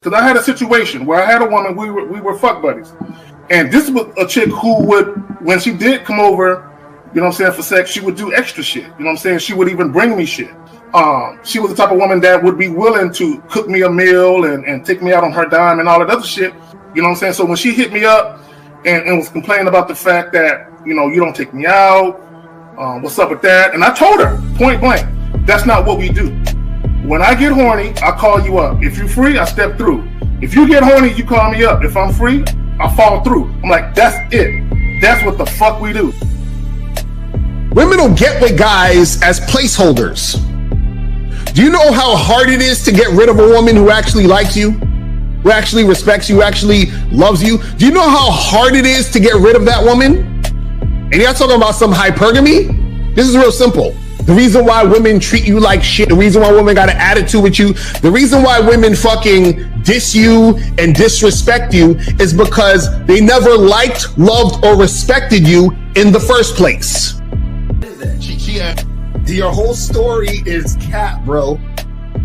Because I had a situation where I had a woman, we were fuck buddies. And this was a chick who would, when she did come over, you know what I'm saying, for sex, she would do extra shit. You know what I'm saying? She would even bring me shit. She was the type of woman that would be willing to cook me a meal and take me out on her dime and all that other shit. You know what I'm saying? So when she hit me up and was complaining about the fact that, you know, you don't take me out, what's up with that? And I told her, point blank, that's not what we do. When I get horny, I call you up. If you're free, I step through. If you get horny, you call me up. If I'm free, I fall through. I'm like, that's it. That's what the fuck we do. Women don't get with guys as placeholders. Do you know how hard it is to get rid of a woman who actually likes you, who actually respects you, who actually loves you? Do you know how hard it is to get rid of that woman? And you're not talking about some hypergamy? This is real simple. The reason why women treat you like shit, the reason why women got an attitude with you, the reason why women fucking diss you and disrespect you is because they never liked, loved, or respected you in the first place. Your whole story is cap, bro.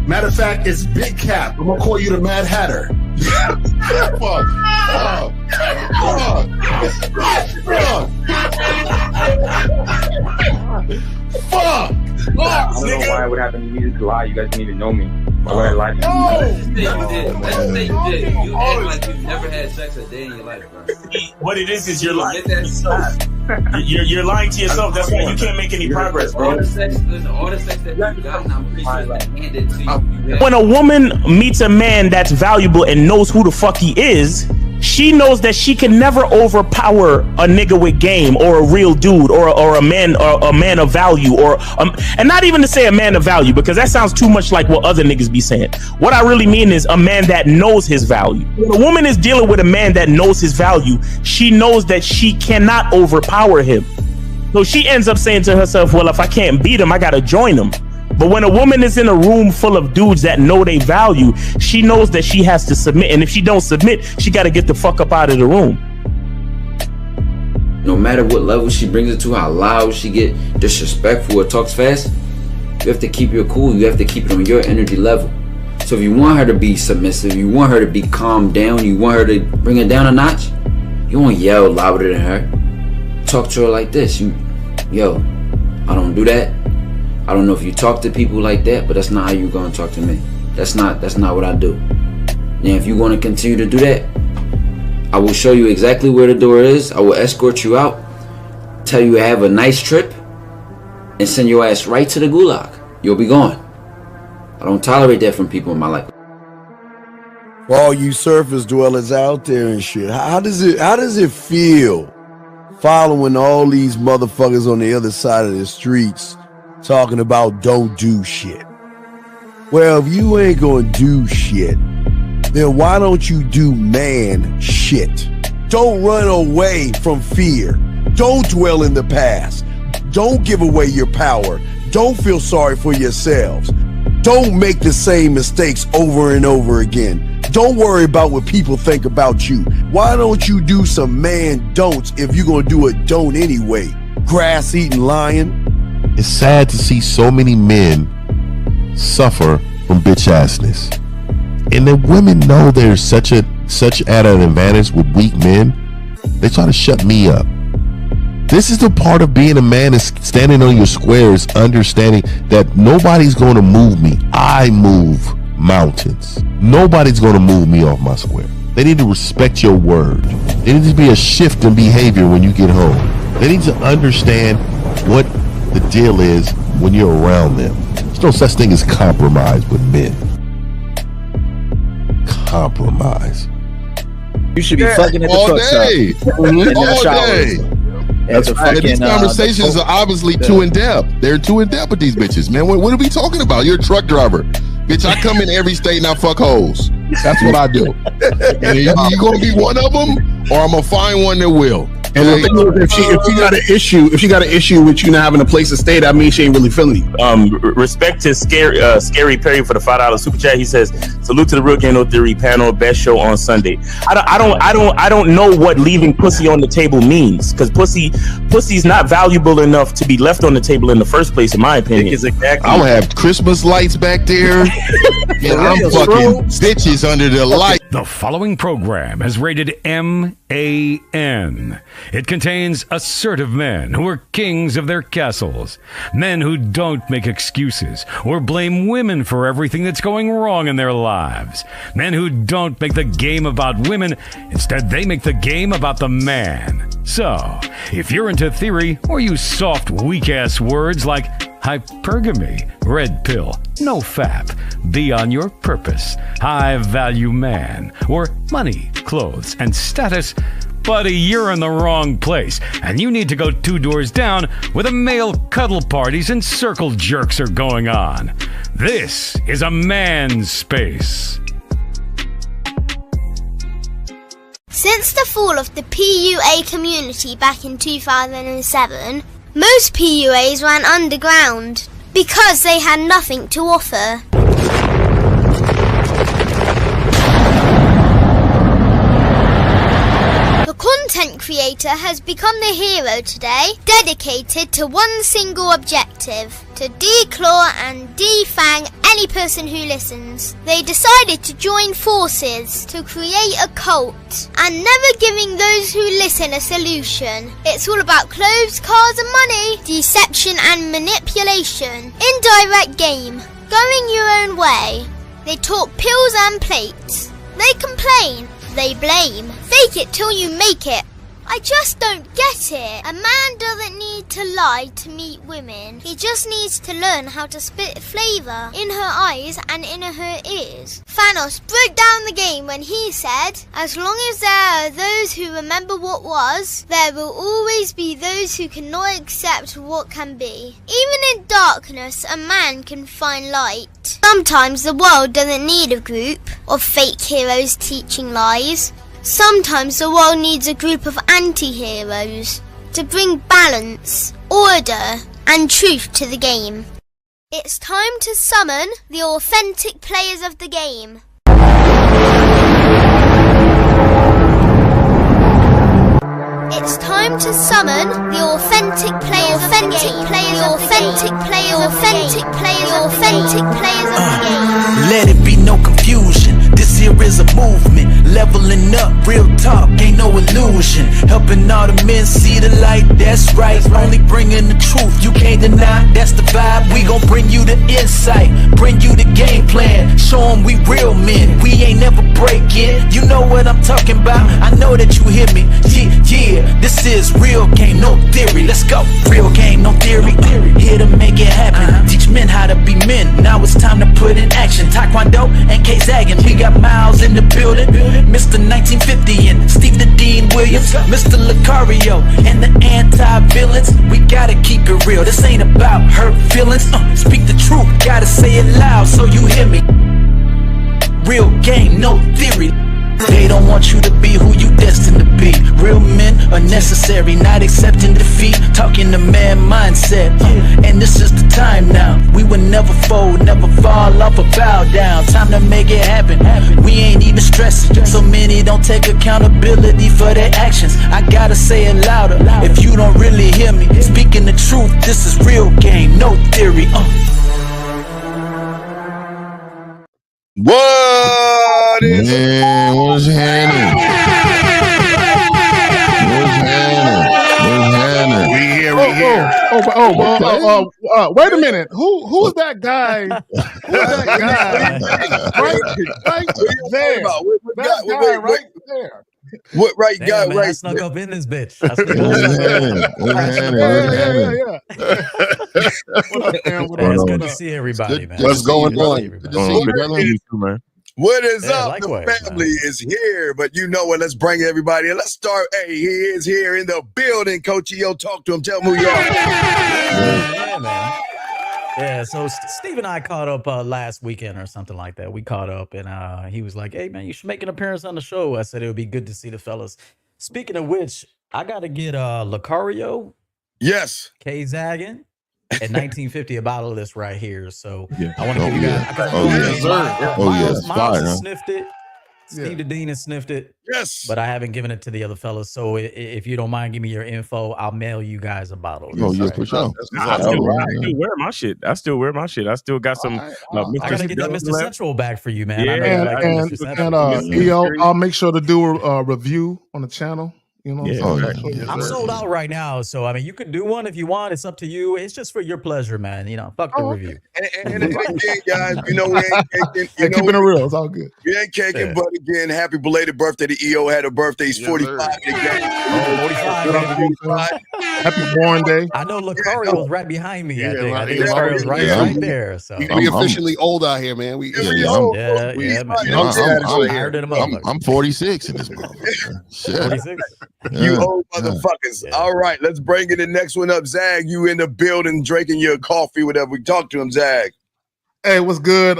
Matter of fact, it's big cap. I'm gonna call you the Mad Hatter. Fuck! I don't know why it would happen to me to lie. You guys didn't even know me. Why would I lie to you? Let's just say you did. You act like you've never had sex a day in your life, bro. What it is you're lying to yourself. You're lying to yourself. That's why you can't make any progress, bro. All the sex that you got, I'm pretty sure it's handed to you. When a woman meets a man that's valuable and knows who the fuck he is, she knows that she can never overpower a nigga with game or a real dude or a man of value and not even to say a man of value, because that sounds too much like what other niggas be saying. What I really mean is a man that knows his value. When a woman is dealing with a man that knows his value, she knows that she cannot overpower him. So she ends up saying to herself, well, if I can't beat him, I gotta join him. But when a woman is in a room full of dudes that know they value, she knows that she has to submit. And if she don't submit, she got to get the fuck up out of the room. No matter what level she brings it to, how loud she get, disrespectful or talks fast, you have to keep your cool. You have to keep it on your energy level. So if you want her to be submissive, you want her to be calmed down, you want her to bring it down a notch, you won't yell louder than her. Talk to her like this. Yo, I don't do that. I don't know if you talk to people like that, but that's not how you're going to talk to me. That's not what I do. Now, if you want to continue to do that, I will show you exactly where the door is. I will escort you out, tell you have a nice trip, and send your ass right to the gulag. You'll be gone. I don't tolerate that from people in my life. For all you surface dwellers out there and shit, how does it feel following all these motherfuckers on the other side of the streets talking about don't do shit? Well, if you ain't gonna do shit, then why don't you do man shit? Don't run away from fear. Don't dwell in the past. Don't give away your power. Don't feel sorry for yourselves. Don't make the same mistakes over and over again. Don't worry about what people think about you. Why don't you do some man don'ts if you're gonna do a don't anyway? Grass eating lion. It's sad to see so many men suffer from bitch assness, and the women know there's such at an advantage with weak men. They try to shut me up. This is the part of being a man, is standing on your squares, understanding that nobody's going to move me. I move mountains. Nobody's going to move me off my square. They need to respect your word. There needs to be a shift in behavior when you get home. They need to understand what the deal is when you're around them. There's no such thing as compromise with men. Compromise. You should be fucking at the truck stop. All day. These conversations are obviously too in depth. They're too in depth with these bitches, man. What are we talking about? You're a truck driver, bitch. I come in every state and I fuck hoes. That's what I do. And you gonna be one of them, or I'm gonna find one that will. And the thing is, if she got an issue with you not having a place to stay, that means she ain't really feeling you. Respect to Scary Perry for the $5 super chat. He says, "Salute to the Real Game No Theory panel, best show on Sunday." I don't know what leaving pussy on the table means, because pussy's not valuable enough to be left on the table in the first place, in my opinion. Exactly. I'm gonna have Christmas lights back there, and I'm fucking bitches under the light. The following program is rated MAN. It contains assertive men who are kings of their castles, men who don't make excuses or blame women for everything that's going wrong in their lives, men who don't make the game about women, instead they make the game about the man. So, if you're into theory or use soft, weak-ass words like hypergamy, red pill, no fap, be on your purpose, high-value man, or money, clothes, and status, buddy, you're in the wrong place, and you need to go 2 doors down where the male cuddle parties and circle jerks are going on. This is a man's space. Since the fall of the PUA community back in 2007, most PUAs ran underground because they had nothing to offer. The content creator has become the hero today, dedicated to one single objective: to declaw and defang any person who listens. They decided to join forces to create a cult, and never giving those who listen a solution. It's all about clothes, cars and money, deception and manipulation, indirect game, going your own way. They talk pills and plates. They complain. They blame. Fake it till you make it. I just don't get it. A man doesn't need to lie to meet women. He just needs to learn how to spit flavour in her eyes and in her ears. Thanos broke down the game when he said, "As long as there are those who remember what was, there will always be those who cannot accept what can be." Even in darkness, a man can find light. Sometimes the world doesn't need a group of fake heroes teaching lies. Sometimes the world needs a group of anti-heroes to bring balance, order, and truth to the game. It's time to summon the authentic players of the game. It's time to summon the authentic players of the game. The authentic players of the game. Let it be no confusion. This here is a movement, leveling up, real talk, ain't no illusion. Helping all the men see the light, that's right. Only bringing the truth, you can't deny, that's the vibe. We gon' bring you the insight, bring you the game plan. Show them we real men, we ain't never breaking. You know what I'm talking about, I know that you hear me. Yeah, this is real game, no theory. Let's go, real game, no theory. Here to make it happen, teach men how to be men. Now it's time to put in action. Taekwondo and K-Zagging, we got Miles in the building, Mr. 1950 and Steve the Dean Williams, Mr. Lucario and the anti-villains. We gotta keep it real, this ain't about hurt feelings. Speak the truth, gotta say it loud so you hear me. Real game, no theory. They don't want you to be who you destined to be. Real men are necessary, not accepting defeat. Talking the man mindset, and this is the time now. We will never fold, never fall off or bow down. Time to make it happen. We ain't even stressing. So many don't take accountability for their actions. I gotta say it louder if you don't really hear me. Speaking the truth, this is real game, no theory. What is man? What's happening? We here. Wait a minute. Who is that guy? Who's that guy? right there. That guy right there. What right guy? Man, right. I snuck up in this bitch. Yeah. What up, man? It's good to see everybody, man. What's going on? Good to see you, brother. What is up? Likewise, the family is here, but you know what? Let's bring everybody in. Let's start. Hey, he is here in the building. Coach EO, talk to him. Tell him who you are. Yeah, man. Yeah, so Steve and I caught up last weekend or something like that. We caught up and he was like, "Hey, man, you should make an appearance on the show." I said it would be good to see the fellas. Speaking of which, I gotta get Lucario. Yes. K Zaggin. At 1950 a bottle of this right here. So Yeah. I want to give you guys. Miles has sniffed it. Steve the Dean has sniffed it. Yes. But I haven't given it to the other fellas. So if you don't mind, give me your info. I'll mail you guys a bottle. Oh, yeah, for sure. I still wear my shit. I still got some. I gotta get that Mr. Central back for you, man. And EO, I'll make sure to do a review on the channel. You know what I'm saying? I'm sold out right now, so I mean, you can do one if you want. It's up to you. It's just for your pleasure, man. You know, fuck the review. And again, guys, we know we ain't caking. Keeping it real, it's all good. We ain't caking, but again, happy belated birthday to EO. Had a birthday. He's 45 again. 45. Happy born day. I know Lucario was right behind me. I think Lucario was right there. So we officially old out here, man. We old. Yeah, I'm 46 in this motherfucker. 46. You old motherfuckers. All right, let's bring in the next one up. Zag, you in the building drinking your coffee, whatever. We talk to him, Zag. Hey, what's good,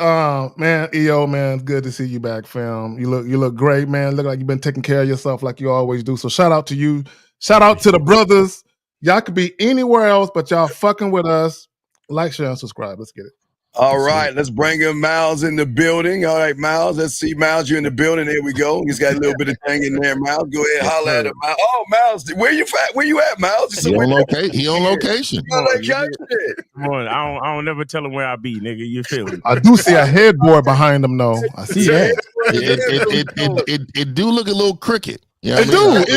man? EO, man, it's good to see you back, fam. You look great, man. Look like you've been taking care of yourself like you always do. So shout out to you. Shout out to the brothers. Y'all could be anywhere else, but y'all fucking with us. Like, share, and subscribe. Let's get it. All right, let's bring in Miles in the building. All right, Miles, let's see. Miles, you in the building. There we go. He's got a little bit of thing in there, Miles. Go ahead, holler at him, Miles. Oh, Miles, where you at, Miles? He on location. Come on, I don't never tell him where I be, nigga. You feel me? I do see a headboard behind him, though. I see that. It do look a little cricket. Yeah, it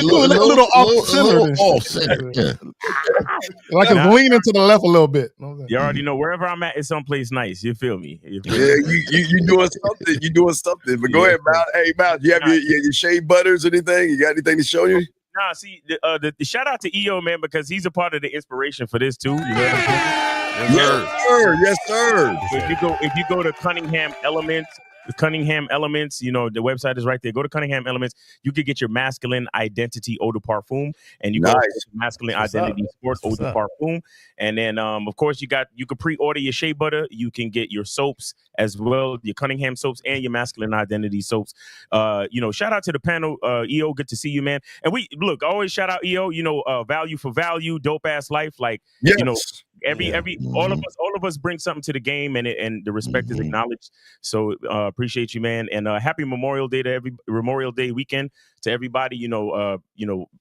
look a little off center. Yeah. Like it's leaning to the left a little bit. You already know wherever I'm at, it's someplace nice. You feel me? You doing something. You doing something. But go ahead, Miles. Hey, Miles, you have your shea butters or anything? You got anything to show you? Nah, see, the shout out to EO, man, because he's a part of the inspiration for this too. You know what I'm saying? Yes, sir. If you go to Cunningham Elements, you know, the website is right there. Go to Cunningham Elements. You could get your masculine identity eau de parfum, and you go to masculine identity sport eau de parfum. And then, of course, you could pre-order your shea butter. You can get your soaps as well, your Cunningham soaps and your masculine identity soaps. You know, shout out to the panel, EO. Good to see you, man. And we always shout out EO. You know, value for value, dope ass life. Like, you know. All of us bring something to the game, and the respect is acknowledged. So appreciate you, man, and happy Memorial Day Memorial Day weekend to everybody. You know,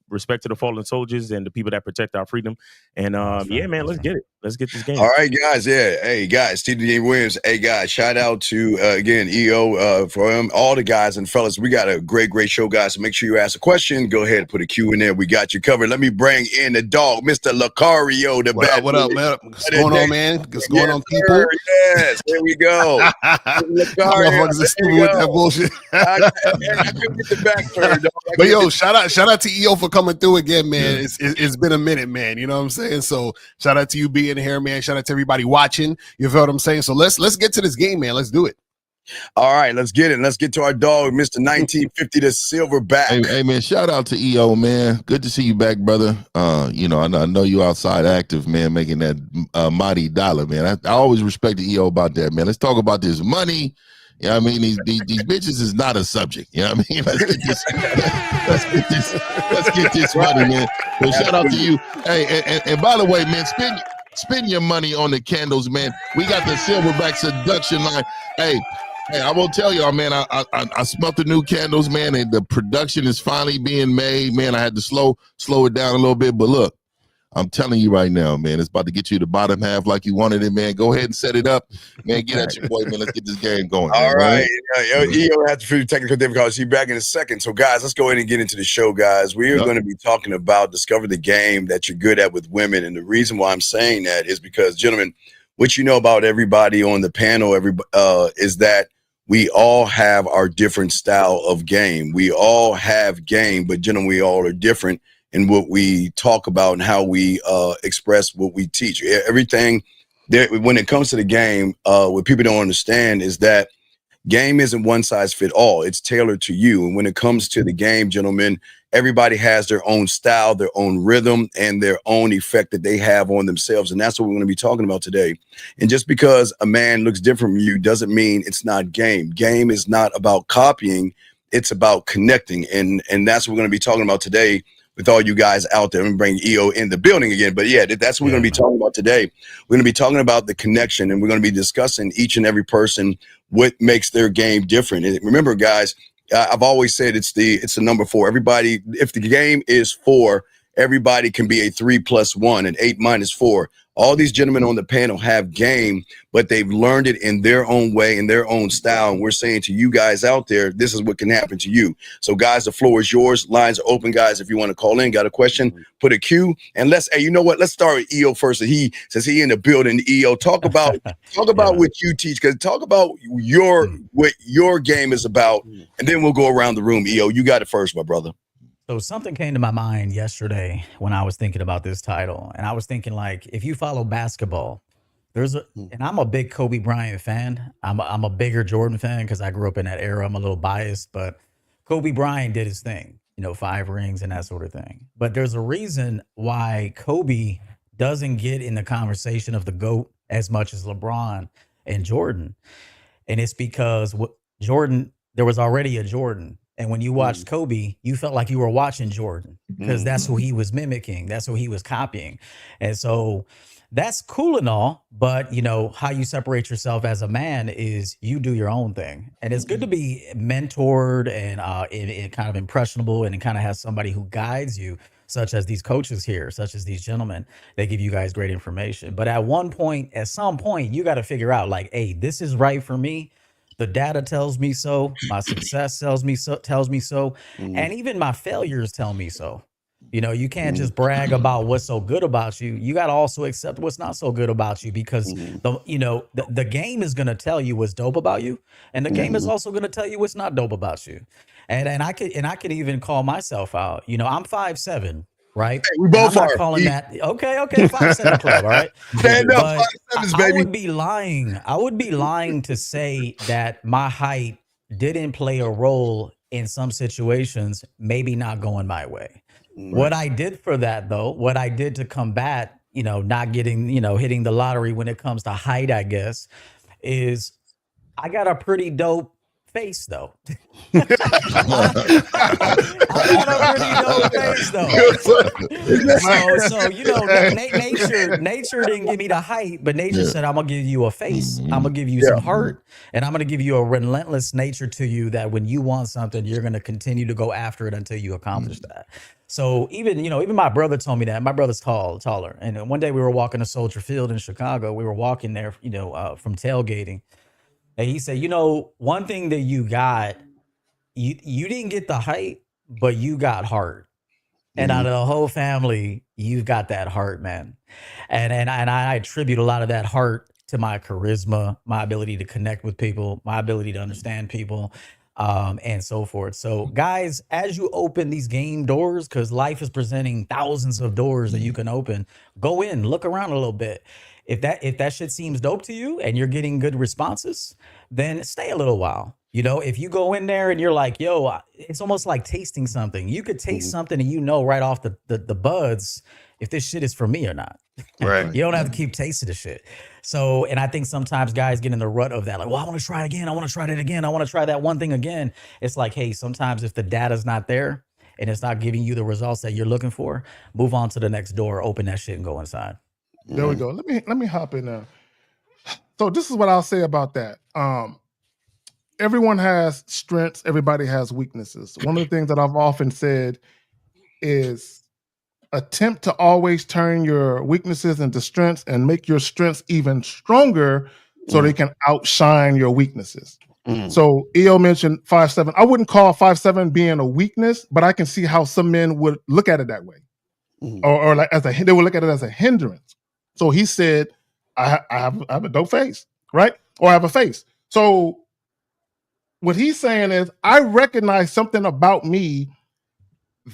respect to the fallen soldiers and the people that protect our freedom. And man, let's get it. Let's get this game. All right, guys. Yeah, hey guys, TD Williams. Hey guys, shout out to again EO for him, all the guys and fellas. We got a great show, guys. So make sure you ask a question. Go ahead, put a Q in there. We got you covered. Let me bring in the dog, Mr. Lucario. What up, man? What's going on, man? What's going on, people? Yes, here we go. Motherfuckers are stupid with that bullshit. I couldn't get the back turn, dog. But yo, shout out to EO for coming through again, man. It's been a minute, man. You know what I'm saying? So shout out to you being here, man. Shout out to everybody watching. You feel what I'm saying? So let's get to this game, man. Let's do it. All right, let's get it. Let's get to our dog, Mr. 1950, the Silverback. Hey, man, shout out to EO, man. Good to see you back, brother. You know, I know you outside active, man, making that mighty dollar, man. I always respect the EO about that, man. Let's talk about this money. You know what I mean? These bitches is not a subject. You know what I mean? Let's get this money, man. But shout out to you. Hey, and by the way, man, spend your money on the candles, man. We got the Silverback Seduction line. Hey, I will tell y'all, man, I smelt the new candles, man, and the production is finally being made, man. I had to slow it down a little bit, but look, I'm telling you right now, man, it's about to get you the bottom half like you wanted it, man. Go ahead and set it up, man. Get at your boy, man. Let's get this game going. All right. EO has to feel technical difficulties. He's back in a second. So, guys, let's go ahead and get into the show, guys. We are going to be talking about discover the game that you're good at with women. And the reason why I'm saying that is because, gentlemen, what you know about everybody on the panel is that we all have our different style of game. We all have game, but gentlemen, we all are different in what we talk about and how we express what we teach. Everything there, when it comes to the game, what people don't understand is that game isn't one size fit all. It's tailored to you. And when it comes to the game, gentlemen, everybody has their own style, their own rhythm, and their own effect that they have on themselves. And that's what we're going to be talking about today. And just because a man looks different from you doesn't mean it's not game. Game is not about copying. It's about connecting. And that's what we're going to be talking about today. with all you guys out there and bring EO in the building again. But yeah, that's what we're going to be talking about today. We're going to be talking about the connection, and we're going to be discussing each and every person, what makes their game different. And remember, guys, I've always said it's the number 4. Everybody, if the game is 4, everybody can be a 3 + 1 and 8 - 4. All these gentlemen on the panel have game, but they've learned it in their own way, in their own style. And we're saying to you guys out there, this is what can happen to you. So guys, the floor is yours. Lines are open, guys. If you want to call in, got a question, put a Q. And you know what? Let's start with EO first. Since he in the building, EO, talk about what you teach, because talk about what your game is about. And then we'll go around the room. EO, you got it first, my brother. So something came to my mind yesterday when I was thinking about this title, and I was thinking, like, if you follow basketball, and I'm a big Kobe Bryant fan. I'm a bigger Jordan fan because I grew up in that era. I'm a little biased, but Kobe Bryant did his thing, 5 rings and that sort of thing. But there's a reason why Kobe doesn't get in the conversation of the GOAT as much as LeBron and Jordan, and it's because there was already a Jordan. And when you watched Kobe, you felt like you were watching Jordan because that's who he was mimicking. That's who he was copying. And so that's cool and all. But, how you separate yourself as a man is you do your own thing. And it's good to be mentored and kind of impressionable and kind of have somebody who guides you, such as these coaches here, such as these gentlemen. They give you guys great information. But at some point, you got to figure out, like, hey, this is right for me. The data tells me so. My success tells me so. And even my failures tell me so. You can't just brag about what's so good about you. You got to also accept what's not so good about you, because the game is going to tell you what's dope about you, and the game is also going to tell you what's not dope about you. And I could even call myself out. I'm 5'7". Right? Hey, we both are. Calling that okay. 5'7" club, all right. Stand up, 5'7", baby. I would be lying to say that my height didn't play a role in some situations, maybe not going my way. What I did for that, though, what I did to combat, not getting, hitting the lottery when it comes to height, I guess, is I got a pretty dope face, though. I got a pretty dope face, though. Nature didn't give me the height, but nature said, I'm gonna give you a face, I'm gonna give you some heart, and I'm gonna give you a relentless nature to you that when you want something, you're gonna continue to go after it until you accomplish that. So even my brother told me that. My brother's taller, and one day we were walking to Soldier Field in Chicago. We were walking there, from tailgating. And he said, one thing that you got, you didn't get the height, but you got heart. And out of the whole family, you've got that heart, man. And I attribute a lot of that heart to my charisma, my ability to connect with people, my ability to understand people, and so forth. So guys, as you open these game doors, because life is presenting thousands of doors that you can open, go in, look around a little bit. If that shit seems dope to you and you're getting good responses, then stay a little while. If you go in there and you're like, yo, it's almost like tasting something. You could taste something and right off the buds if this shit is for me or not. Right. You don't have to keep tasting the shit. So, and I think sometimes guys get in the rut of that, like, well, I want to try it again. I want to try that again. I want to try that one thing again. It's like, hey, sometimes if the data's not there and it's not giving you the results that you're looking for, move on to the next door, open that shit and go inside. There we go. Let me hop in there. So this is what I'll say about that. Everyone has strengths. Everybody has weaknesses. One of the things that I've often said is attempt to always turn your weaknesses into strengths and make your strengths even stronger so they can outshine your weaknesses. So EO mentioned 5'7". I wouldn't call 5'7" being a weakness, but I can see how some men would look at it that way, or like they would look at it as a hindrance. So he said, I have a dope face, right? Or I have a face. So what he's saying is, I recognize something about me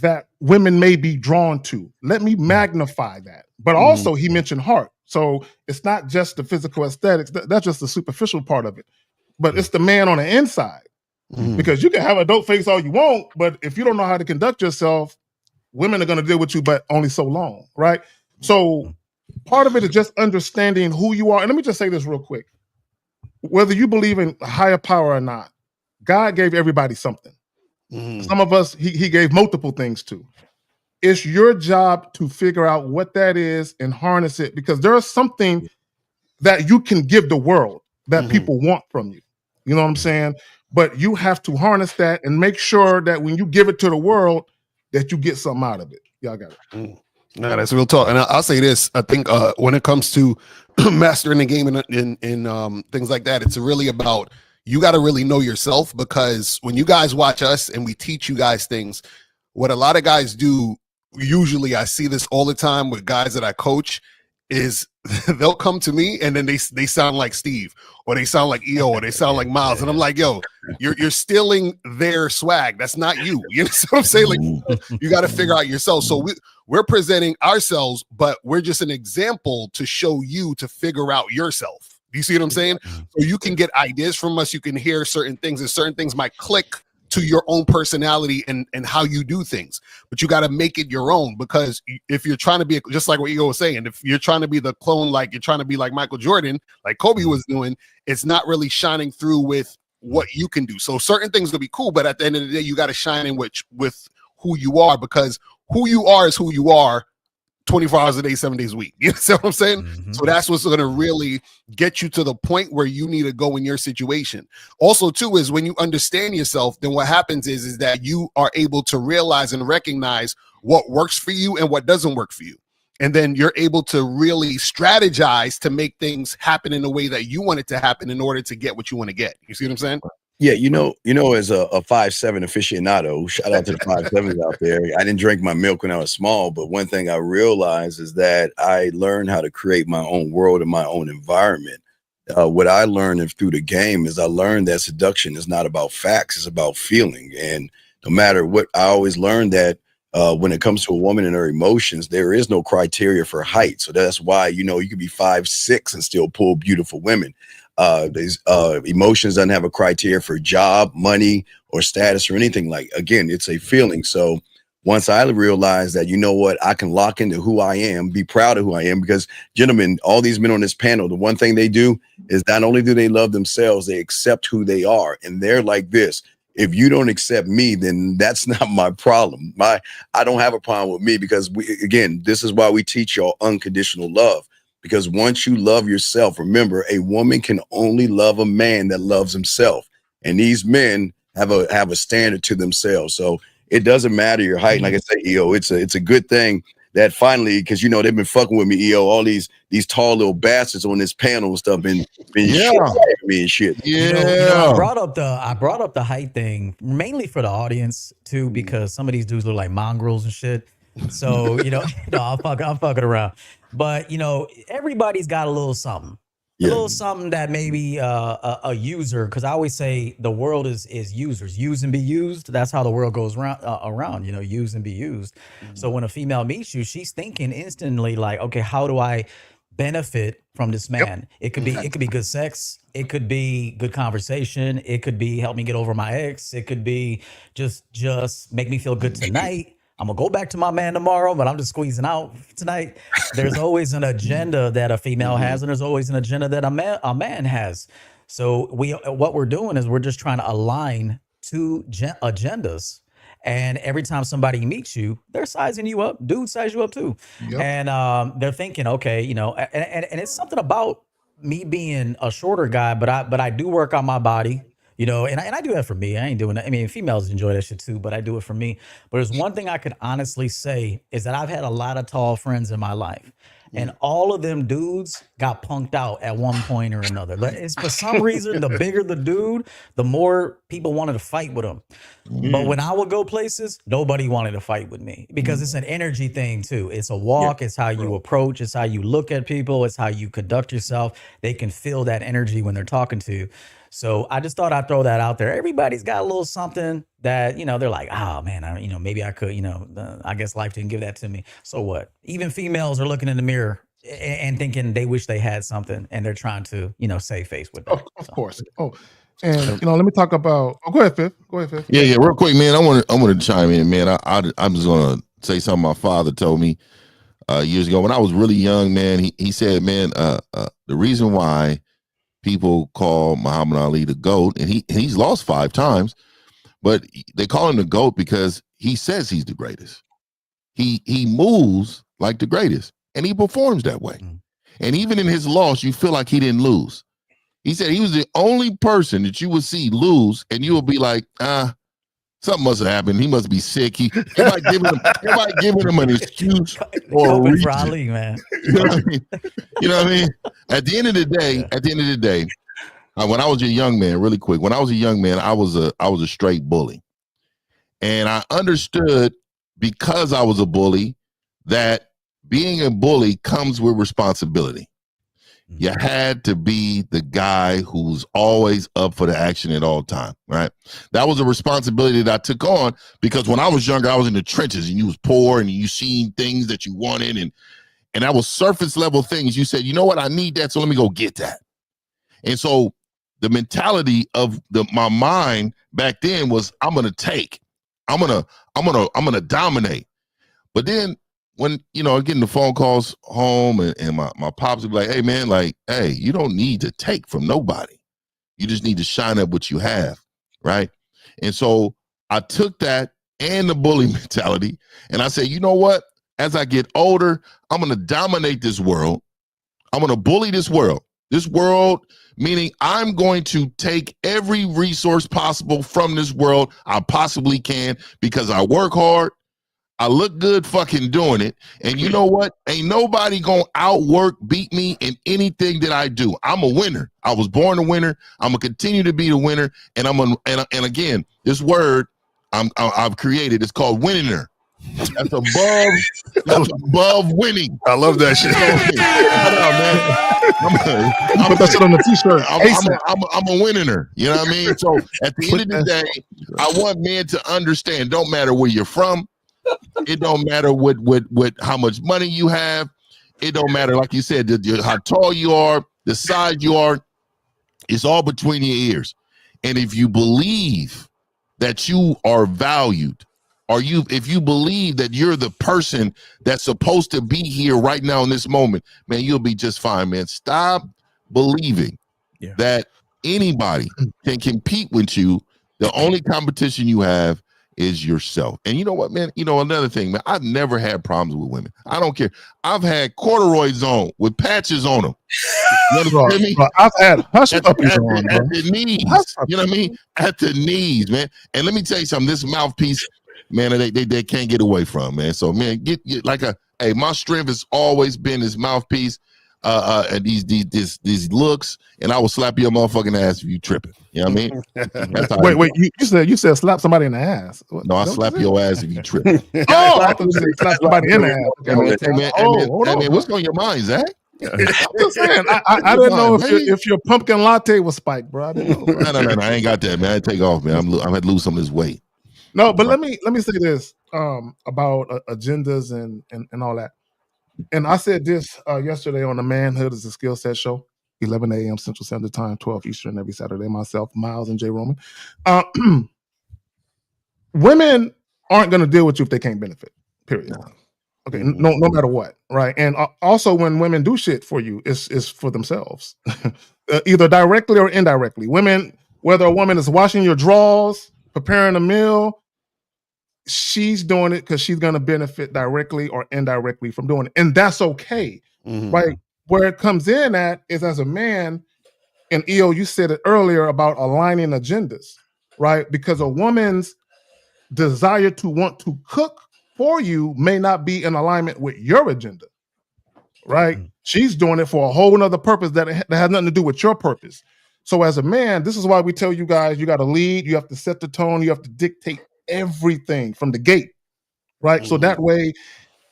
that women may be drawn to. Let me magnify that. But also he mentioned heart. So it's not just the physical aesthetics. That's just the superficial part of it. But it's the man on the inside. Because you can have a dope face all you want, but if you don't know how to conduct yourself, women are going to deal with you, but only so long, right? So part of it is just understanding who you are. And let me just say this real quick. Whether you believe in higher power or not, God gave everybody something. Some of us, he gave multiple things to. it's your job to figure out what that is and harness it, because there's something that you can give the world that people want from you. You know what I'm saying? But you have to harness that and make sure that when you give it to the world, that you get something out of it. Y'all got it. No, that's real talk. And I'll say this: I think when it comes to mastering the game and things like that, it's really about, you got to really know yourself, because when you guys watch us and we teach you guys things, what a lot of guys do, usually I see this all the time with guys that I coach, is they'll come to me and then they sound like Steve, or they sound like EO, or they sound like Miles, and I'm like, yo, you're stealing their swag. That's not you. You know what I'm saying? Like, you got to figure out yourself. So we're presenting ourselves, but we're just an example to show you to figure out yourself. Do you see what I'm saying? So you can get ideas from us. You can hear certain things, and certain things might click to your own personality and how you do things, but you got to make it your own, because if you're trying to be, just like what Ego was saying, if you're trying to be the clone, like you're trying to be like Michael Jordan, like Kobe was doing, it's not really shining through with what you can do. So certain things will be cool, but at the end of the day, you got to shine in with who you are, because who you are is who you are 24 hours a day, 7 days a week. You know what I'm saying? So that's what's going to really get you to the point where you need to go in your situation. Also, too, is when you understand yourself, then what happens is that you are able to realize and recognize what works for you and what doesn't work for you. And then you're able to really strategize to make things happen in the way that you want it to happen in order to get what you want to get. You see what I'm saying? Yeah, you know, as a 5'7" aficionado, shout out to the 5'7s out there. I didn't drink my milk when I was small, but one thing I realized is that I learned how to create my own world and my own environment. What I learned through the game is I learned that seduction is not about facts, it's about feeling. And no matter what, I always learned that when it comes to a woman and her emotions, there is no criteria for height. So that's why, you know, you can be 5'6" and still pull beautiful women. Emotions doesn't have a criteria for job, money, or status or anything. Like, again, it's a feeling. So once I realized that, you know what, I can lock into who I am, be proud of who I am, because gentlemen, all these men on this panel, the one thing they do is not only do they love themselves, they accept who they are. And they're like this: if you don't accept me, then that's not my problem. I don't have a problem with me, because again, this is why we teach y'all unconditional love. Because once you love yourself, remember, a woman can only love a man that loves himself. And these men have a standard to themselves. So it doesn't matter your height. Like I say, EO, it's a good thing that finally, because, you know, they've been fucking with me, EO, all these tall little bastards on this panel and stuff been shit me and shit. Yeah. You know, I brought up the height thing mainly for the audience too, because some of these dudes look like mongrels and shit. So, you know, I'm fucking around. But, you know, everybody's got a little something. A little something that maybe a user, because I always say the world is users. Use and be used. That's how the world goes around, you know, use and be used. So when a female meets you, she's thinking instantly like, okay, how do I benefit from this man? It could be good sex. It could be good conversation. It could be help me get over my ex. It could be just make me feel good tonight. I'm gonna go back to my man tomorrow, but I'm just squeezing out tonight. There's always an agenda that a female has, and there's always an agenda that a man has. So what we're doing is we're just trying to align two agendas. And every time somebody meets you, they're sizing you up. Dudes size you up too. And they're thinking, okay, you know, and it's something about me being a shorter guy, but I do work on my body. You know, and I do that for me. I ain't doing that. I mean, females enjoy that shit too, but I do it for me. But there's one thing I could honestly say is that I've had a lot of tall friends in my life. And all of them dudes got punked out at one point or another. It's for some reason, the bigger the dude, the more people wanted to fight with him. But when I would go places, nobody wanted to fight with me, because it's an energy thing too. It's a walk. It's how you approach. It's how you look at people. It's how you conduct yourself. They can feel that energy when they're talking to you. So I just thought I'd throw that out there. Everybody's got a little something that, you know, they're like, oh man, you know, maybe I could, you know, I guess life didn't give that to me. So what? Even females are looking in the mirror and thinking they wish they had something, and they're trying to, you know, save face with that. Of course. Oh, and you know, let me talk about. Oh, go ahead, Fifth. Yeah, real quick, man. I want to chime in, man. I'm just gonna say something my father told me years ago when I was really young, man. He said, man, the reason why people call Muhammad Ali the GOAT, and he's lost 5 times, but they call him the GOAT because he says he's the greatest. he moves like the greatest, and he performs that way. And even in his loss, you feel like he didn't lose. He said he was the only person that you would see lose, and you will be like, something must have happened. He must be sick. Everybody giving him an excuse or a reason. Ali, man. You know what I mean? You know what I mean? At the end of the day, when I was a young man, really quick, when I was a young man, I was a straight bully. And I understood, because I was a bully, that being a bully comes with responsibility. You had to be the guy who's always up for the action at all time, right? That was a responsibility that I took on, because when I was younger, I was in the trenches, and you was poor, and you seen things that you wanted, and that was surface level things. You said, you know what, I need that, so let me go get that. And so the mentality of my mind back then was, I'm gonna take, I'm gonna dominate. But then, when, getting the phone calls home, and my pops would be like, hey man, like, hey, you don't need to take from nobody. You just need to shine up what you have, right? And so I took that and the bully mentality, and I said, you know what? As I get older, I'm going to dominate this world. I'm going to bully this world. This world, meaning I'm going to take every resource possible from this world I possibly can, because I work hard. I look good fucking doing it. And you know what? Ain't nobody gonna beat me in anything that I do. I'm a winner. I was born a winner. I'm gonna continue to be the winner. And and again, this word I've created is called winner. That's above winning. I love that shit. I'm put that shit on the t-shirt. I'm a winner. You know what I mean? So at the end of the day, I want men to understand, don't matter where you're from. It don't matter what how much money you have. It don't matter, like you said, how tall you are, the size you are. It's all between your ears. And if you believe that you are valued, or if you believe that you're the person that's supposed to be here right now in this moment, man, you'll be just fine, man. Stop believing that anybody can compete with you. The only competition you have is yourself. And you know what, man? Another thing, man, I've never had problems with women. I don't care. I've had corduroys on with patches on them. You understand me? I've had hush puppies on, at the knees. You know what I mean? At the knees, man. And let me tell you something. This mouthpiece, man, they can't get away from, man. So, man, get like hey, my strength has always been this mouthpiece, and these looks, and I will slap your motherfucking ass if you tripping. You know what I mean? Wait, you said slap somebody in the ass. No, I slap your ass if you trip. I thought you said slap somebody in the ass. Hey, man, what's on your mind, Zach? I'm just saying, I didn't know if your pumpkin latte was spiked, bro. I didn't know. No, I ain't got that, man. I take off, man. I'm had to lose some of this weight. No, but let me say this about agendas and all that. And I said this yesterday on the Manhood is a Skill Set show, 11 a.m. Central Standard Time, 12 Eastern every Saturday. Myself, Miles, and Jay Roman. Women aren't going to deal with you if they can't benefit. Period. Okay, no matter what, right? And also, when women do shit for you, it's for themselves, either directly or indirectly. Women, whether a woman is washing your drawers, preparing a meal, she's doing it because she's going to benefit directly or indirectly from doing it. And that's okay, right? Where it comes in at is as a man, and EO, you said it earlier about aligning agendas, right? Because a woman's desire to want to cook for you may not be in alignment with your agenda, right? She's doing it for a whole nother purpose that has nothing to do with your purpose. So as a man, this is why we tell you guys, you got to lead, you have to set the tone, you have to dictate everything from the gate, right? So that way,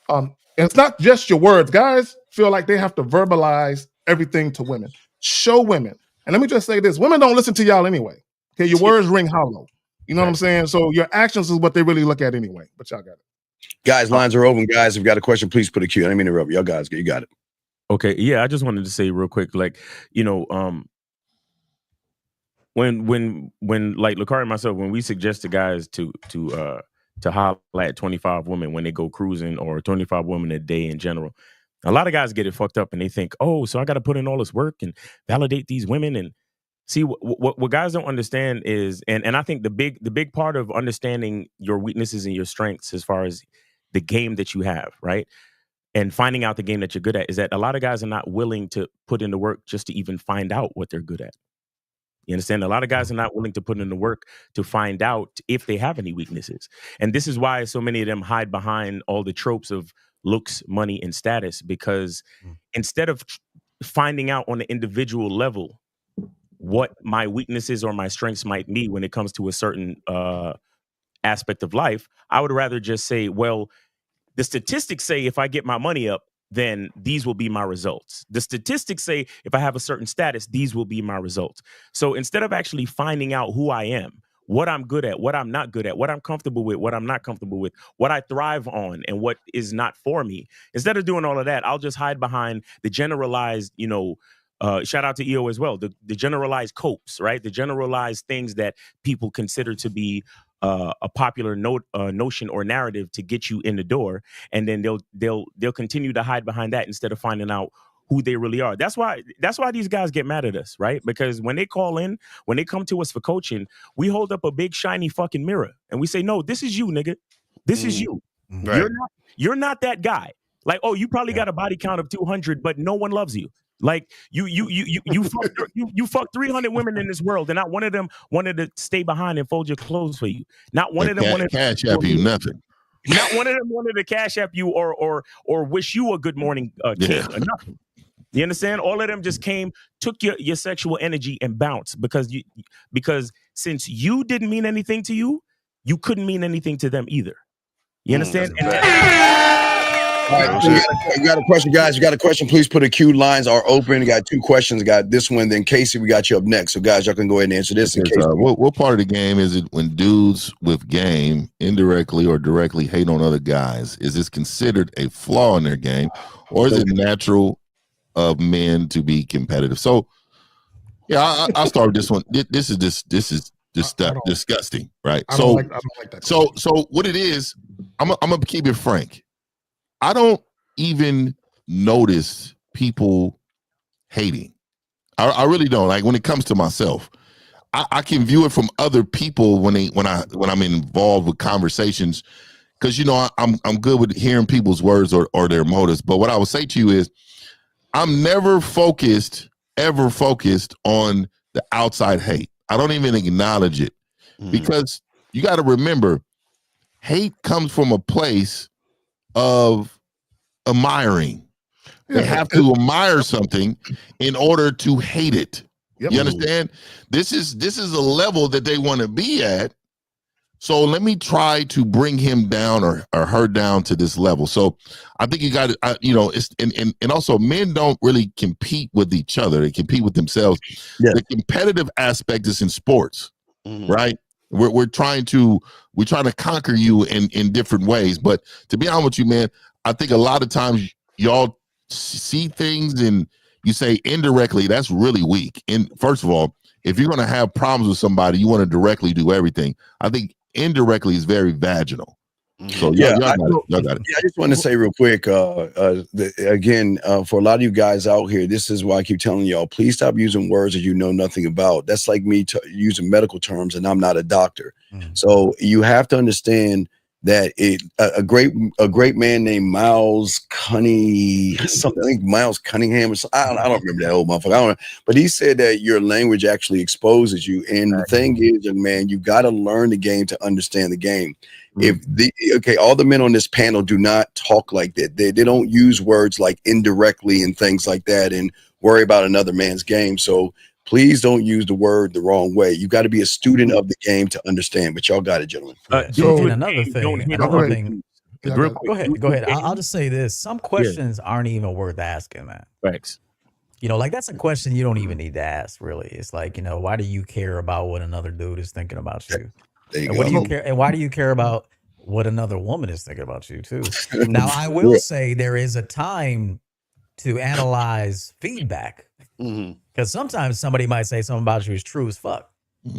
and it's not just your words. Guys feel like they have to verbalize everything to women. Show women. And let me just say this, women don't listen to y'all anyway. Okay, your words ring hollow. You know what I'm saying? So your actions is what they really look at anyway, but y'all got it. Guys, lines are open. Guys, if you got a question, please put a Q. I didn't mean to interrupt. Y'all guys, you got it. Okay, yeah, I just wanted to say real quick, like, when like Lakari and myself, when we suggest to guys to holler at 25 women when they go cruising, or 25 women a day in general, a lot of guys get it fucked up and they think, oh, so I got to put in all this work and validate these women. And see, what guys don't understand is, and I think the big part of understanding your weaknesses and your strengths, as far as the game that you have, right? And finding out the game that you're good at is that a lot of guys are not willing to put in the work just to even find out what they're good at. You understand? A lot of guys are not willing to put in the work to find out if they have any weaknesses. And this is why so many of them hide behind all the tropes of looks, money, and status, because instead of finding out on the individual level what my weaknesses or my strengths might be when it comes to a certain aspect of life, I would rather just say, well, the statistics say if I get my money up, then these will be my results. The statistics say if I have a certain status, these will be my results. So instead of actually finding out who I am, what I'm good at, what I'm not good at, what I'm comfortable with, what I'm not comfortable with, what I thrive on, and what is not for me, instead of doing all of that, I'll just hide behind the generalized, shout out to EO as well, the generalized copes, right? The generalized things that people consider to be a popular notion or narrative to get you in the door, and then they'll continue to hide behind that instead of finding out who they really are. That's why these guys get mad at us, right? Because when they call in, when they come to us for coaching, we hold up a big shiny fucking mirror and we say, no, this is you, nigga. This is you. Right. You're not that guy. Like, oh, you probably got a body count of 200, but no one loves you. Like you fucked 300 women in this world, and not one of them wanted to stay behind and fold your clothes for you. Not one of them wanted to cash app you nothing. Not one of them wanted to cash app you or wish you a good morning, king, or nothing. You understand? All of them just came, took your sexual energy and bounced because since you didn't mean anything to you, you couldn't mean anything to them either. You understand? All right, you got a question, guys? You got a question? Please put a queue. Lines are open. You got 2 questions. Got this one. Then Casey, we got you up next. So, guys, y'all can go ahead and answer this. What part of the game is it when dudes with game indirectly or directly hate on other guys? Is this considered a flaw in their game, or is it natural of men to be competitive? So, yeah, I'll start with this one. This is disgusting, right? I don't like that. So what it is, I'm gonna keep it frank. I don't even notice people hating. I really don't. Like when it comes to myself, I can view it from other people when I'm involved with conversations, because I'm good with hearing people's words or their motives. But what I would say to you is, I'm never ever focused on the outside hate. I don't even acknowledge it, because you got to remember, hate comes from a place of admiring. They have to admire something in order to hate it. Yep. You understand? This is a level that they want to be at. So let me try to bring him down or her down to this level. So I think you got to, it's and also men don't really compete with each other. They compete with themselves. Yeah. The competitive aspect is in sports, right? We're trying to conquer you in different ways. But to be honest with you, man, I think a lot of times y'all see things and you say indirectly, that's really weak. And first of all, if you're going to have problems with somebody, you want to directly do everything. I think indirectly is very vaginal. So y'all got it. Yeah, I just want to say real quick, again, for a lot of you guys out here, this is why I keep telling y'all, please stop using words that you know nothing about. That's like me using medical terms, and I'm not a doctor. So you have to understand that a great man named Miles Cunningham, or something. I don't remember that old motherfucker. I don't know, but he said that your language actually exposes you. And the thing is, man, you got to learn the game to understand the game. All the men on this panel do not talk like that. They don't use words like indirectly and things like that and worry about another man's game. So please don't use the word the wrong way. You got to be a student of the game to understand. But y'all got it, gentlemen. Another thing. Go ahead. I'll just say this. Some questions aren't even worth asking, man. Thanks. Like that's a question you don't even need to ask, really. It's like, why do you care about what another dude is thinking about you? What do you care? And why do you care about what another woman is thinking about you too? Now, I will say there is a time to analyze feedback, because sometimes somebody might say something about you is true as fuck,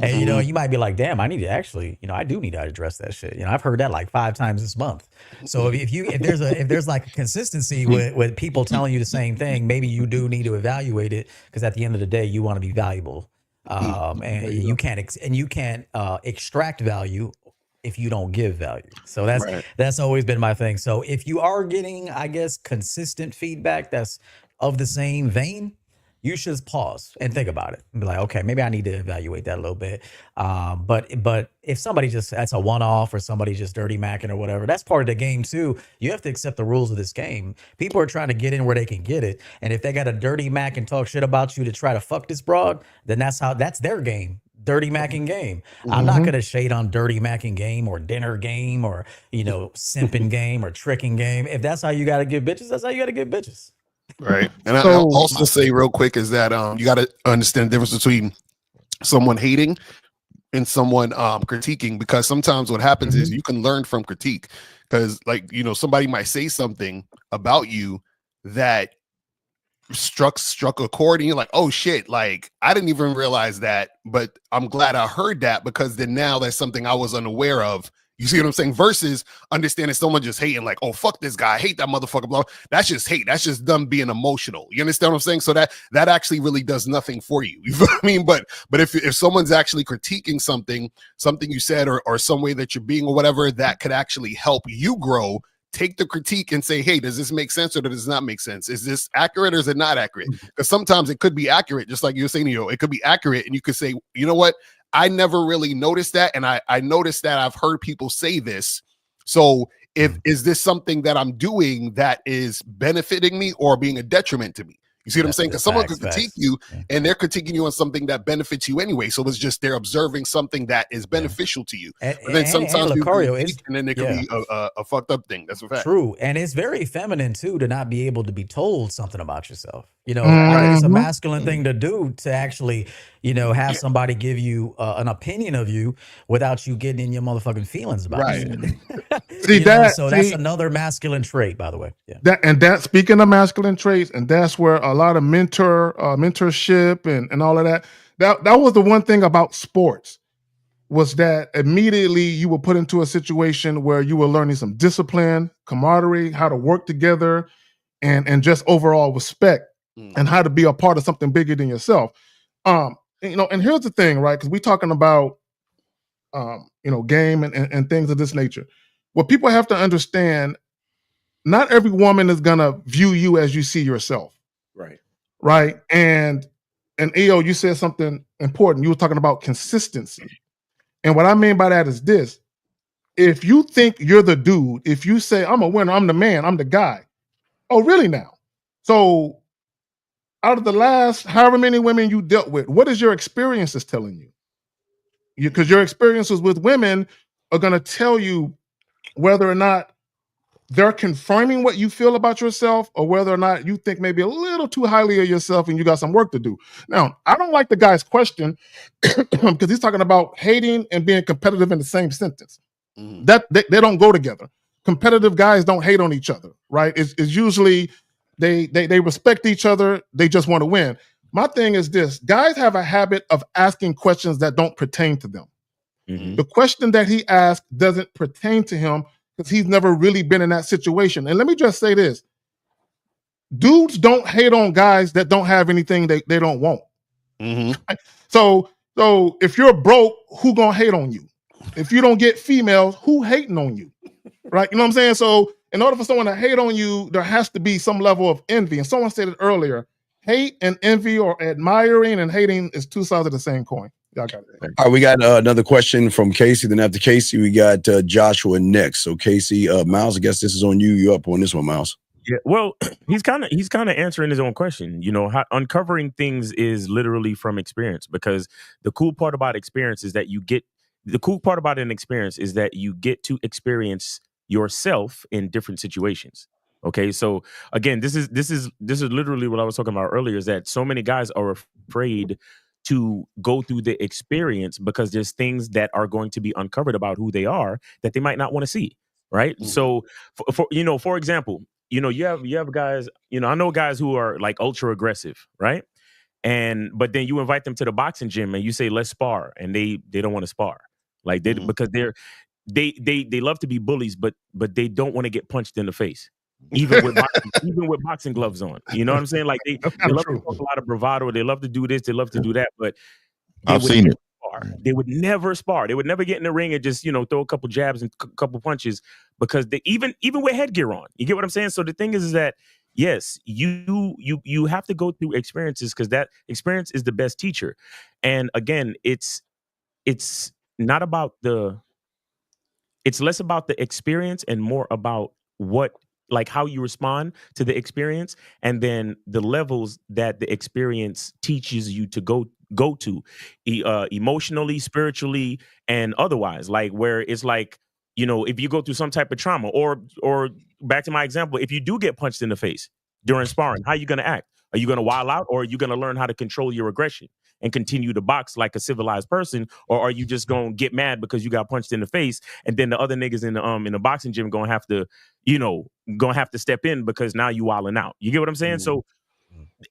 and you might be like, damn, I need to actually, I do need to address that shit. I've heard that like 5 times this month. So if there's like a consistency with people telling you the same thing, maybe you do need to evaluate it, because at the end of the day, you want to be valuable. And you can't extract value if you don't give value. So that's always been my thing. So if you are getting, I guess, consistent feedback that's of the same vein, you should pause and think about it and be like, okay, maybe I need to evaluate that a little bit. But if somebody that's a one-off or somebody just dirty macking or whatever, that's part of the game too. You have to accept the rules of this game. People are trying to get in where they can get it. And if they got a dirty mac and talk shit about you to try to fuck this broad, then that's their game. Dirty macking game. I'm not gonna shade on dirty macking game or dinner game or simping game or tricking game. If that's how you gotta get bitches, that's how you gotta get bitches. Right. And I'll also say real quick is that you got to understand the difference between someone hating and someone critiquing, because sometimes what happens is you can learn from critique, because somebody might say something about you that struck a chord and you're like, oh shit, like I didn't even realize that, but I'm glad I heard that, because then now that's something I was unaware of. You see what I'm saying? Versus understanding someone just hating, like, oh, fuck this guy, I hate that motherfucker, blah. That's just hate. That's just them being emotional. You understand what I'm saying? So that actually really does nothing for you. You know what I mean? But if someone's actually critiquing something you said or some way that you're being or whatever, that could actually help you grow. Take the critique and say, hey, does this make sense or does it not make sense? Is this accurate or is it not accurate? Because sometimes it could be accurate, just like you were saying, it could be accurate. And you could say, you know what? I never really noticed that. And I noticed that I've heard people say this. So is this something that I'm doing that is benefiting me or being a detriment to me? You see what I'm saying? Because someone could critique you and they're critiquing you on something that benefits you anyway. So it's just they're observing something that is beneficial to you. But then sometimes and then it could be a fucked up thing. That's a fact. True. And it's very feminine too to not be able to be told something about yourself. I think it's a masculine thing to do, to actually, have somebody give you an opinion of you without you getting in your motherfucking feelings about it. So that's another masculine trait, by the way. Yeah. Speaking of masculine traits, and that's where a lot of mentorship and all of that. That was the one thing about sports, was that immediately you were put into a situation where you were learning some discipline, camaraderie, how to work together, and just overall respect, and how to be a part of something bigger than yourself. And here's the thing, right? Because we're talking about game and things of this nature. What people have to understand, not every woman is gonna view you as you see yourself. Right. And EO, you said something important. You were talking about consistency. And what I mean by that is this: if you think you're the dude, if you say, I'm a winner, I'm the man, I'm the guy. Oh, really now? So out of the last however many women you dealt with, what is your experiences telling you? Because your experiences with women are going to tell you whether or not they're confirming what you feel about yourself, or whether or not you think maybe a little too highly of yourself and you got some work to do. Now, I don't like the guy's question because he's talking about hating and being competitive in the same sentence. That they don't go together. Competitive guys don't hate on each other, right? It's usually they respect each other. They just want to win. My thing is this: guys have a habit of asking questions that don't pertain to them. The question that he asked doesn't pertain to him because he's never really been in that situation. And let me just say this: dudes don't hate on guys that don't have anything they don't want. So if you're broke, who gonna hate on you? If you don't get females, who hating on you? Right? You know what I'm saying? So in order for someone to hate on you, there has to be some level of envy. And someone said it earlier: hate and envy, or admiring and hating, is two sides of the same coin. Y'all got it. All right, we got another question from Casey. Then after Casey, we got Joshua next. So Casey, Miles, I guess this is on you. You're up on this one, Miles. Yeah, well, he's kind of answering his own question. Uncovering things is literally from experience, because the cool part about experience is that you get to experience yourself in different situations. Okay, so again, this is literally what I was talking about earlier, is that so many guys are afraid to go through the experience because there's things that are going to be uncovered about who they are that they might not want to see, right? So for example, you have guys, I know guys who are like ultra aggressive, right? But then you invite them to the boxing gym and you say, let's spar, and they don't want to spar. Like because they love to be bullies, but they don't want to get punched in the face. Even with boxing gloves on. You know what I'm saying? Like they love to talk a lot of bravado, they love to do this, they love to do that, but I've seen it. spar. They would never spar. They would never get in the ring and just, you know, throw a couple jabs and a couple punches, because they even with headgear on. You get what I'm saying? So the thing is that yes, you have to go through experiences, because that experience is the best teacher. And again, it's not about it's less about the experience and more about how you respond to the experience, and then the levels that the experience teaches you to go to emotionally, spiritually, and otherwise. Like, where it's like, you know, if you go through some type of trauma, or back to my example, if you do get punched in the face during sparring, how are you going to act? Are you going to wild out, or are you going to learn how to control your aggression and continue to box like a civilized person? Or are you just going to get mad because you got punched in the face, and then the other niggas in the boxing gym going to have to, you know, step in because now you wilding out? You get what I'm saying? So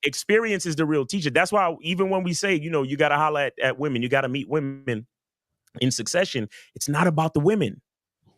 experience is the real teacher. That's why even when we say, you know, you got to holler at women, you got to meet women in succession, it's not about the women.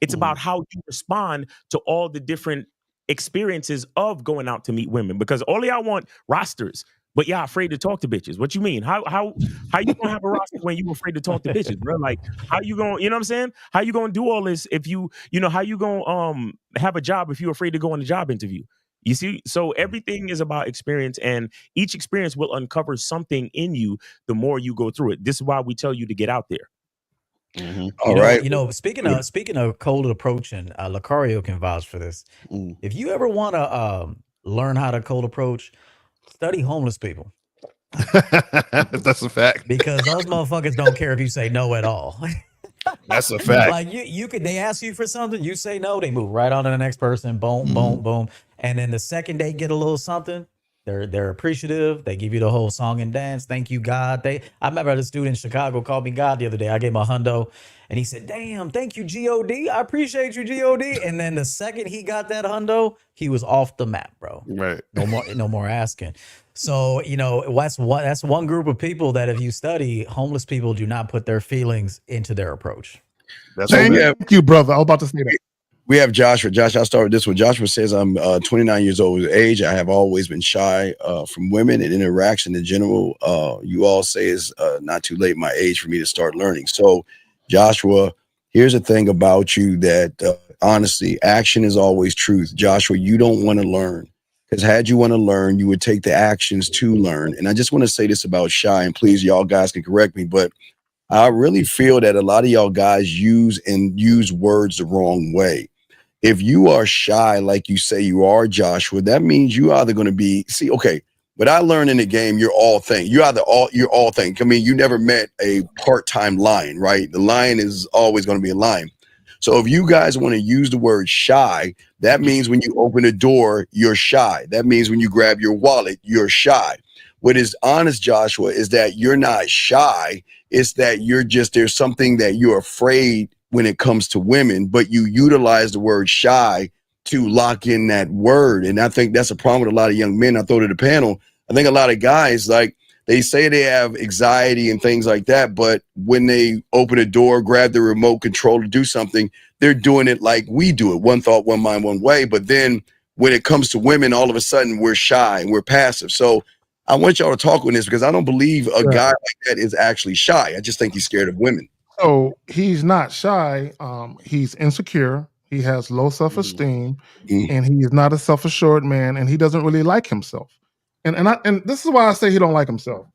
It's about how you respond to all the different experiences of going out to meet women. Because all y'all want rosters, but y'all afraid to talk to bitches. What you mean? How you gonna have a roster when you afraid to talk to bitches, bro? Like, how you gonna, you know what I'm saying? How you gonna do all this if you know, how you gonna have a job if you're afraid to go on a job interview? You see? So everything is about experience, and each experience will uncover something in you the more you go through it. This is why we tell you to get out there. All right. You know, speaking of cold approach, and Lucario can vouch for this. If you ever want to learn how to cold approach, study homeless people. That's a fact. Because those motherfuckers don't care if you say no at all. That's a fact. Like you could, they ask you for something, you say no, they move right on to the next person. Boom, boom, boom. And then the second they get a little something, they're appreciative. They give you the whole song and dance. Thank you, God. I remember the student in Chicago called me God the other day. I gave him a hundo, and he said, "Damn, thank you, God. I appreciate you, God." And then the second he got that hundo, he was off the map, bro. Right. No more asking. So, you know, that's one group of people that if you study, homeless people do not put their feelings into their approach. Thank you, brother. I was about to say that. We have Joshua. Josh, I'll start with this one. Joshua says, I'm 29 years old of age. I have always been shy from women and interaction in general. You all say it's not too late my age for me to start learning. So, Joshua, here's the thing about you that honestly, action is always truth. Joshua, you don't want to learn, because had you want to learn, you would take the actions to learn. And I just want to say this about shy, and please, y'all guys can correct me, but I really feel that a lot of y'all guys use words the wrong way. If you are shy, like you say you are, Joshua, that means you either going to be, okay, what I learned in the game, you're all thing. You're all thing. I mean, you never met a part-time lion, right? The lion is always going to be a lion. So if you guys want to use the word shy, that means when you open a door, you're shy. That means when you grab your wallet, you're shy. What is honest, Joshua, is that you're not shy. It's that there's something that you're afraid when it comes to women, but you utilize the word shy to lock in that word. And I think that's a problem with a lot of young men. I throw to the panel. I think a lot of guys, like, they say they have anxiety and things like that, but when they open a door, grab the remote control to do something, they're doing it like we do it. One thought, one mind, one way. But then when it comes to women, all of a sudden we're shy and we're passive. So I want y'all to talk on this, because I don't believe a guy like that is actually shy. I just think he's scared of women. So he's not shy. He's insecure. He has low self-esteem, and he is not a self-assured man, and he doesn't really like himself. And this is why I say he don't like himself.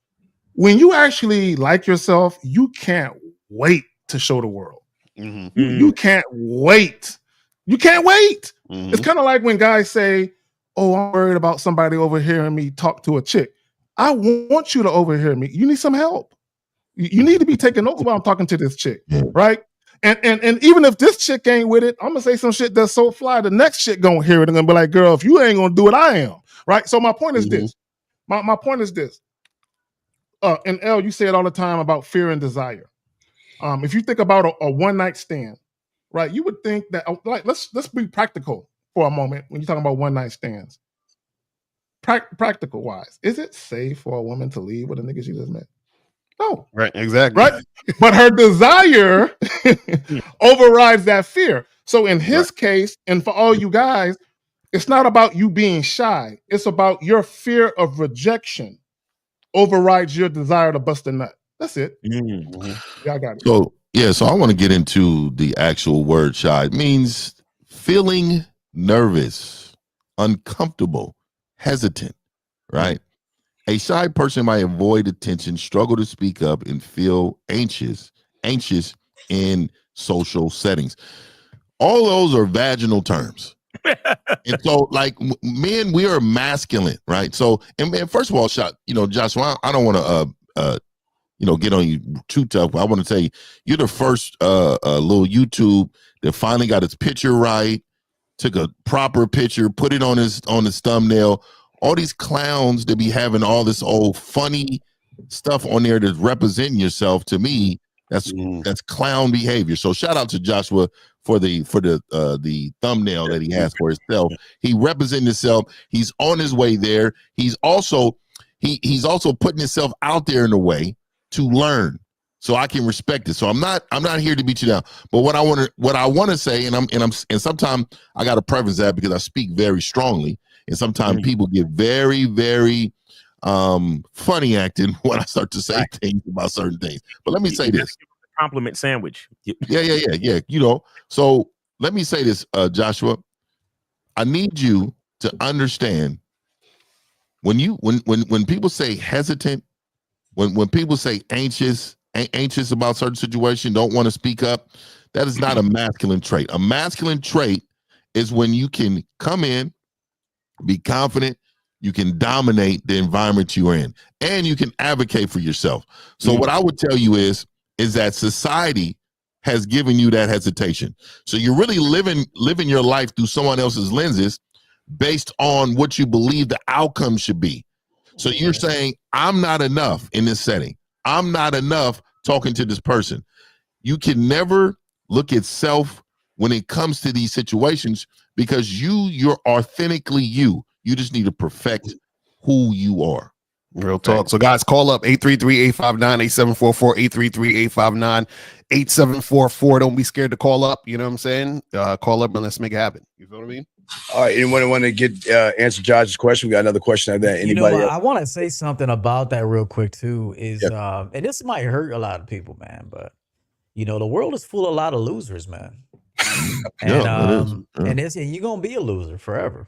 When you actually like yourself, you can't wait to show the world. You can't wait. You can't wait. It's kind of like when guys say, "Oh, I'm worried about somebody overhearing me talk to a chick." I want you to overhear me. You need some help. You need to be taking notes while I'm talking to this chick, right? And even if this chick ain't with it, I'm gonna say some shit that's so fly, the next chick gonna hear it and gonna be like, "Girl, if you ain't gonna do it, I am." Right? So my point is this. My point is this. And L, you say it all the time about fear and desire. If you think about a one-night stand, right? You would think that, like, let's be practical for a moment when you're talking about one-night stands. Practical wise, is it safe for a woman to leave with a nigga she just met? No. Right, exactly. Right? But her desire overrides that fear. So in his case, and for all you guys, it's not about you being shy. It's about your fear of rejection overrides your desire to bust a nut. That's it. Yeah, I got it. So yeah, so I want to get into the actual word shy. It means feeling nervous, uncomfortable, hesitant, right? A shy person might avoid attention, struggle to speak up, and feel anxious in social settings. All those are vaginal terms. And so, like men, we are masculine, right? So, and man, first of all, Joshua, I don't want to get on you too tough. I want to say you're the first little YouTube that finally got its picture right, took a proper picture, put it on his thumbnail. All these clowns that be having all this old funny stuff on there that's representing yourself, to me, that's clown behavior. So shout out to Joshua for the thumbnail that he has for himself. He representing himself. He's on his way there. He's also putting himself out there in a way to learn. So I can respect it. So I'm not here to beat you down. But what I want to say, and sometimes I got to preface that because I speak very strongly, and sometimes people get very, very funny acting when I start to say things about certain things. But let me say this: compliment sandwich. Yeah. So let me say this, Joshua. I need you to understand when people say hesitant, when people say anxious about certain situation, don't want to speak up, that is not a masculine trait. A masculine trait is when you can come in, be confident, you can dominate the environment you're in, and you can advocate for yourself. So what I would tell you is that society has given you that hesitation. So you're really living your life through someone else's lenses based on what you believe the outcome should be. So you're saying, I'm not enough in this setting. I'm not enough talking to this person. You can never look at self when it comes to these situations because you're authentically you. You just need to perfect who you are. Real talk. So guys, call up 833-859-8744, 833-859-8744. Don't be scared to call up. You know what I'm saying? Call up and let's make it happen. You feel what I mean? All right. Anyone want to get answer Josh's question? We got another question out there. Anybody else? I want to say something about that real quick too. And this might hurt a lot of people, man. But the world is full of a lot of losers, man. And you're gonna be a loser forever.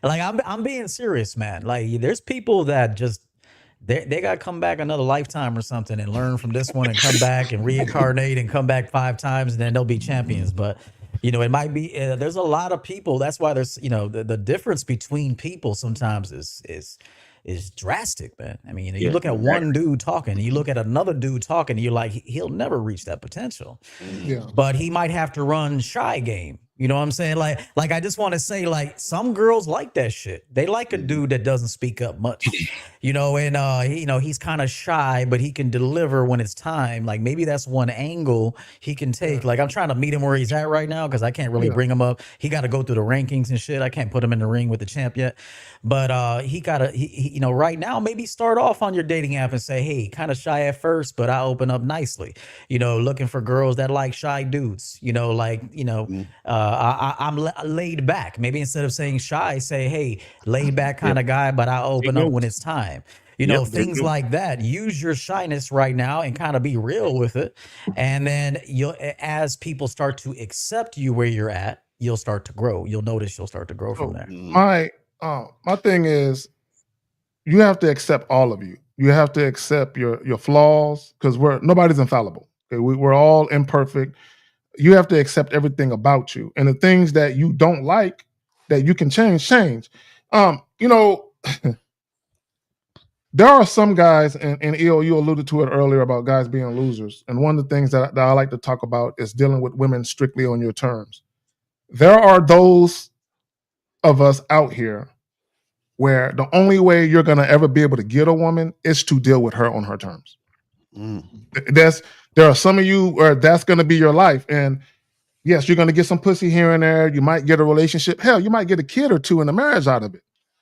Like I'm being serious, man. Like there's people that just they got to come back another lifetime or something and learn from this one and come back and reincarnate and come back 5 times and then they'll be champions. But it might be there's a lot of people. That's why there's the difference between people sometimes is drastic, man. I mean, you look at one dude talking, and you look at another dude talking, and you're like, he'll never reach that potential. Yeah. But he might have to run shy game. You know what I'm saying? Like I just want to say, like, some girls like that shit. They like a dude that doesn't speak up much, and he's kind of shy, but he can deliver when it's time. Like maybe that's one angle he can take. Like I'm trying to meet him where he's at right now because I can't really bring him up. He got to go through the rankings and shit. I can't put him in the ring with the champ yet, but he gotta, right now maybe start off on your dating app and say, hey, kind of shy at first, but I open up nicely. Looking for girls that like shy dudes. I'm laid back. Maybe instead of saying shy, say, hey, laid back kind of guy, but I open up when it's time. Things like that. Use your shyness right now and kind of be real with it. And then as people start to accept you where you're at, you'll start to grow. You'll notice you'll start to grow from there. My thing is you have to accept all of you. You have to accept your flaws because nobody's infallible. Okay? We're all imperfect. You have to accept everything about you, and the things that you don't like that you can change. There are some guys, and EO, you alluded to it earlier about guys being losers. And one of the things that I like to talk about is dealing with women strictly on your terms. There are those of us out here where the only way you're going to ever be able to get a woman is to deal with her on her terms. There are some of you where that's going to be your life. And yes, you're going to get some pussy here and there. You might get a relationship. Hell, you might get a kid or two in a marriage out of it.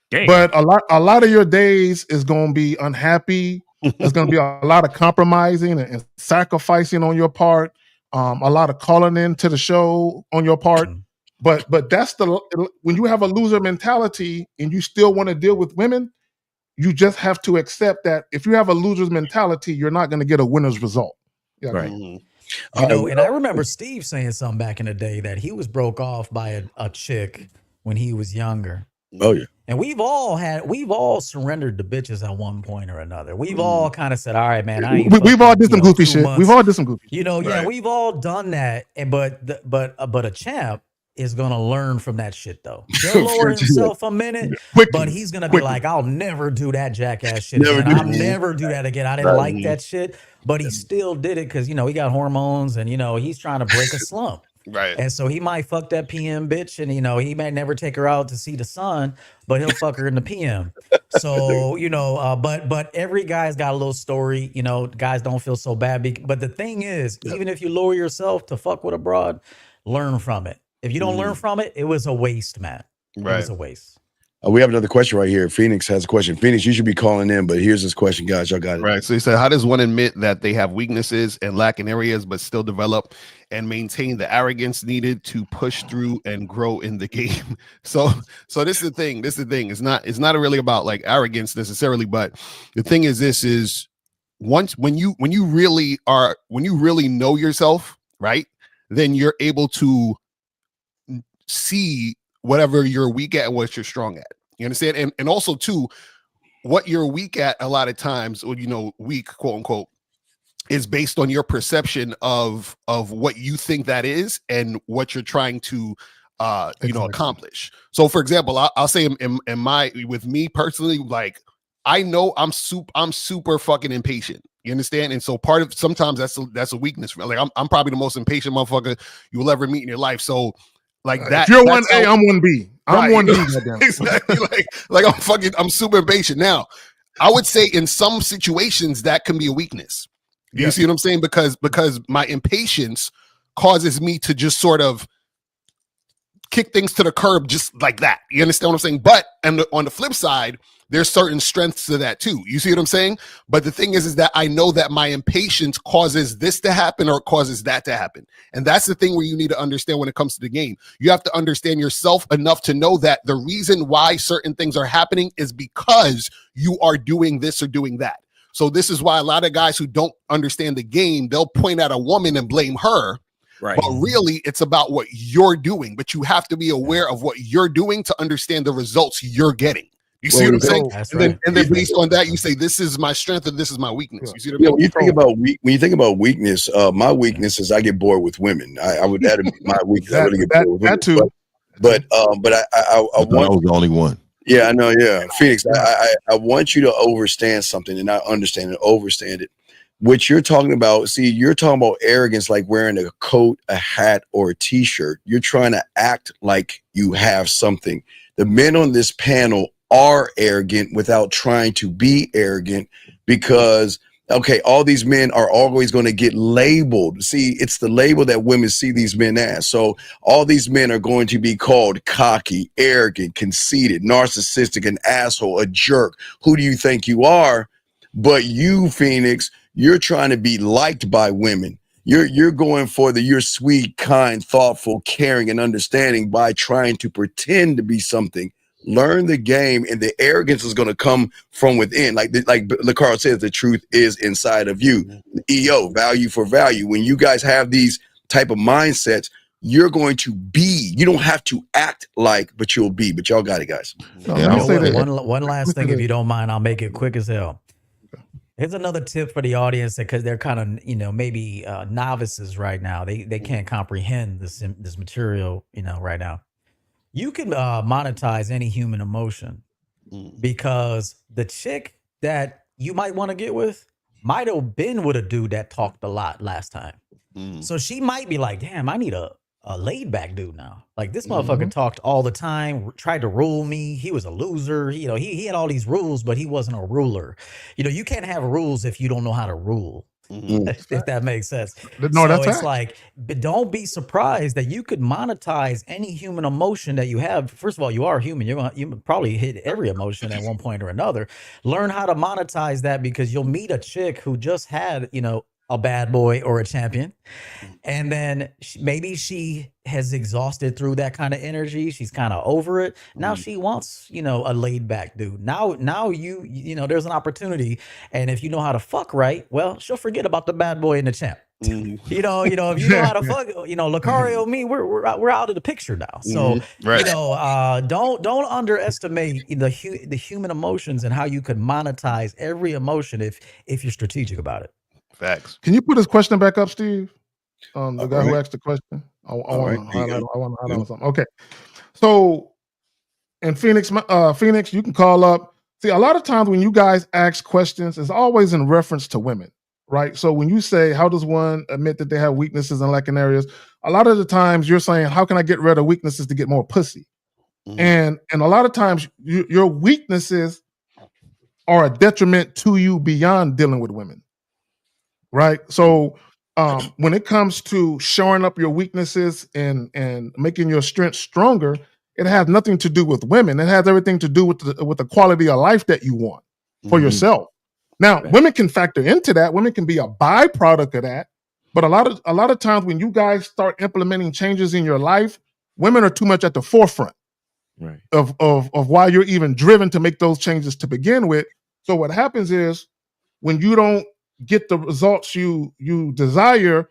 Dang. But a lot of your days is going to be unhappy. There's going to be a lot of compromising and sacrificing on your part. A lot of calling in to the show on your part. But that's when you have a loser mentality and you still want to deal with women, you just have to accept that if you have a loser's mentality, you're not going to get a winner's result. Yeah. Right. You know, and I remember Steve saying something back in the day that he was broke off by a chick when he was younger. Oh yeah. And we've all surrendered to bitches at one point or another. We've all kind of said, all right, man, we've all did some goofy shit. We've all did some goofy shit. You know, yeah, we've all done that. And but a champ is gonna learn from that shit though. He'll lower himself a minute, but he's gonna be like, I'll never do that jackass shit again. I'll never do that again. I didn't like that shit. But he still did it because, you know, he got hormones and, you know, he's trying to break a slump. Right. And so he might fuck that PM bitch and, you know, he may never take her out to see the sun, but he'll fuck her in the PM. So, you know, but every guy's got a little story, you know, guys don't feel so bad. But the thing is, even if you lower yourself to fuck with a broad, learn from it. If you don't learn from it, it was a waste, man. Right. It was a waste. We have another question right here. Phoenix has a question. Phoenix, you should be calling in, but here's this question, guys. Y'all got it. Right. So he said, how does one admit that they have weaknesses and lack in areas, but still develop and maintain the arrogance needed to push through and grow in the game? So this is the thing. It's not really about like arrogance necessarily, but the thing is, this is when you really know yourself, right? Then you're able to see whatever you're weak at and what you're strong at. You understand? And also too, what you're weak at a lot of times, or, you know, weak, quote unquote, is based on your perception of what you think that is and what you're trying to you know, accomplish. So for example, I'll say with me personally, like, I know I'm super fucking impatient. You understand? And so sometimes that's a weakness for me. Like I'm probably the most impatient motherfucker you will ever meet in your life. So like that. If you're 1A, I'm 1B. I'm 1B. Exactly. Like I'm super impatient. Now, I would say in some situations that can be a weakness. You see what I'm saying? Because my impatience causes me to just sort of kick things to the curb just like that. You understand what I'm saying? But on the flip side, there's certain strengths to that too. You see what I'm saying? But the thing is that I know that my impatience causes this to happen or causes that to happen. And that's the thing where you need to understand when it comes to the game. You have to understand yourself enough to know that the reason why certain things are happening is because you are doing this or doing that. So this is why a lot of guys who don't understand the game, they'll point at a woman and blame her. Right. But really, it's about what you're doing. But you have to be aware of what you're doing to understand the results you're getting. You see what I'm saying? And then based on that, you say, this is my strength and this is my weakness. You see what I mean? When you think about weakness, my weakness is I get bored with women. I would that be my weakness. I really get bored with women. That too. But I was the only one. Yeah, I know. Yeah, Phoenix. I want you to understand something and not understand it, overstand it. What you're talking about, see, you're talking about arrogance, like wearing a coat, a hat, or a t-shirt. You're trying to act like you have something. The men on this panel are arrogant without trying to be arrogant because, okay, all these men are always going to get labeled. See, it's the label that women see these men as. So all these men are going to be called cocky, arrogant, conceited, narcissistic, an asshole, a jerk. Who do you think you are? But you, Phoenix, you're trying to be liked by women. You're going for you're sweet, kind, thoughtful, caring, and understanding by trying to pretend to be something. Learn the game, and the arrogance is going to come from within. Like Carl says, the truth is inside of you. EO, value for value. When you guys have these type of mindsets, you're going to be. You don't have to act like, but you'll be. But y'all got it, guys. One last thing, if you don't mind, I'll make it quick as hell. Here's another tip for the audience, because they're kind of, you know, maybe novices right now. They can't comprehend this material, you know, right now. You can monetize any human emotion, because the chick that you might want to get with might have been with a dude that talked a lot last time. So she might be like, damn, I need a laid back dude now. Like, this motherfucker talked all the time, tried to rule me. He was a loser. You know, he had all these rules, but he wasn't a ruler. You know, you can't have rules if you don't know how to rule. If that makes sense. No, that's it's right. like, but don't be surprised that you could monetize any human emotion that you have. First of all, you are human. You probably hit every emotion at one point or another. Learn how to monetize that, because you'll meet a chick who just had, you know, a bad boy or a champion. And then maybe she has exhausted through that kind of energy. She's kind of over it. Now she wants, you know, a laid back dude. Now you know, there's an opportunity. And if you know how to fuck right, well, she'll forget about the bad boy and the champ. You know, if you know how to fuck, you know, Lucario, me, we're out of the picture now. So, you know, don't underestimate the human emotions and how you could monetize every emotion if you're strategic about it. Facts. Can you put his question back up, Steve? The guy who asked the question. I want to highlight something. Okay. So, in Phoenix, you can call up. See, a lot of times when you guys ask questions, it's always in reference to women, right? So when you say, how does one admit that they have weaknesses and lacking areas? A lot of the times you're saying, how can I get rid of weaknesses to get more pussy? And a lot of times your weaknesses are a detriment to you beyond dealing with women. Right. So when it comes to showing up your weaknesses and making your strength stronger, it has nothing to do with women. It has everything to do with the quality of life that you want for yourself. Now, women can factor into that. Women can be a byproduct of that. But a lot of times when you guys start implementing changes in your life, women are too much at the forefront of why you're even driven to make those changes to begin with. So what happens is when you don't get the results you desire,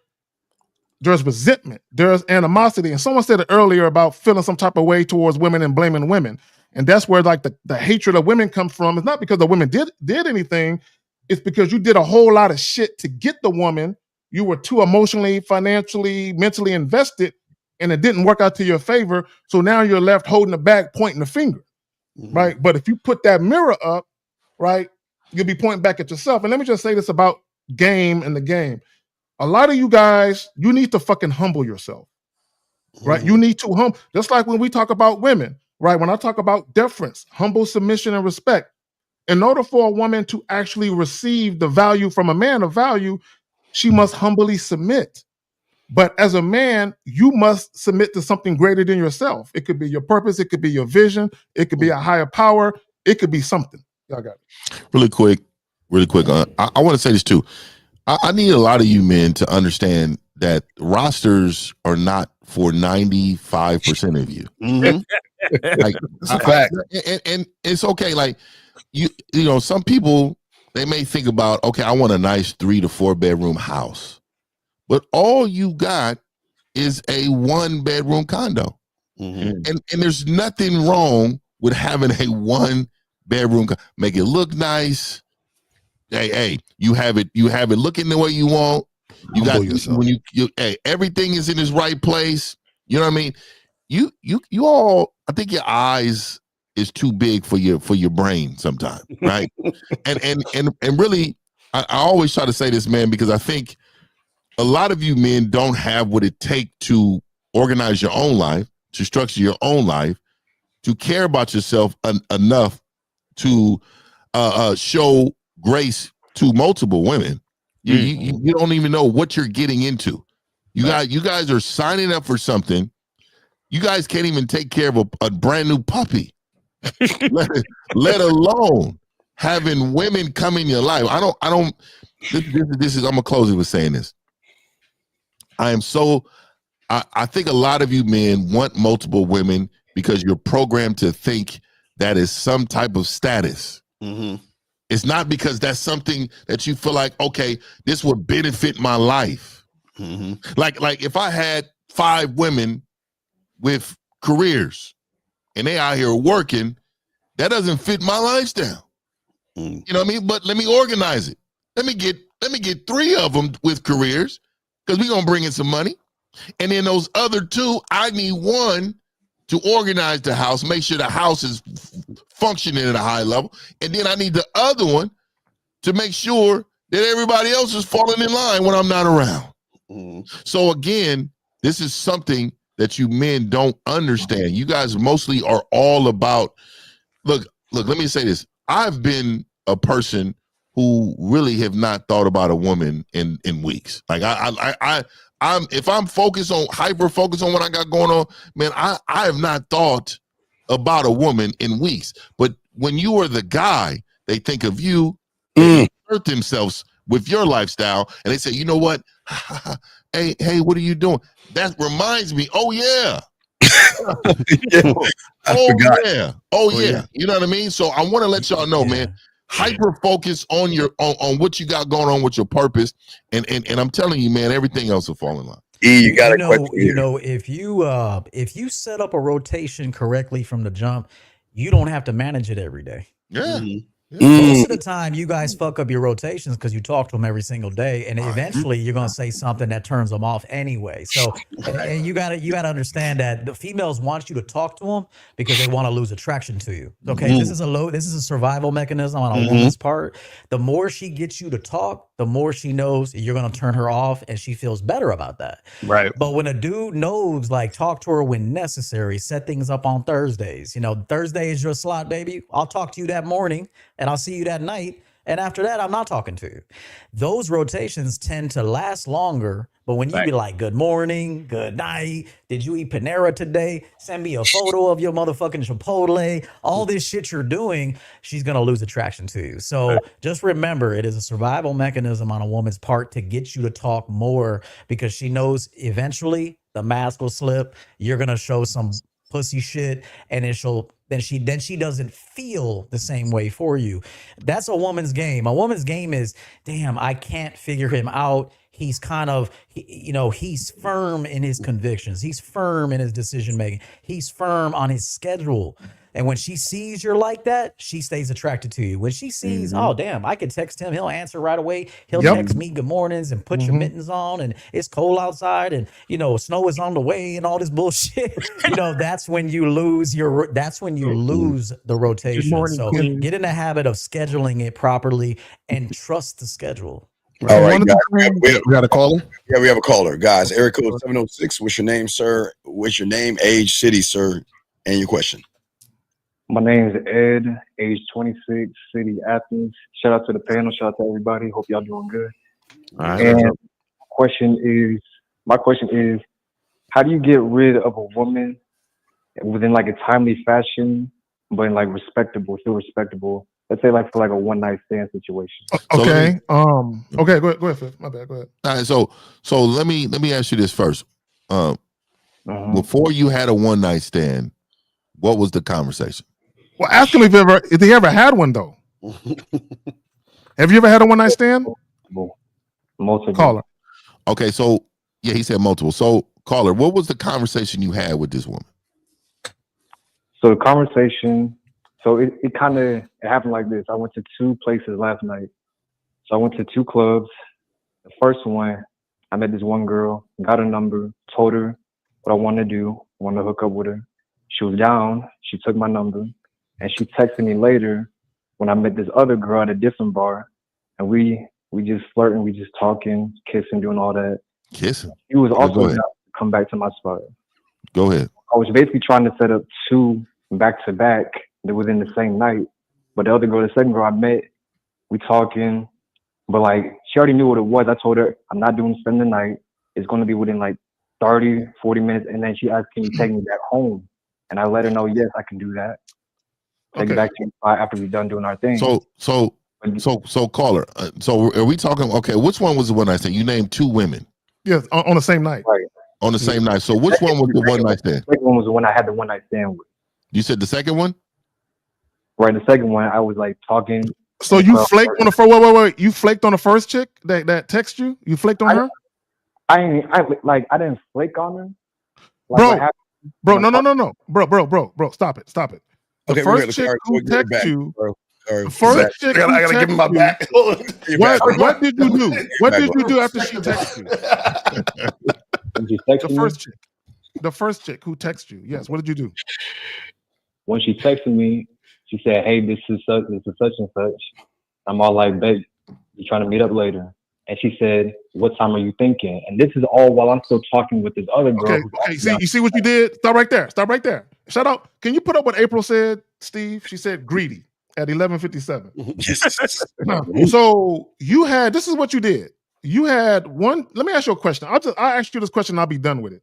there's resentment, there's animosity. And someone said it earlier about feeling some type of way towards women and blaming women. And that's where like the hatred of women comes from. It's not because the women did anything. It's because you did a whole lot of shit to get the woman. You were too emotionally, financially, mentally invested, and it didn't work out to your favor. So now you're left holding the bag, pointing the finger, right? But if you put that mirror up, right, you'll be pointing back at yourself. And let me just say this about game and the game. A lot of you guys, you need to fucking humble yourself, right? You need to humble. Just like when we talk about women, right? When I talk about deference, humble submission and respect, in order for a woman to actually receive the value from a man of value, she must humbly submit. But as a man, you must submit to something greater than yourself. It could be your purpose. It could be your vision. It could be a higher power. It could be something. Y'all got it. Really quick. I want to say this too. I need a lot of you men to understand that rosters are not for 95% of you. Like, it's a fact. And it's okay. Like you know, some people, they may think about, okay, I want a nice 3 to 4 bedroom house, but all you got is a 1 bedroom condo. And there's nothing wrong with having a 1 bedroom, make it look nice. Hey, you have it looking the way you want. You got when you everything is in its right place. You know what I mean? You all, I think your eyes is too big for your brain sometimes, right? and really, I always try to say this, man, because I think a lot of you men don't have what it takes to organize your own life, to structure your own life, to care about yourself enough to show grace to multiple women. You don't even know what you're getting into. You guys are signing up for something. You guys can't even take care of a brand new puppy, let alone having women come in your life. This is I'm gonna close it with saying this. I think a lot of you men want multiple women because you're programmed to think that is some type of status. It's not because that's something that you feel like, okay, this would benefit my life. Like if I had 5 women with careers and they out here working, that doesn't fit my lifestyle. You know what I mean? But let me organize it. Let me get 3 of them with careers because we're gonna bring in some money. And then those other 2, I need 1 to organize the house, make sure the house is functioning at a high level. And then I need the other one to make sure that everybody else is falling in line when I'm not around. So again, this is something that you men don't understand. You guys mostly are all about, look, let me say this. I've been a person who really have not thought about a woman in weeks. Like if I'm hyper focused on what I got going on, man, I have not thought about a woman in weeks. But when you are the guy, they think of you, they insert themselves with your lifestyle, and they say, you know what? hey, what are you doing? That reminds me. Oh yeah. Oh yeah. You know what I mean? So I want to let y'all know, man. Hyper focus on your on what you got going on with your purpose, and I'm telling you, man, everything else will fall in line. You got a question you know, if you set up a rotation correctly from the jump, you don't have to manage it every day. Yeah. Most of the time, you guys fuck up your rotations because you talk to them every single day, and eventually you're gonna say something that turns them off anyway. So, and you gotta understand that the females want you to talk to them because they want to lose attraction to you. Okay, this is a survival mechanism on a woman's part. The more she gets you to talk, the more she knows you're gonna turn her off, and she feels better about that. Right. But when a dude knows, like, talk to her when necessary, set things up on Thursdays. You know, Thursday is your slot, baby. I'll talk to you that morning, and I'll see you that night. And after that, I'm not talking to you. Those rotations tend to last longer. But when you be like, good morning, good night, did you eat Panera today? Send me a photo of your motherfucking Chipotle. All this shit you're doing, she's going to lose attraction to you. So just remember, it is a survival mechanism on a woman's part to get you to talk more, because she knows eventually the mask will slip. You're going to show some pussy shit, and then she doesn't feel the same way for you. That's a woman's game. A woman's game is, damn, I can't figure him out. He's kind of, he's firm in his convictions. He's firm in his decision making. He's firm on his schedule. And when she sees you're like that, she stays attracted to you. When she sees, oh, damn, I can text him. He'll answer right away. He'll text me good mornings and put your mittens on, and it's cold outside, and, snow is on the way and all this bullshit. That's when you lose the rotation. So get in the habit of scheduling it properly and trust the schedule. All right, guys. We got a caller? Yeah, we have a caller. Guys, area code 706. What's your name, sir? What's your name, age, city, sir, and your question? My name is Ed, age 26, city Athens. Shout out to the panel. Shout out to everybody. Hope y'all doing good. All right. And my question is, how do you get rid of a woman within like a timely fashion, but in like still respectable? Let's say like for like a one night stand situation. Okay. Okay. Go ahead, Fifth. My bad. Go ahead. All right. So let me ask you this first. Before you had a one night stand, what was the conversation? Well, ask him if he ever had one though. Have you ever had a one night stand? Multiple. Caller. Okay. So yeah, he said multiple. So caller, what was the conversation you had with this woman? So the conversation. So it happened like this. I went to two places last night. So I went to two clubs. The first one, I met this one girl, got her number, told her what I wanted to do, wanted to hook up with her. She was down. She took my number, and she texted me later when I met this other girl at a different bar, and we just flirting, we just talking, kissing, doing all that. Kissing? He was also down to come back to my spot. Go ahead. I was basically trying to set up two back to back within the same night. But the second girl I met, we talking, but like she already knew what it was. I told her I'm not doing spend the night. It's going to be within like 30, 40 minutes. And then she asked, can you take me back home? And I let her know, yes, I can do that. Take it back to you after we're done doing our thing. So caller. So are we talking? Okay, which one was the one I said? You named two women. Yes, on the same night. Right. On the same night. So which one was the one night stand? The second one was the one I had the one night stand with. You said the second one? Right, the second one, I was like talking. So you flaked on the first. Wait. You flaked on the first chick that texted you. You flaked on her. I didn't flake on her. Like, bro, no, bro, stop it. The first chick who texted you. The first chick. I gotta give him my back. What did you do? What did you do after she texted you? The first chick who texted you. Yes. What did you do? When she texted me, she said, "Hey, this is such and such." I'm all like, "Babe, you trying to meet up later?" And she said, "What time are you thinking?" And this is all while I'm still talking with this other girl. Okay. You see what you did? Stop right there. Shut up. Can you put up what April said, Steve? She said greedy at 11:57. So you had. This is what you did. You had one. Let me ask you a question. I'll ask you this question and I'll be done with it.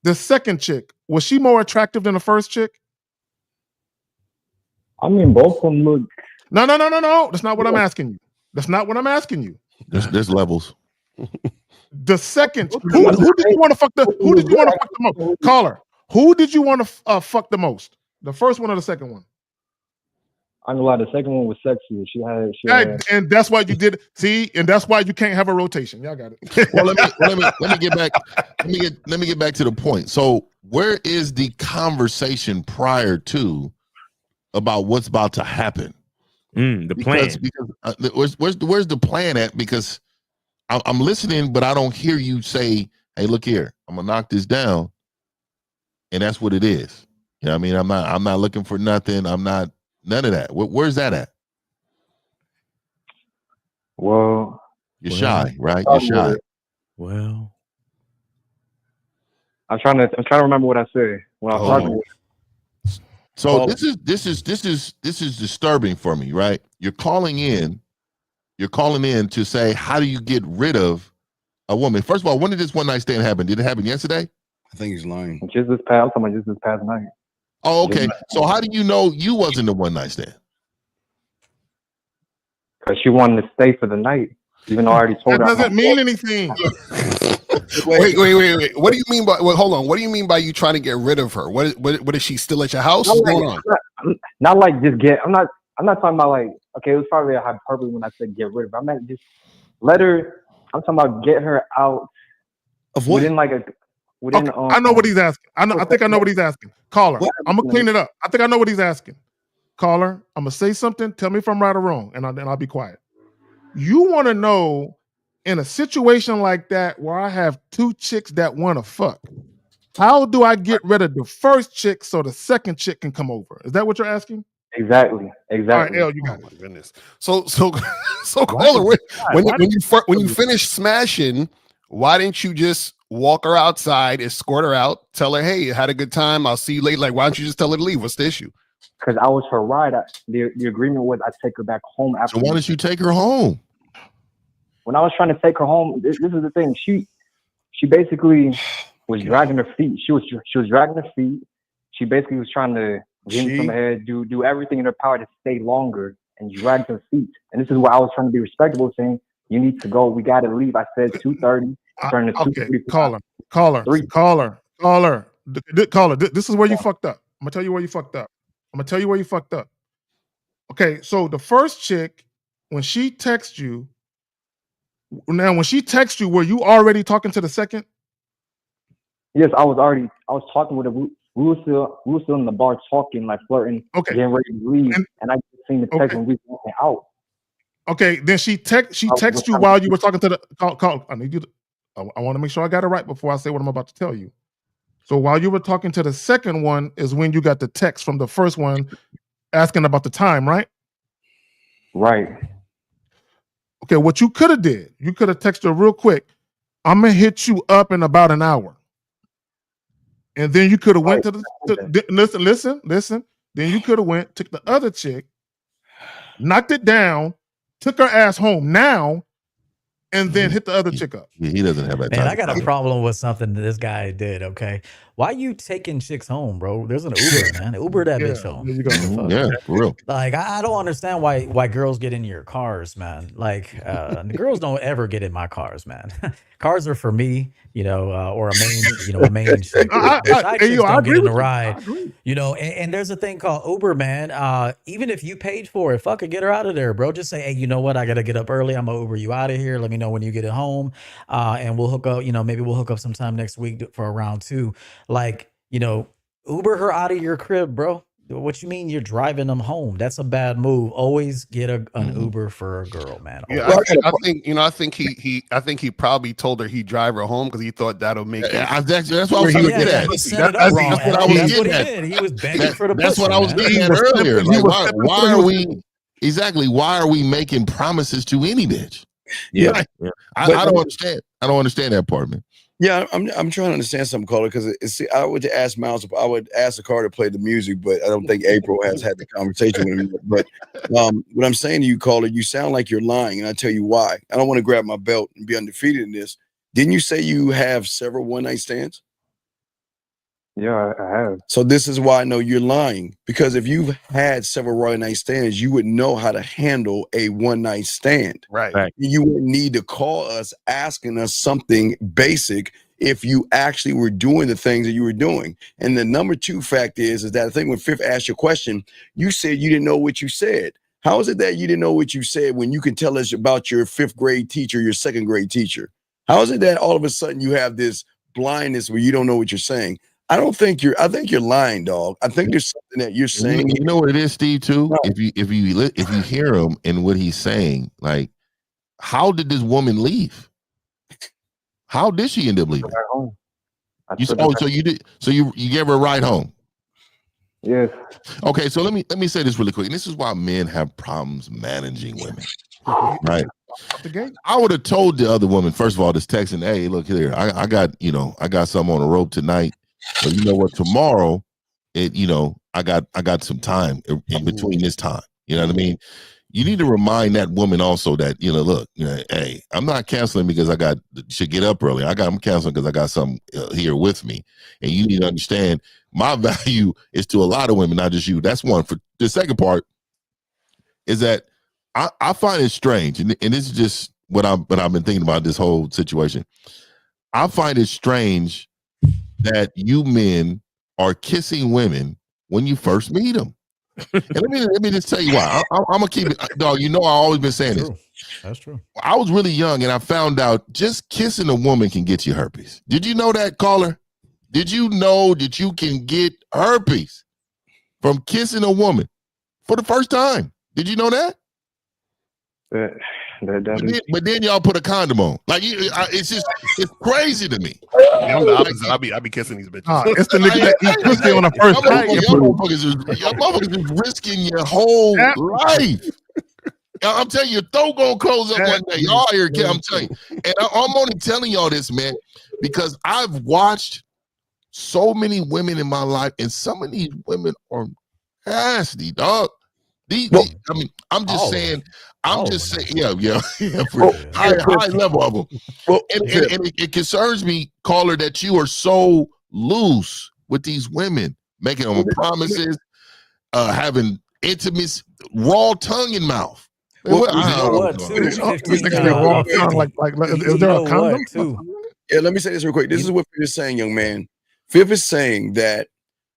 The second chick, was she more attractive than the first chick? I mean, both of them look. No. That's not what I'm asking you. There's levels. The second, who did you want to fuck the most? Caller, who did you want to fuck the most? The first one or the second one? I know the second one was sexy. She had and that's why you did. See, and that's why you can't have a rotation. Y'all got it. Well, let me get back. Let me get back to the point. So, where is the conversation prior to about what's about to happen? The plan. Because where's the plan at? Because I'm listening, but I don't hear you say, "Hey, look here, I'm gonna knock this down," and that's what it is. You know what I mean? I'm not looking for nothing. I'm not none of that. Where's that at? Well, you're shy, right? You're shy. Well, I'm trying to remember what I said when I was talking with. So this is disturbing for me, right? You're calling in to say, how do you get rid of a woman? First of all, when did this one night stand happen? Did it happen yesterday? I think he's lying. I'm talking about just this past night. Oh, okay. So how do you know you wasn't the one night stand? Because she wanted to stay for the night, even though I already told her. That doesn't mean anything. Wait. What do you mean by? Well, hold on. What do you mean by you trying to get rid of her? What is she still at your house? What's going on? Not like just get. I'm not talking about like. Okay, it was probably a hyperbole when I said get rid of her. I meant just let her. I'm talking about get her out of what? Within like a. Within. Okay, I know what he's asking. I think I know what he's asking. Caller, I'm gonna clean it up. I think I know what he's asking. Caller, I'm gonna say something. Tell me if I'm right or wrong, and then I'll be quiet. You want to know, in a situation like that where I have two chicks that want to fuck, how do I get rid of the first chick so the second chick can come over? Is that what you're asking? Exactly. All right, L, you got it. Oh my goodness. So caller, when you finish smashing, why didn't you just walk her outside, escort her out, tell her, hey, had a good time, I'll see you later? Like, why don't you just tell her to leave? What's the issue? Because I was her ride. The agreement was I take her back home after. So why didn't you take her home? When I was trying to take her home, this is the thing. She basically was dragging her feet. She was dragging her feet. She basically was trying to get in from her head, do everything in her power to stay longer and drag her feet. And this is where I was trying to be respectable, saying, you need to go. We got to leave. I said 2:30. Turn to okay, caller. This is where you fucked up. I'm gonna tell you where you fucked up. Okay, so the first chick, when she texts you, were you already talking to the second? Yes, I was talking with her. We were still in the bar talking, like flirting, getting ready to leave, and I just seen the text when we were walking out. Okay, then she texted you while you were talking to the call. I need you to. I want to make sure I got it right before I say what I'm about to tell you. So while you were talking to the second one is when you got the text from the first one asking about the time, right? Right. Okay, what you could have did, you could have texted her real quick. I'm gonna hit you up in about an hour, and then you could have went to the listen. Then you could have went, took the other chick, knocked it down, took her ass home now, and then hit the other chick up. He doesn't have that time. Man, I got a problem with something that this guy did, okay? Why you taking chicks home, bro? There's an Uber, man. Uber that bitch home. There you go. Yeah, for real. Like, I don't understand why girls get in your cars, man. Like, the girls don't ever get in my cars, man. Cars are for me, or a main chick. I agree with the ride, and there's a thing called Uber, man. Even if you paid for it, fuck it, get her out of there, bro. Just say, hey, you know what? I got to get up early. I'm going to Uber you out of here. Let me know when you get it home. And we'll hook up, maybe we'll hook up sometime next week for a round 2. Like, Uber her out of your crib, bro. What you mean you're driving them home? That's a bad move. Always get an Uber for a girl, man. Yeah, I think he probably told her he'd drive her home because he thought that'll make it. That's what I was trying to get at. That's what I was getting at. He was begging for the That's what I was getting at earlier. Like, why are we making promises to any bitch? Yeah, I don't understand. I don't understand that part, man. Yeah, I'm trying to understand something, caller, because I would ask Miles. I would ask the car to play the music, but I don't think April has had the conversation with him. But what I'm saying to you, caller, you sound like you're lying, and I tell you why. I don't want to grab my belt and be undefeated in this. Didn't you say you have several one-night stands? Yeah, I have. So this is why I know you're lying, because if you've had several one night stands, you would know how to handle a one night stand. Right. You wouldn't need to call us asking us something basic if you actually were doing the things that you were doing. And the number two fact is that I think when Fifth asked your question, you said you didn't know what you said. How is it that you didn't know what you said when you can tell us about your fifth grade teacher, your second grade teacher? How is it that all of a sudden you have this blindness where you don't know what you're saying? I think you're lying, dog. I think there's something that you're saying. You know what it is, Steve, too? If you hear him and what he's saying, like, how did this woman leave? How did she end up leaving? Home. So you gave her a ride home. Yes. Okay, so let me say this really quick. And this is why men have problems managing women. Right. I would have told the other woman, first of all, this texting, hey, look here, I got something on the rope tonight. But you know what, tomorrow, I got some time in between this time. You know what I mean? You need to remind that woman also that, look, hey, I'm not canceling because I should get up early. I'm canceling because I got something here with me. And you need to understand my value is to a lot of women, not just you. That's one. For the second part is that I find it strange. And this is just what I've been thinking about this whole situation. I find it strange that you men are kissing women when you first meet them. And let me just tell you why. I'm gonna keep it, dog. I've always been saying this. That's true. I was really young and I found out just kissing a woman can get you herpes. Did you know that, caller? Did you know that you can get herpes from kissing a woman for the first time? Did you know that? But then y'all put a condom on. Like it's crazy to me. I'm the opposite. I'll be kissing these bitches. It's the nigga that eat pussy on the first night. Y'all motherfuckers is risking your whole life. I'm telling you, your throat gonna close up one day. Y'all here, I'm telling you. And I'm only telling y'all this, man, because I've watched so many women in my life, and some of these women are nasty, dog. I'm just saying, for high level of them. And it concerns me, caller, that you are so loose with these women, making them promises, having intimacy, raw tongue in mouth. Is there a condom? Yeah, let me say this real quick. This is what Fifth is saying, young man. Fifth is saying that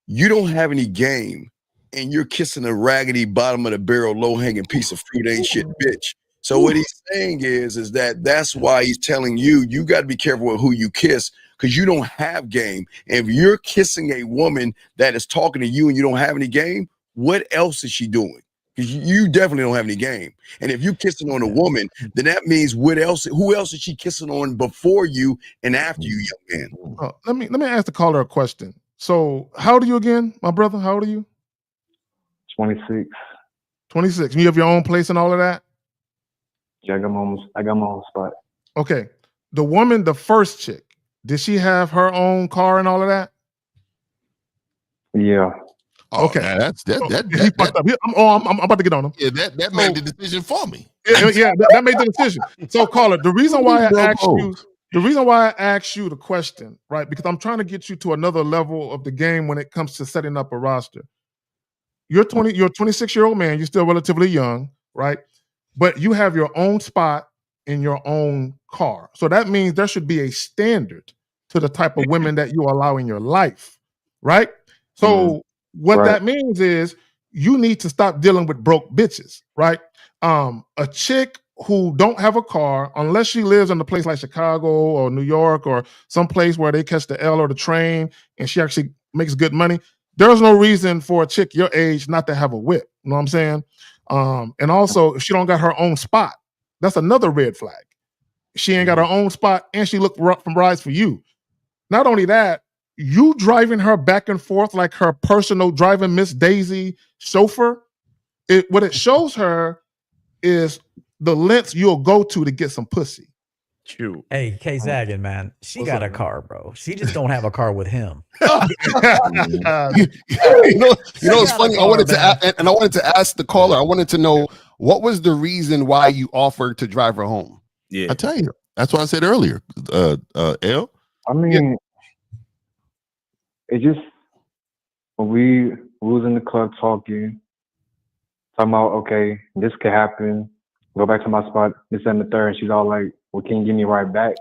you don't have any game and you're kissing a raggedy bottom of the barrel, low hanging piece of fruit, ain't shit, bitch. So what he's saying is that's why he's telling you got to be careful with who you kiss, because you don't have game. And if you're kissing a woman that is talking to you and you don't have any game, what else is she doing? Because you definitely don't have any game. And if you're kissing on a woman, then that means who else is she kissing on before you and after you, young man? Let me ask the caller a question. So how old are you again, my brother? How old are you? 26. 26. You have your own place and all of that? Yeah, I got my own spot. Okay. The woman, the first chick, did she have her own car and all of that? Yeah. Okay, that's he fucked up. I'm about to get on him. Yeah, that made the decision for me. Yeah, that made the decision. So, caller, the reason why I asked you the question, right? Because I'm trying to get you to another level of the game when it comes to setting up a roster. You're a 26-year-old man. You're still relatively young, right? But you have your own spot in your own car. So that means there should be a standard to the type of women that you allow in your life, right? So what that means is you need to stop dealing with broke bitches, right? A chick who don't have a car, unless she lives in a place like Chicago or New York or some place where they catch the L or the train and she actually makes good money, there's no reason for a chick your age not to have a whip. You know what I'm saying? And also, if she don't got her own spot, that's another red flag. She ain't got her own spot and she look from rides for you. Not only that, you driving her back and forth like her personal driving Miss Daisy chauffeur, what it shows her is the lengths you'll go to get some pussy. True. Hey, K Zaggin, man, she got a car, bro. She just don't have a car with him. You know it's funny. I wanted to ask the caller. I wanted to know what was the reason why you offered to drive her home. Yeah, I tell you, that's what I said earlier. L. I mean, it just we was in the club talking about, okay, this could happen. Go back to my spot, this and the third. And she's all like, well, can you give me right back?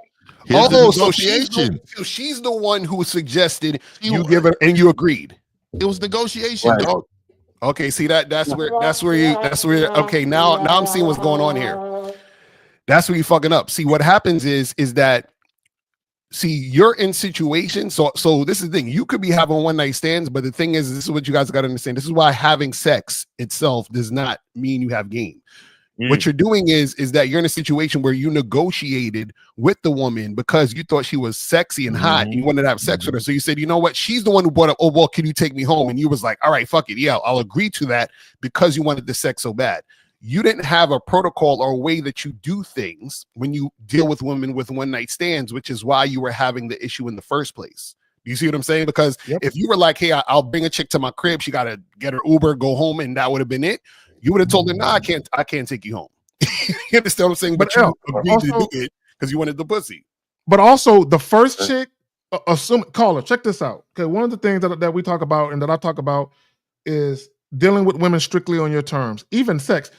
So she's the one who suggested you give it, and you agreed. It was negotiation, Right. dog. Okay, see that's where okay, now I'm seeing what's going on here. That's where you fucking up. See, what happens is that you're in situations. So this is the thing. You could be having one night stands, but the thing is, this is what you guys got to understand. This is why having sex itself does not mean you have game. What you're doing is that you're in a situation where you negotiated with the woman because you thought she was sexy and hot and you wanted to have sex with her. So you said, you know what? She's the one who brought up, oh, well, can you take me home? And you was like, all right, fuck it. Yeah, I'll agree to that because you wanted the sex so bad. You didn't have a protocol or a way that you do things when you deal with women with one night stands, which is why you were having the issue in the first place. Do you see what I'm saying? Because if you were like, hey, I'll bring a chick to my crib, she got to get her Uber, go home, and that would have been it. You would have told her, no, I can't take you home. You understand what I'm saying? But you agreed to do it because you wanted the pussy. But also the first chick, caller, check this out. Okay, one of the things that we talk about and that I talk about is dealing with women strictly on your terms, even sex.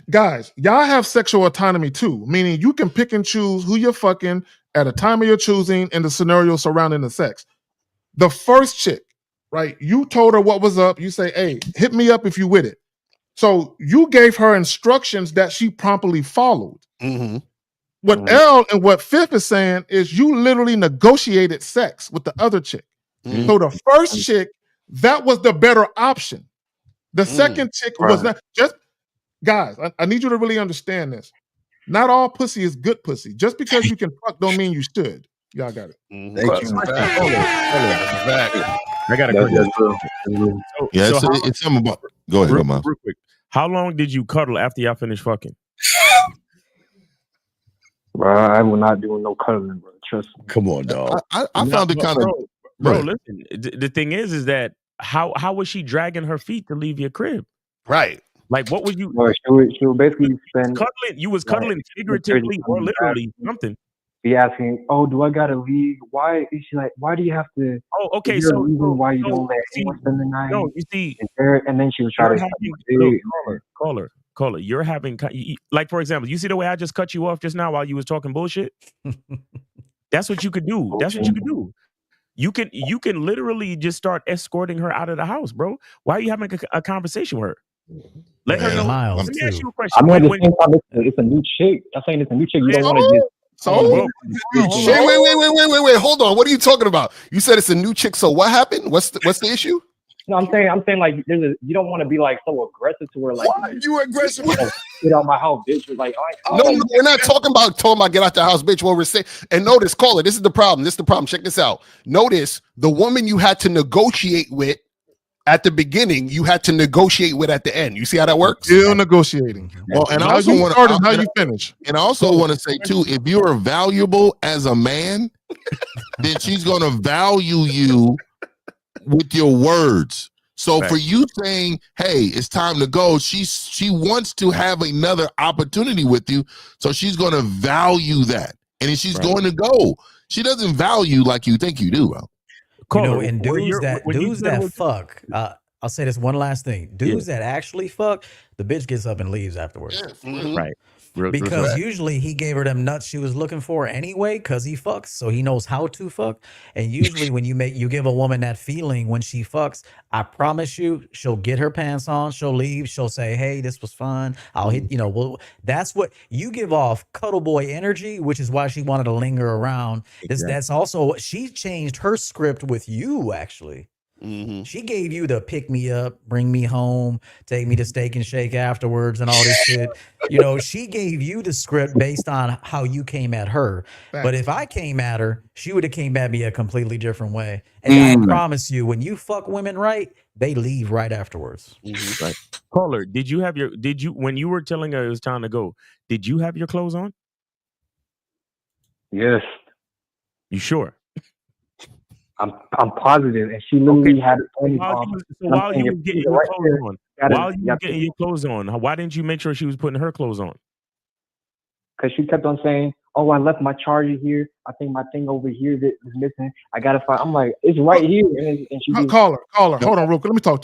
Guys, y'all have sexual autonomy too, meaning you can pick and choose who you're fucking at a time of your choosing and the scenario surrounding the sex. The first chick, right? You told her what was up. You say, hey, hit me up if you with it. So you gave her instructions that she promptly followed. What L and what Fifth is saying is you literally negotiated sex with the other chick. So the first chick, that was the better option. The second chick was not. Just guys, I need you to really understand this. Not all pussy is good pussy. Just because you can fuck don't mean you should. Y'all got it. Thank you. I got a question. It's something about. Go ahead, Mom. Real quick. How long did you cuddle after y'all finished fucking? Bro, I will not do no cuddling, bro. Trust me. Come on, dog. I found it kind of. Bro, listen. The thing is that how was she dragging her feet to leave your crib? Right. Like, what would you? Bro, she would basically spend. You was cuddling figuratively or literally something. Be asking, oh, do I gotta leave? Why is she like? Why do you have to? Oh, okay. Is there a reason why you don't let anyone spend the night? No, you see, and then she was trying to caller. You're having like, for example, you see the way I just cut you off just now while you was talking bullshit. That's what you could do. That's what you could do. You can literally just start escorting her out of the house, bro. Why are you having a conversation with her? Let her know. Miles, Let me ask you a question. I mean, at the same time, it's a new chick. I'm saying it's a new chick. You don't want to just. Wait. Hold on. What are you talking about? You said it's a new chick. So what happened? What's the issue? No, I'm saying like you don't want to be like so aggressive to her. Like, why are you aggressive? Get out my house, bitch. Like, no, we're not talking about get out the house, bitch. What we're saying, and notice, caller, this is the problem. Check this out. Notice the woman you had to negotiate with at the beginning, you had to negotiate with at the end. You see how that works? Still negotiating. Well, and I also want to how you finish. And I also want to say too, if you're valuable as a man, then she's going to value you with your words. So for you saying, "Hey, it's time to go," she wants to have another opportunity with you, so she's going to value that, and if she's going to go, she doesn't value like you think you do, bro. You know, and dudes that fuck, I'll say this one last thing. Dudes that actually fuck, the bitch gets up and leaves afterwards. Right. Because usually he gave her them nuts she was looking for anyway, because he fucks, so he knows how to fuck. And usually when you give a woman that feeling when she fucks, I promise you, she'll get her pants on, she'll leave, she'll say, hey, this was fun. I'll hit, that's what you give off, cuddle boy energy, which is why she wanted to linger around. That's also, she changed her script with you, actually. She gave you the pick me up, bring me home, take me to Steak and Shake afterwards and all this shit. She gave you the script based on how you came at her. But if I came at her, she would have came at me a completely different way. And I promise you, when you fuck women right, they leave right afterwards. Right. Caller, when you were telling her it was time to go, did you have your clothes on? Yes. You sure? I'm positive, and she literally had it. While you were getting your clothes on, why didn't you make sure she was putting her clothes on? because she kept on saying, "Oh, I left my charger here. I think my thing over here that is missing. I gotta find." I'm like, "It's right here." And she just, Call her. Hold on, real quick. Let me talk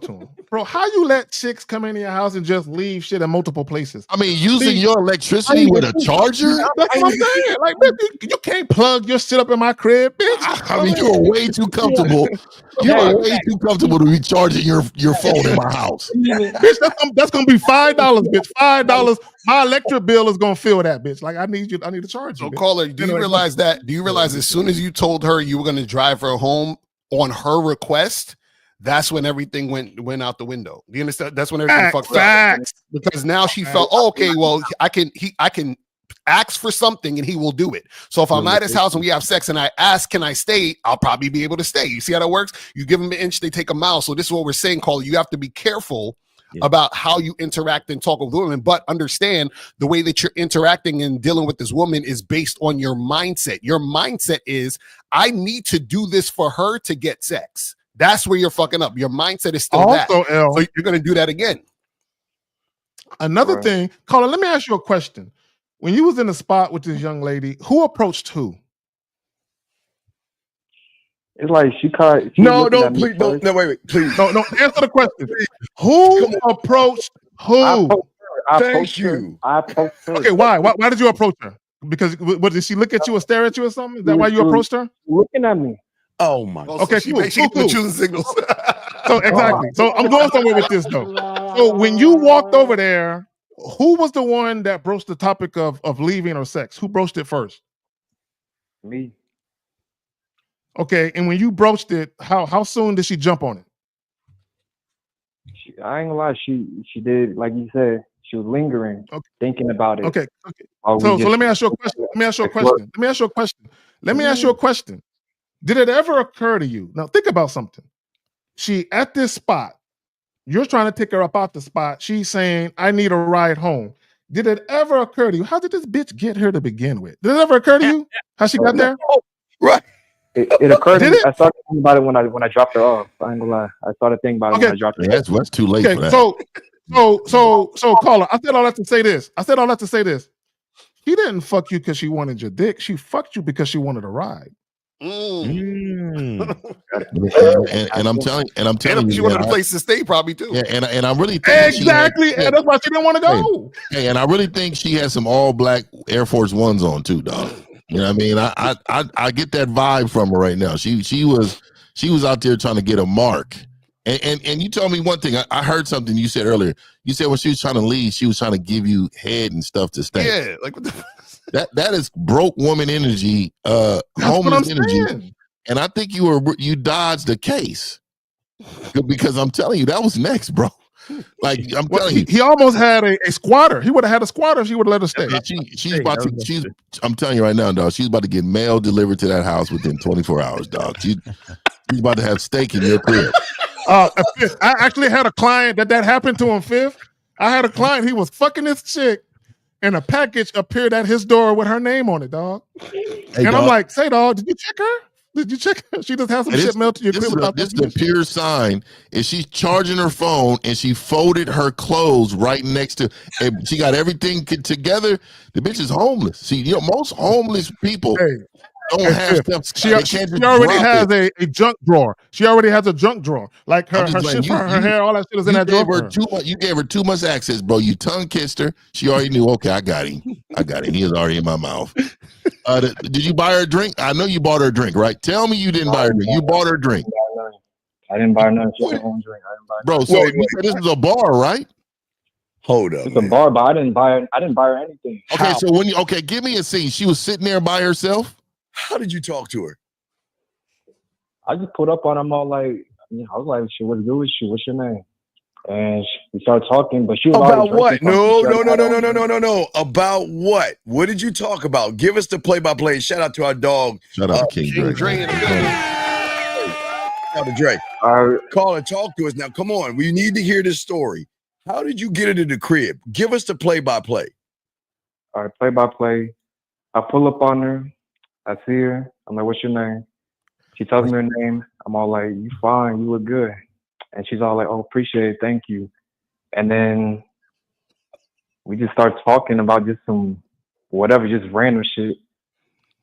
to him. Bro, how you let chicks come into your house and just leave shit in multiple places? I mean, using your electricity with a charger? That's what I'm saying. Like, bitch, you can't plug your shit up in my crib, bitch. I mean, you are way too comfortable. You are way too comfortable to be charging your phone in my house. Bitch, that's gonna be $5, bitch. $5. My electric bill is gonna fill that, bitch. Like, I need to charge you. So, bitch. caller, do you realize that? Do you realize as soon as you told her you were going to drive her home on her request, that's when everything went out the window? Do you understand? That's when everything fucked up. Because now she felt, oh, okay, well, I can ask for something and he will do it. So if I'm at his house and we have sex and I ask, can I stay? I'll probably be able to stay. You see how that works? You give them an inch, they take a mile. So this is what we're saying, caller. You have to be careful about how you interact and talk with women, but understand the way that you're interacting and dealing with this woman is based on your mindset. Your mindset is, I need to do this for her to get sex. That's where you're fucking up. Your mindset is still that. Also, L, so you're going to do that again. Another thing, caller, let me ask you a question. When you was in the spot with this young lady, who approached who? it's like she caught. No, please, no, wait, please. No, answer the question. Who approached who? Thank you. I approached her. Okay, why? Why did you approach her? Because what, did she look at you or stare at you or something? Is that why you approached her? Looking at me. Oh my. Okay, she cool. the choosing signals. So exactly. So I'm going somewhere with this though. So when you walked over there, who was the one that broached the topic of leaving or sex? Who broached it first? Me. Okay, and when you broached it, how soon did she jump on it? I ain't gonna lie. She did, like you said. She was lingering, thinking about it. Okay. So let me ask you a question. Let me ask you a question. Did it ever occur to you? Now think about something. She at this spot. You're trying to take her up out the spot. She's saying, I need a ride home. Did it ever occur to you? How did this bitch get here to begin with? Did it ever occur to you how she got there? Right. It occurred to me. I started thinking about it when I dropped her off. I ain't gonna lie. I started thinking about it when I dropped her off. That's too late for that. So caller, I said all that to say this. She didn't fuck you because she wanted your dick. She fucked you because she wanted a ride. And I'm telling you, she wanted a place to stay, probably too. Yeah, and I really think exactly, and that's why she didn't want to go. Hey, and I really think she had some all black Air Force Ones on too, dog. You know what I mean? I get that vibe from her right now. She was out there trying to get a mark. And you told me one thing. I heard something you said earlier. You said when she was trying to leave, she was trying to give you head and stuff to stay. Yeah, like what the that is broke woman energy, homeless energy. And I think you dodged the case because I'm telling you that was next, bro. Like I'm telling you, he almost had a squatter. He would have had a squatter if she would have let her stay. I'm telling you right now, dog. She's about to get mail delivered to that house within 24 hours, dog. She's about to have steak in your crib. I actually had a client that happened to him. Fifth, I had a client. He was fucking this chick, and a package appeared at his door with her name on it, dog. Hey, I'm dog. like, say, dog, did you check her? Did you check her? She just has some shit mailed to your crib. This is a pure sign. Is she's charging her phone and she folded her clothes right next to, and she got everything together. The bitch is homeless. See, most homeless people don't have stuff. She already has a junk drawer. She already has a junk drawer. Like her shit, her hair, all that shit is in that drawer. You gave her too much access, bro. You tongue kissed her. She already knew. Okay, I got him. He is already in my mouth. Did you buy her a drink? I know you bought her a drink, right? Tell me you didn't buy her a drink. You bought her a drink. I didn't buy her none. She had her own drink. I didn't buy her. Bro, so you said this is a bar, right? Hold up. It's a bar, but I didn't buy her anything. Okay, so give me a scene. She was sitting there by herself. How did you talk to her? I just put up on them all like, I was like, "She what's good with you? What's your name?" And we started talking, but she was about what? No. About what? What did you talk about? Give us the play-by-play. Shout out to our dog. Shout out to King Dre. Shout out to Dre. Call and talk to us now. Come on, we need to hear this story. How did you get into the crib? Give us the play-by-play. All right, play-by-play. I pull up on her. I see her. I'm like, "What's your name?" She tells me her name. I'm all like, "You fine. You look good." And she's all like, "Oh, appreciate it. Thank you." And then we just start talking about just some whatever, just random shit.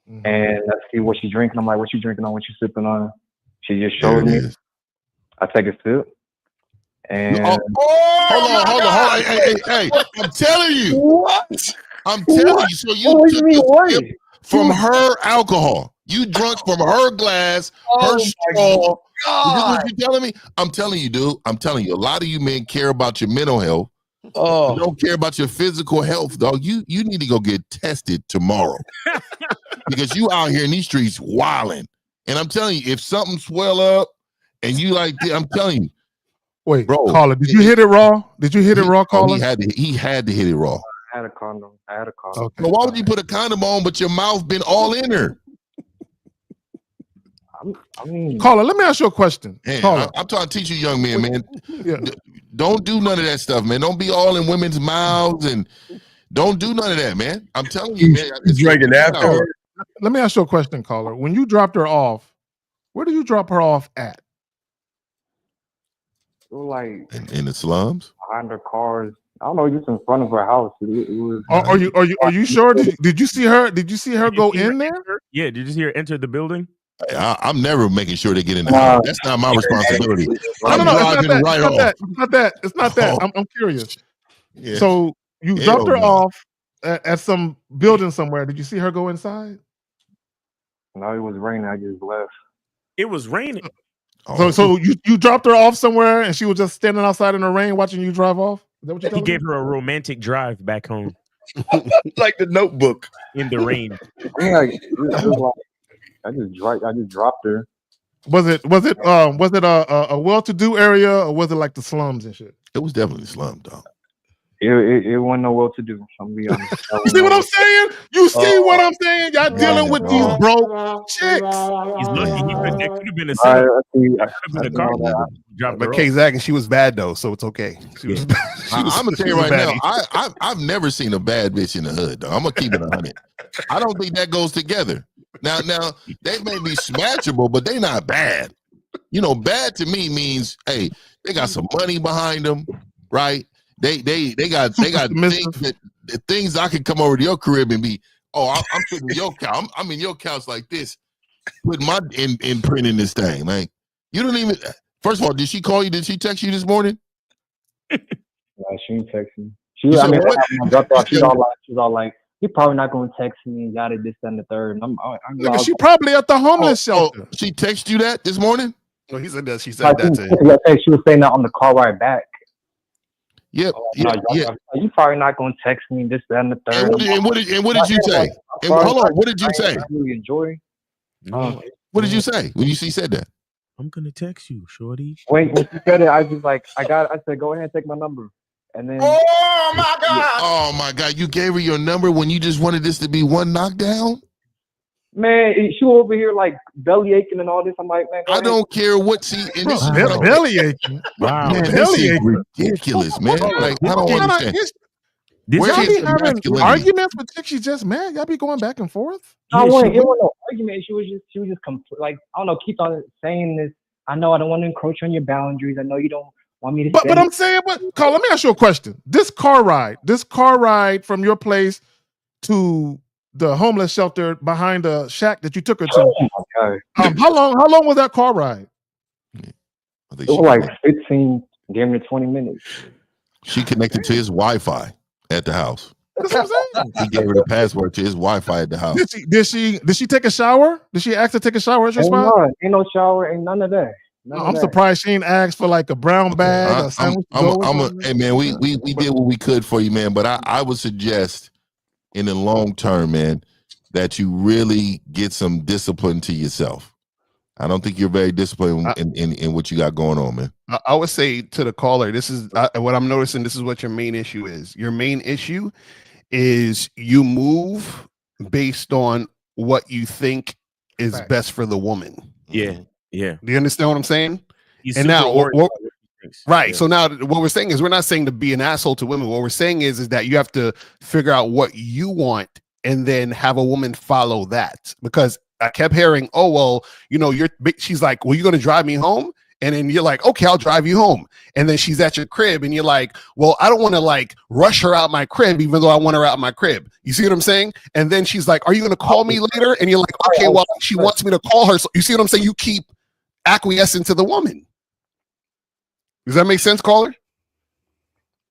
And let's see what she drinking. I'm like, what you drinking on? What you sipping on? She just showed me. I take a sip. And hold on. Hey, I'm telling you. What? I'm telling you. So you took a sip from her alcohol. You drunk from her glass, her straw. Is this what you're telling me? I'm telling you, dude. I'm telling you, a lot of you men care about your mental health. You don't care about your physical health, dog. You need to go get tested tomorrow. Because you out here in these streets wilding. And I'm telling you, if something swell up and you like, I'm telling you. Wait, bro, caller, did you hit it raw? Did you hit it raw, caller? He had to hit it raw. I had a condom. Okay. So why would you put a condom on, but your mouth been all in her? I mean, caller, let me ask you a question. Man, Caller. I'm trying to teach you young men, man. Don't do none of that stuff, man. Don't be all in women's mouths and don't do none of that, man. I'm telling you, man. He's drinking after. Let me ask you a question, caller. When you dropped her off, where did you drop her off at? Like in the slums, behind her cars. I don't know, just in front of her house. It was. Are you sure? Did you see her? Did you see her go in there? Yeah. Did you see her enter the building? I'm never making sure they get in the house. That's not my responsibility. No, I'm driving right off. It's not that. I'm curious. Yeah. So you Hell dropped her no. off at some building somewhere. Did you see her go inside? No, it was raining. I just left. It was raining. So you dropped her off somewhere and she was just standing outside in the rain watching you drive off? Is that what you're He telling gave me? her a romantic drive back home. Like the Notebook. In the rain. Yeah, it was like, I just dropped her. Was it a well-to-do area or was it like the slums and shit? It was definitely slum, dog. It wasn't no well to do. I'm gonna be honest. You see what I'm saying? You see what I'm saying? Y'all dealing with these broke chicks. He's lucky. It could have been a I setup. see. The car dropped But her K off. Zach and she was bad though, so it's okay. She was I'm gonna tell you right now, I've never seen a bad bitch in the hood, dog. I'm gonna keep it 100. I don't think that goes together. Now they may be smashable, but they not bad. You know, bad to me means, hey, they got some money behind them, right? They got things that things I could come over to your crib and be, I'm putting your couch. I'm in your couch like this, putting my imprint in this thing. Like you don't even. First of all, did she call you? Did she text you this morning? Yeah, she didn't text me. She was all like, "You're probably not going to text me. Got it, this and the third." And I'm she probably at the homeless shelter. She texted you that this morning? No, he said that. She said that to him. She was saying that on the car ride back. Yep. You probably not going to text me this, that, and the third. And what did you say? Hold on. What did you say? I really enjoy. What did you say when you said that? I'm gonna text you, shorty. Wait, when she said it, I was like, I said, go ahead and take my number. And then Oh my God, you gave her your number when you just wanted this to be one knockdown? man, she was over here like belly aching and all this. I'm like, man, I don't care what belly aching. Wow, Man, this belly is aching. ridiculous, man. Like I don't understand. Y'all Where be is the having masculinity? arguments with chicks you just met? Y'all be going back and forth? it wasn't no argument. She was just like, I don't know, keep on saying this. I know I don't want to encroach on your boundaries. I know you don't want me to. But I'm saying, Carl, let me ask you a question. This car ride from your place to the homeless shelter behind the shack that you took her to. Oh my God. How long was that car ride? It was like 15, damn near 20 minutes. She connected to his Wi-Fi at the house. That's what I'm saying. He gave her the password to his Wi-Fi at the house. Did she take a shower? Did she ask to take a shower at your spot? Ain't no shower, ain't none of that. I'm surprised she ain't asked for like a brown bag. Hey man, we did what we could for you, man. But I would suggest in the long term, man, that you really get some discipline to yourself. I don't think you're very disciplined in what you got going on, man. I would say to the caller, this is what I'm noticing. This is what your main issue is. Your main issue is you move based on what you think is best for the woman. Yeah. Yeah. Do you understand what I'm saying? He's and now, super worried about what he thinks. right. Yeah. So now what we're saying is we're not saying to be an asshole to women. What we're saying is that you have to figure out what you want and then have a woman follow that. Because I kept hearing, oh, well, you know, she's like, well, you're going to drive me home. And then you're like, okay, I'll drive you home. And then she's at your crib and you're like, well, I don't want to like rush her out my crib, even though I want her out my crib. You see what I'm saying? And then she's like, are you going to call me later? And you're like, okay, well, she wants me to call her. So you see what I'm saying? You keep acquiescing to the woman. Does that make sense, caller?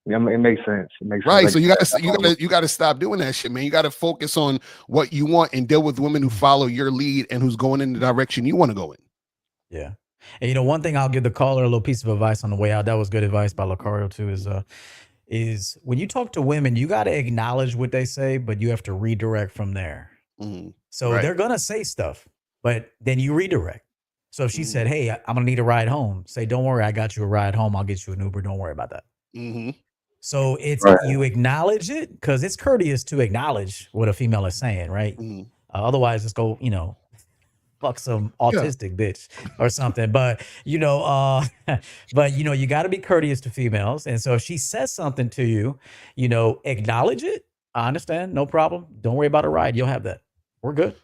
Yeah, it makes sense. It makes right. sense. So you gotta stop doing that shit, man. You gotta focus on what you want and deal with women who follow your lead and who's going in the direction you want to go in. Yeah. And one thing I'll give the caller a little piece of advice on the way out. That was good advice by Lucario too. Is when you talk to women, you got to acknowledge what they say, but you have to redirect from there. Mm-hmm. So they're gonna say stuff, but then you redirect. So if she said, "Hey, I'm gonna need a ride home," say, "Don't worry, I got you a ride home. I'll get you an Uber. Don't worry about that." Mm-hmm. So it's you acknowledge it because it's courteous to acknowledge what a female is saying, right? Mm-hmm. Otherwise, just go, fuck some autistic bitch or something. But you got to be courteous to females. And so if she says something to you, acknowledge it. I understand, no problem. Don't worry about a ride. You'll have that. We're good.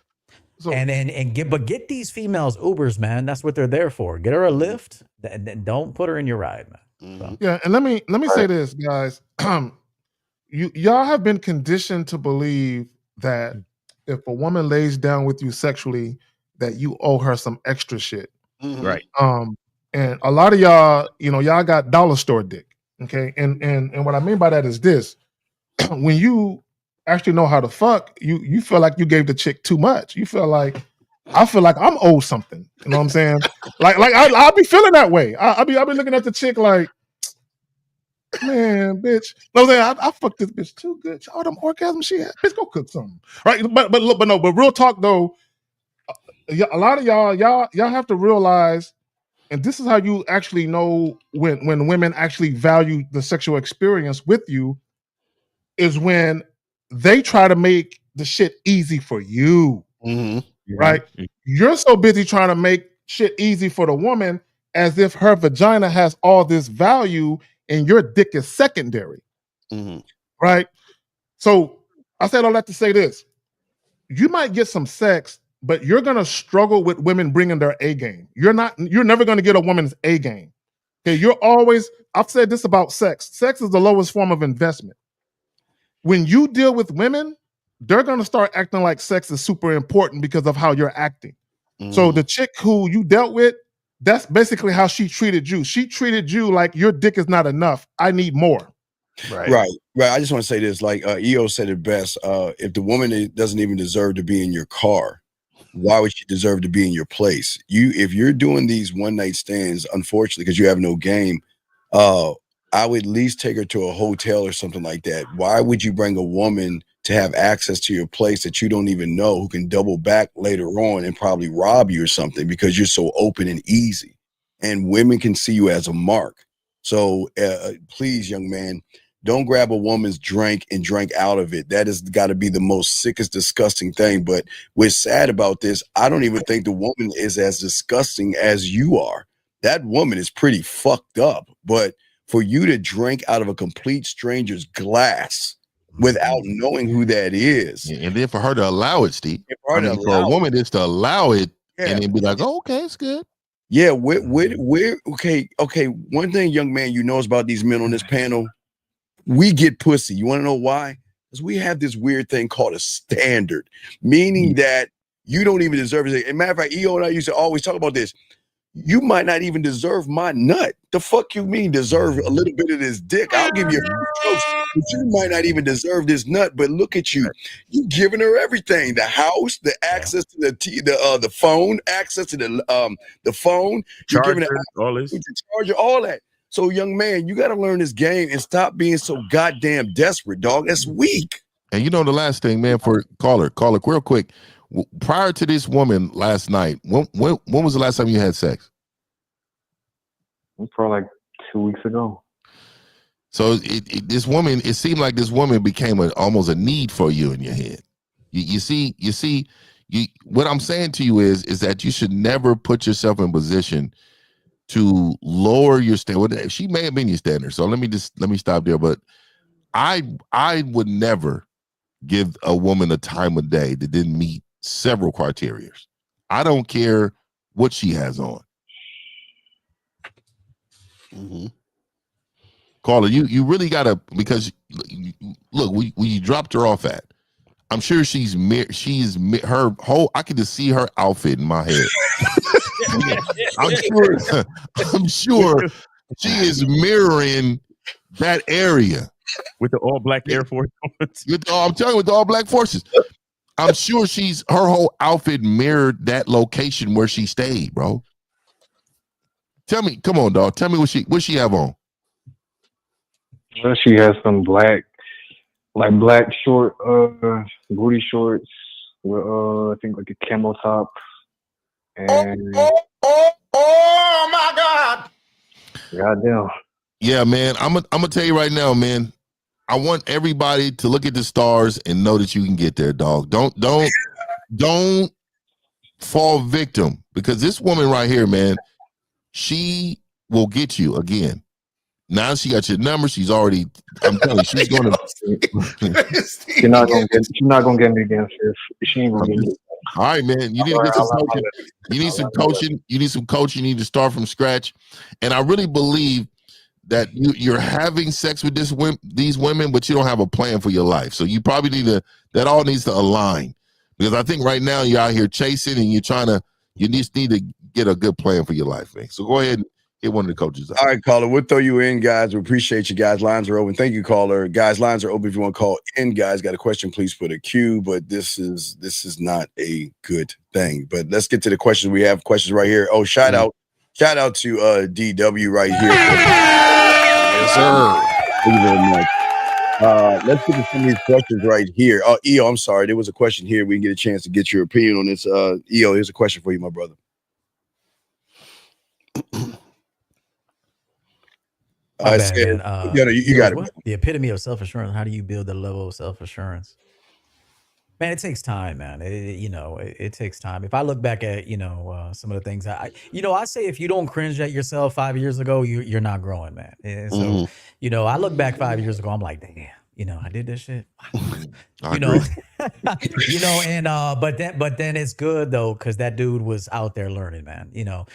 So, get these females Ubers, man. That's what they're there for. Get her a lift. Don't put her in your ride, man. So. Yeah, and let me say this, guys. Y'all have been conditioned to believe that if a woman lays down with you sexually, that you owe her some extra shit. Mm-hmm. Right. And a lot of y'all, y'all got dollar store dick. Okay. And what I mean by that is this: when you actually know how to fuck, you feel like you gave the chick too much. You feel like I feel like I'm owed something. You know what I'm saying? like I'll be feeling that way. I'll be looking at the chick like, man, bitch. No, I fucked this bitch too good. All them orgasms she had. Bitch, go cook something. Right? But real talk though, a lot of y'all have to realize, and this is how you actually know when women actually value the sexual experience with you, is when they try to make the shit easy for you. Mm-hmm. Right? You're so busy trying to make shit easy for the woman as if her vagina has all this value and your dick is secondary. Mm-hmm. Right? So I said all that to say this. You might get some sex, but you're going to struggle with women bringing their A game. You're never going to get a woman's A game. Okay, I've said this about sex. Sex is the lowest form of investment. When you deal with women, they're going to start acting like sex is super important because of how you're acting. Mm-hmm. So the chick who you dealt with, that's basically how she treated you. She treated you like your dick is not enough. I need more. Right. I just want to say this, like EO said it best. If the woman doesn't even deserve to be in your car, why would she deserve to be in your place? If you're doing these one night stands, unfortunately, because you have no game, I would at least take her to a hotel or something like that. Why would you bring a woman to have access to your place that you don't even know, who can double back later on and probably rob you or something because you're so open and easy? And women can see you as a mark. So please, young man, don't grab a woman's drink and drink out of it. That has got to be the most sickest, disgusting thing. But what's sad about this, I don't even think the woman is as disgusting as you are. That woman is pretty fucked up. But for you to drink out of a complete stranger's glass without knowing who that is. And then for her to allow it, Steve. For a woman is to allow it and then be like, oh, okay, it's good. Yeah, okay. One thing, young man, you know about these men on this panel, we get pussy. You want to know why? Because we have this weird thing called a standard, meaning that you don't even deserve it. As a matter of fact, EO and I used to always talk about this. You might not even deserve my nut. The fuck you mean deserve a little bit of this dick? I'll give you a few strokes, but you might not even deserve this nut. But look at you. You giving her everything. The house, the access to the phone, access to the phone. You're giving her all this. The charger, all that. So, young man, you got to learn this game and stop being so goddamn desperate, dog. That's weak. And the last thing, man, for caller, real quick. Prior to this woman last night, when was the last time you had sex? Probably like 2 weeks ago. So it seemed like this woman became almost a need for you in your head. You see, what I'm saying to you is that you should never put yourself in position to lower your standard. She may have been your standard. So let me stop there. But I would never give a woman a time of day that didn't meet several criteria. I don't care what she has on. Carla, you really gotta, because look, we you dropped her off at. I'm sure her whole. I can just see her outfit in my head. I'm sure she is mirroring that area with the all black Air Force. I'm telling you, with the all black forces. I'm sure her whole outfit mirrored that location where she stayed, bro. Tell me, come on, dog. Tell me what she have on. Well, she has some black short booty shorts with I think like a camel top. And oh my God. Goddamn. Yeah, man. I'm gonna tell you right now, man. I want everybody to look at the stars and know that you can get there, dog. Don't fall victim, because this woman right here, man, she will get you again. Now she got your number. She's already. I'm telling you, she's going to. She's not gonna get me against this. She ain't gonna get me. All right, man. You need to get some coaching. You need some coaching. You need some coaching. You need to start from scratch. And I really believe that you're having sex with these women, but you don't have a plan for your life. So you probably need to. That all needs to align, because I think right now you're out here chasing and you just need to get a good plan for your life, man. So go ahead and get one of the coaches out. All right, caller. We'll throw you in, guys. We appreciate you guys. Lines are open. Thank you, caller. Guys, lines are open if you want to call in. Guys, got a question, please put a Q, but this is not a good thing. But let's get to the questions. We have questions right here. Oh, shout out to DW right here. Yes, sir. Thank you very much. Let's get to some of these questions right here. Oh, EO, I'm sorry. There was a question here. We can get a chance to get your opinion on this. EO, here's a question for you, my brother. My bad, man. You got it. The epitome of self-assurance. How do you build the level of self-assurance? Man, it takes time, man. It takes time. If I look back at, some of the things I say, if you don't cringe at yourself 5 years ago, you're not growing, man. And so, I look back 5 years ago, I'm like, damn, I did this shit. But then it's good though, because that dude was out there learning, man.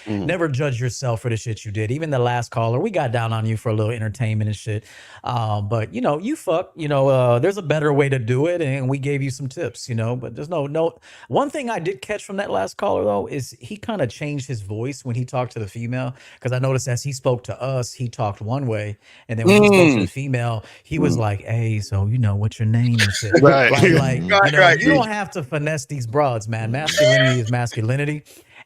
Never judge yourself for the shit you did. Even the last caller, we got down on you for a little entertainment and shit. But you fuck, there's a better way to do it, and we gave you some tips, but there's no one thing I did catch from that last caller though is he kind of changed his voice when he talked to the female, because I noticed as he spoke to us, he talked one way, and then when he spoke to the female, he was like, hey, so what's your name and shit. Right. You don't have to finesse these broads, man. Masculinity is masculinity.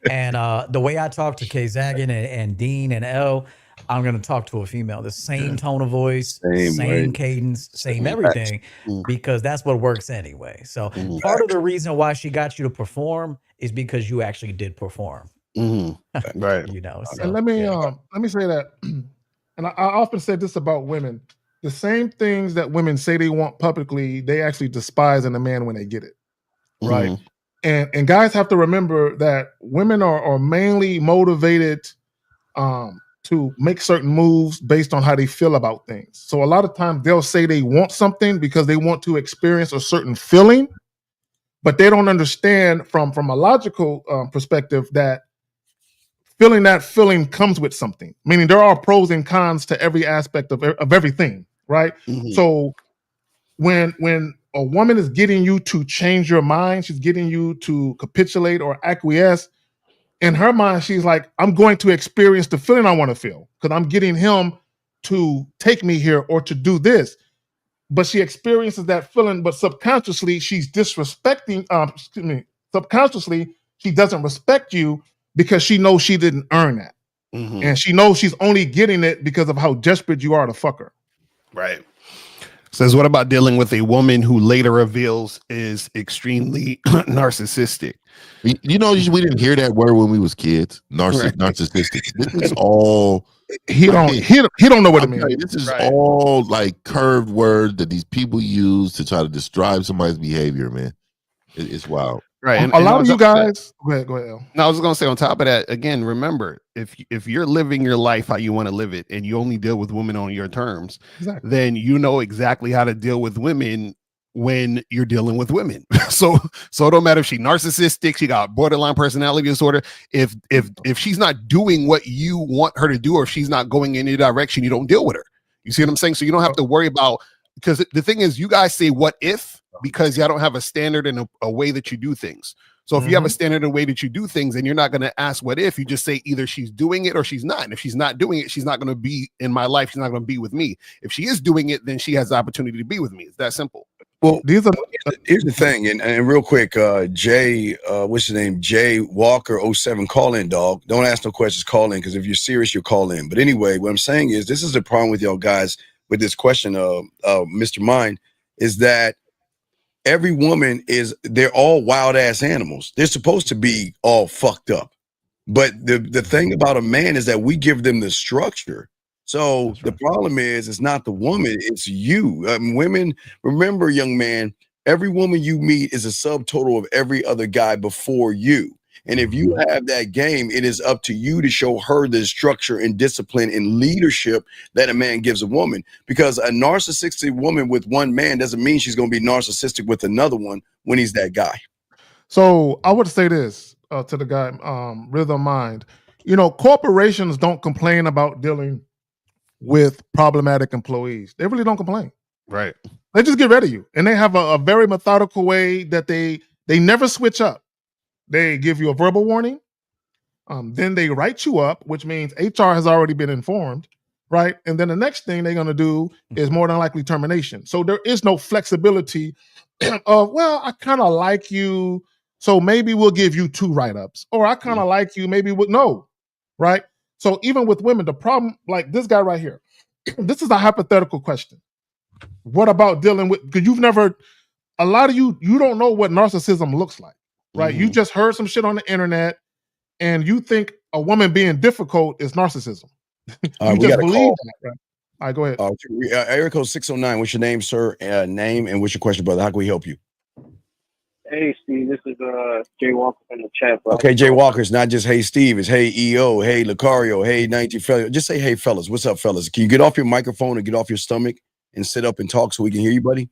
And the way I talk to Kay Zagan and Dean and L, I'm going to talk to a female. The same tone of voice, same cadence, same everything, because that's what works anyway. So part of the reason why she got you to perform is because you actually did perform. Right. So, and let me say that, and I often said this about women. The same things that women say they want publicly, they actually despise in a man when they get it, right? And guys have to remember that women are mainly motivated to make certain moves based on how they feel about things. So a lot of times they'll say they want something because they want to experience a certain feeling, but they don't understand from a logical perspective that feeling comes with something. Meaning there are pros and cons to every aspect of everything. Right. So when a woman is getting you to change your mind, she's getting you to capitulate or acquiesce. In her mind, she's like, I'm going to experience the feeling I want to feel because I'm getting him to take me here or to do this. But she experiences that feeling, but subconsciously she's disrespecting. Subconsciously, she doesn't respect you because she knows she didn't earn that. And she knows she's only getting it because of how desperate you are to fuck her. Right. Says, what about dealing with a woman who later reveals is extremely narcissistic? We didn't hear that word when we was kids. Narcissistic. This is all he don't know what it means. This is all like curved words that these people use to try to describe somebody's behavior, man. It's wild. Right. And a lot of you guys go ahead, El. No, I was gonna say on top of that, again, remember, if you're living your life how you want to live it and you only deal with women on your terms, then you know exactly how to deal with women when you're dealing with women. So it don't matter if she's narcissistic, she got borderline personality disorder. If she's not doing what you want her to do, or if she's not going in your direction, you don't deal with her. You see what I'm saying? So you don't have to worry about, because the thing is, you guys say what if because y'all don't have a standard and a way that you do things. So if you have a standard and way that you do things, and you're not going to ask what if, you just say either she's doing it or she's not. And if she's not doing it, she's not going to be in my life. She's not going to be with me. If she is doing it, then she has the opportunity to be with me. It's that simple. Well, here's the thing, and real quick, Jay, what's your name? Jay Walker 07, call in, dog. Don't ask no questions, call in, because if you're serious, you'll call in. But anyway, what I'm saying is, this is the problem with y'all guys with this question of Mr. Mind, is that every woman they're all wild ass animals. They're supposed to be all fucked up. But the thing about a man is that we give them the structure. So the problem is, it's not the woman, it's you. Women, remember, young man, every woman you meet is a subtotal of every other guy before you. And if you have that game, it is up to you to show her the structure and discipline and leadership that a man gives a woman. Because a narcissistic woman with one man doesn't mean she's going to be narcissistic with another one when he's that guy. So I would say this to the guy, Rhythm Mind. You know, corporations don't complain about dealing with problematic employees. They really don't complain. Right. They just get rid of you. And they have a very methodical way that they never switch up. They give you a verbal warning. Then they write you up, which means HR has already been informed, right? And then the next thing they're going to do is more than likely termination. So there is no flexibility of, well, I kind of like you, so maybe we'll give you 2 write-ups. Or I kind of like you, maybe no, right? So even with women, the problem, like this guy right here, this is a hypothetical question. What about dealing with, because a lot of you don't know what narcissism looks like, right? You just heard some shit on the internet and you think a woman being difficult is narcissism. You just believe that, right? All right, go ahead. Area code 609, what's your name, sir? Name and what's your question, brother? How can we help you? Hey, Steve, this is Jay Walker in the chat, bro. Okay, Jay Walker's not just hey Steve, it's hey EO, hey Lucario, hey 19 fellas. Just say hey fellas. What's up, fellas? Can you get off your microphone and get off your stomach and sit up and talk so we can hear you, buddy?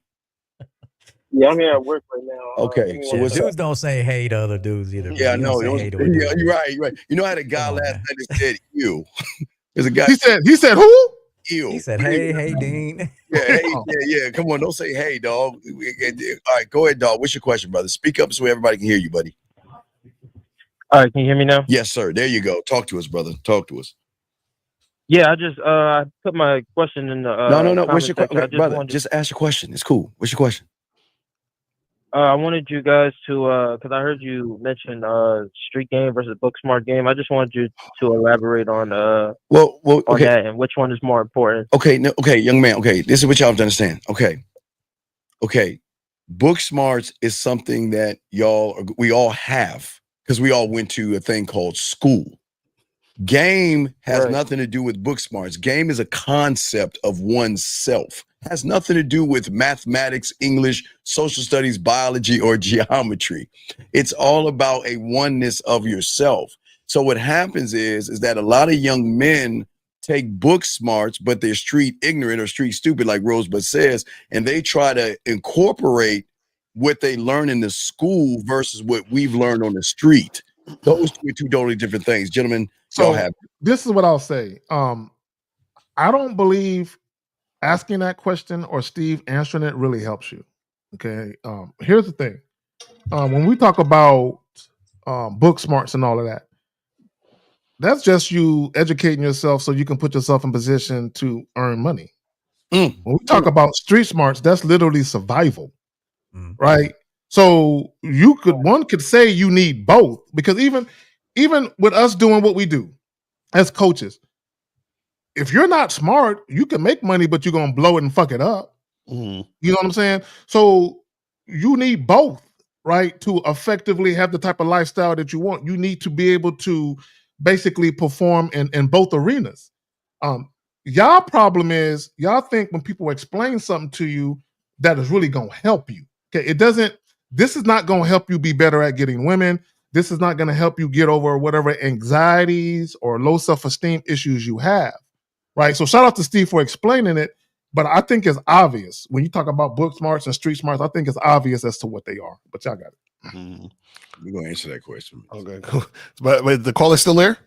Yeah, I'm here at work right now. Okay, so what's dudes don't say hey to other dudes either. Yeah, I know. Hey Yeah, you're right. You know, I had a guy last night that said you. There's a guy. He said who? You. He said, hey, Dean. Yeah. Come on, don't say hey, dog. All right, go ahead, dog. What's your question, brother? Speak up so everybody can hear you, buddy. All right, can you hear me now? Yes, sir. There you go. Talk to us, brother. Talk to us. Yeah, I just I put my question in the no. What's your question, brother? Just ask your question. It's cool. What's your question? I wanted you guys to because I heard you mention street game versus book smart game. I just wanted you to elaborate on on that and which one is more important. Okay, young man. Okay, this is what y'all have to understand. Okay, book smarts is something that we all have because we all went to a thing called school. Game has nothing to do with book smarts. Game is a concept of oneself. Has nothing to do with mathematics, English, social studies, biology, or geometry. It's all about a oneness of yourself. So what happens is that a lot of young men take book smarts, but they're street ignorant or street stupid, like Rosebud says, and they try to incorporate what they learn in the school versus what we've learned on the street. Those two are two totally different things. Gentlemen, so this is what I'll say. I don't believe asking that question or Steve answering it really helps you. Okay. Here's the thing. When we talk about book smarts and all of that, that's just you educating yourself so you can put yourself in position to earn money. When we talk about street smarts, that's literally survival, right? So one could say you need both, because even with us doing what we do as coaches, if you're not smart, you can make money, but you're gonna blow it and fuck it up. You know what I'm saying? So you need both, right? To effectively have the type of lifestyle that you want. You need to be able to basically perform in both arenas. Y'all problem is y'all think when people explain something to you that is really gonna help you. Okay, this is not gonna help you be better at getting women. This is not gonna help you get over whatever anxieties or low self-esteem issues you have. Right. So shout out to Steve for explaining it. But I think it's obvious when you talk about book smarts and street smarts. I think it's obvious as to what they are. But y'all got it. Mm-hmm. We're gonna answer that question. Okay, cool. But the caller's still there?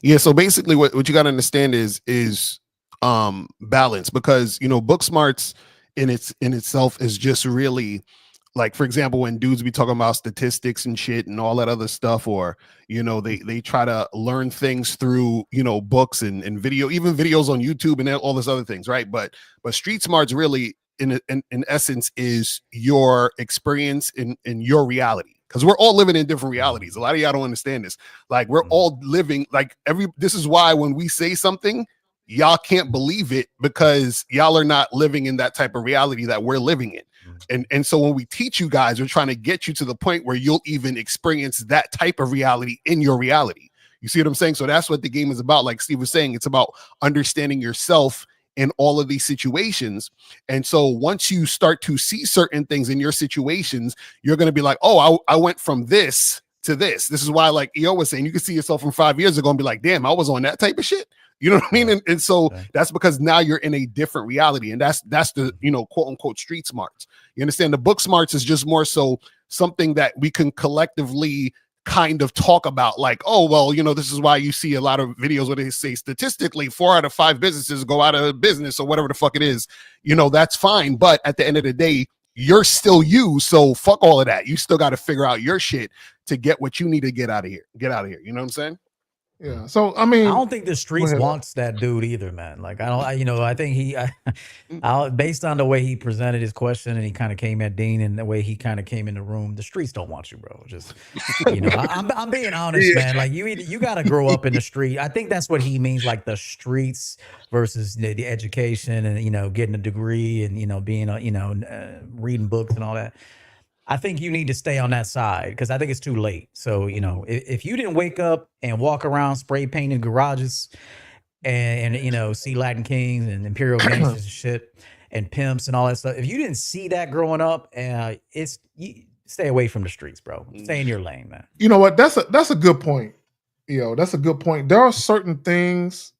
Yeah. So basically what you gotta understand is balance, because book smarts in itself is just really, like, for example, when dudes be talking about statistics and shit and all that other stuff, or they try to learn things through books and video, even videos on YouTube and all this other things, right? But street smarts really in essence is your experience in your reality, because we're all living in different realities. A lot of y'all don't understand this. Like, we're all living like this is why when we say something, y'all can't believe it, because y'all are not living in that type of reality that we're living in. And so when we teach you guys, we're trying to get you to the point where you'll even experience that type of reality in your reality. You see what I'm saying? So that's what the game is about. Like Steve was saying, it's about understanding yourself in all of these situations. And so once you start to see certain things in your situations, you're going to be like, oh, I went from this to this. This is why, like EO was saying, you can see yourself from 5 years ago and be like, damn, I was on that type of shit. You know what I mean? And so that's because now you're in a different reality. And that's the, quote unquote street smarts. You understand? The book smarts is just more so something that we can collectively kind of talk about, like, oh, well, this is why you see a lot of videos where they say statistically 4 out of 5 businesses go out of business or whatever the fuck it is. That's fine. But at the end of the day, you're still you. So fuck all of that. You still got to figure out your shit to get what you need to get out of here. Get out of here. You know what I'm saying? Yeah. So I mean, I don't think the streets wants that dude either, man. Like, I think based on the way he presented his question and he kind of came at Dean and the way he kind of came in the room, the streets don't want you, bro. Just, I'm being honest, man. Like, you got to grow up in the street. I think that's what he means, like the streets versus the education and, getting a degree and, being, reading books and all that. I think you need to stay on that side because I think it's too late. So, if you didn't wake up and walk around spray painting garages and see Latin Kings and Imperial Gangsters and shit and pimps and all that stuff, if you didn't see that growing up, stay away from the streets, bro. Stay in your lane, man. You know what? That's a good point. That's a good point. There are certain things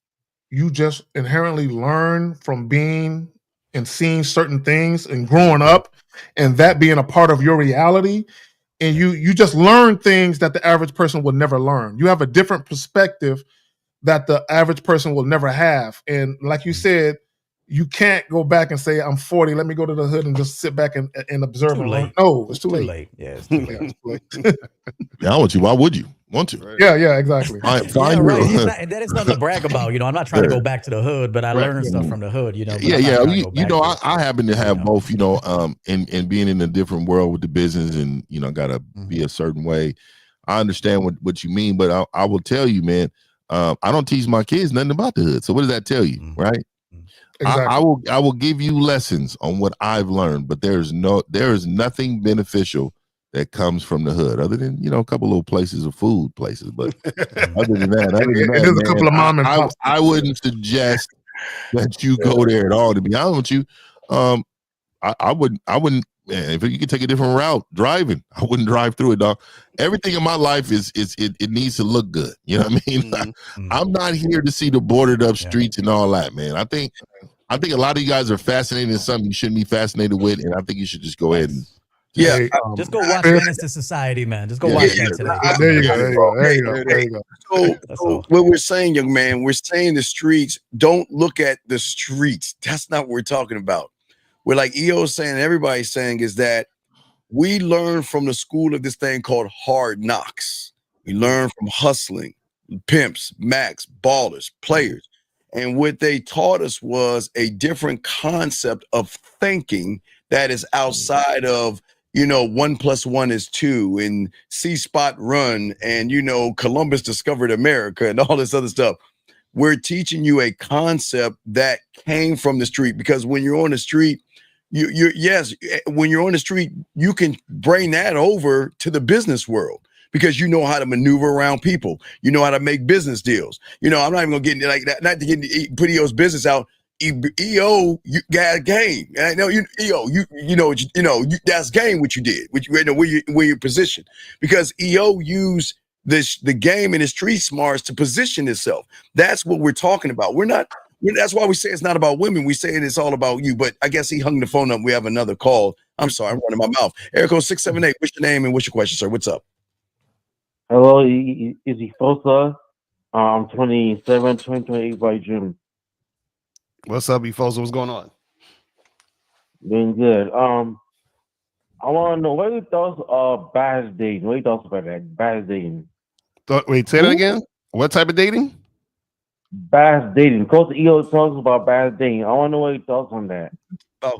you just inherently learn from being and seeing certain things and growing up and that being a part of your reality. And you just learn things that the average person will never learn. You have a different perspective that the average person will never have. And like you said, you can't go back and say, I'm 40, let me go to the hood and just sit back and observe. Too late. No, it's too late. Yeah, it's too late. Yeah, I want you. Why would you want to? Yeah, exactly. Right. That is nothing to brag about. I'm not trying to go back to the hood, but I learned stuff from the hood. I happen to have both. And being in a different world with the business, and got to be a certain way. I understand what you mean, but I will tell you, man. I don't teach my kids nothing about the hood. So what does that tell you, right? Exactly. I will give you lessons on what I've learned, but there is nothing beneficial that comes from the hood, other than a couple little places of food places. But other than that, there's a couple of mom and pop. I wouldn't suggest that you go there at all. To be honest with you, I wouldn't. Man, if you could take a different route driving, I wouldn't drive through it, dog. Everything in my life it needs to look good. You know what I mean? I'm not here to see the boarded up streets and all that, man. I think a lot of you guys are fascinated in something you shouldn't be fascinated with, and I think you should just go ahead and just go watch Menace to Society, man. Just go watch that today. There you go. So what we're saying, young man, we're saying the streets. Don't look at the streets. That's not what we're talking about. We're like EO's saying, everybody's saying is that we learn from the school of this thing called hard knocks. We learn from hustling, pimps, max, ballers, players. And what they taught us was a different concept of thinking that is outside of, 1 + 1 is 2 and C-Spot run and, Columbus discovered America and all this other stuff. We're teaching you a concept that came from the street, because when you're on the street, when you're on the street, you can bring that over to the business world because you know how to maneuver around people. You know how to make business deals. I'm not even gonna get into like that, not to get into put EO's business out. EO, you got a game. I know EO, that's game what you did, where you're positioned, because EO used the game and the street smarts to position itself. That's what we're talking about. We're not That's why we say it's not about women. We say it's all about you. But I guess he hung the phone up. We have another call. I'm sorry, I'm running my mouth. Erico 678. What's your name and what's your question, sir? What's up? Hello, is he Fosa? I'm 27, 2028 by June. What's up, Efosa? What's going on? Doing good. I want to know what you thoughts of bad dating. What you thoughts about that? Bad dating. Wait, say that again. What type of dating? Bad dating. Coach EO talks about bad dating. I want to know what your thoughts on that.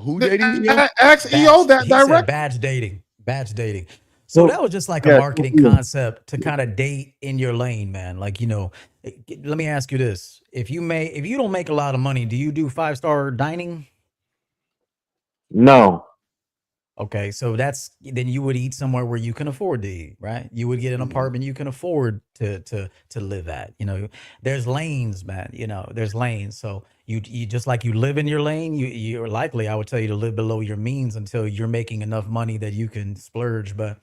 Who dating? Ask EO that He said direct. badge dating. Badge dating. So that was just like a marketing concept to kind of date in your lane, man. Like, you know, let me ask you this. If you don't make a lot of money, do you do 5-star dining? No. Okay, so then you would eat somewhere where you can afford to eat, right? You would get an apartment you can afford to live at. You know, there's lanes, man. You know, there's lanes. So you just like you live in your lane, you're likely, I would tell you, to live below your means until you're making enough money that you can splurge. But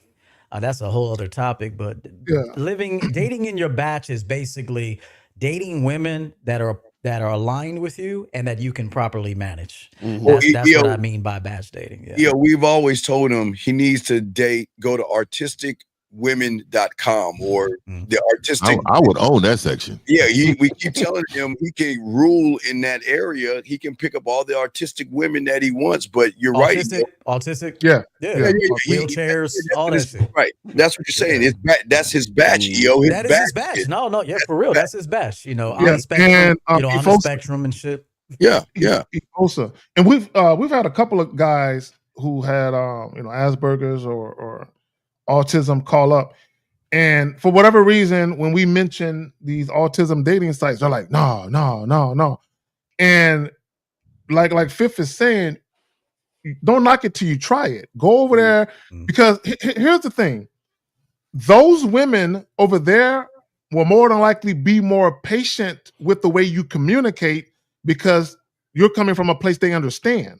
that's a whole other topic. But dating in your batch is basically dating women that are aligned with you and that you can properly manage. That's what I mean by batch dating. Yeah, we've always told him he needs to go to artisticwomen.com or the artistic. I would own that section. Yeah, we keep telling him he can rule in that area. He can pick up all the artistic women that he wants. But you're autistic. Yeah. Wheelchairs, all that shit. Right. That's what you're saying. That's his batch, EO. That is his batch. No, yeah, for real. That's his batch. You know, on the spectrum, on the spectrum and shit. Yeah. Also, and we've had a couple of guys who had Asperger's or autism call up, and for whatever reason, when we mention these autism dating sites, they're like, no, and like Fifth is saying, don't knock it till you try it. Go over there because here's the thing: those women over there will more than likely be more patient with the way you communicate because you're coming from a place they understand,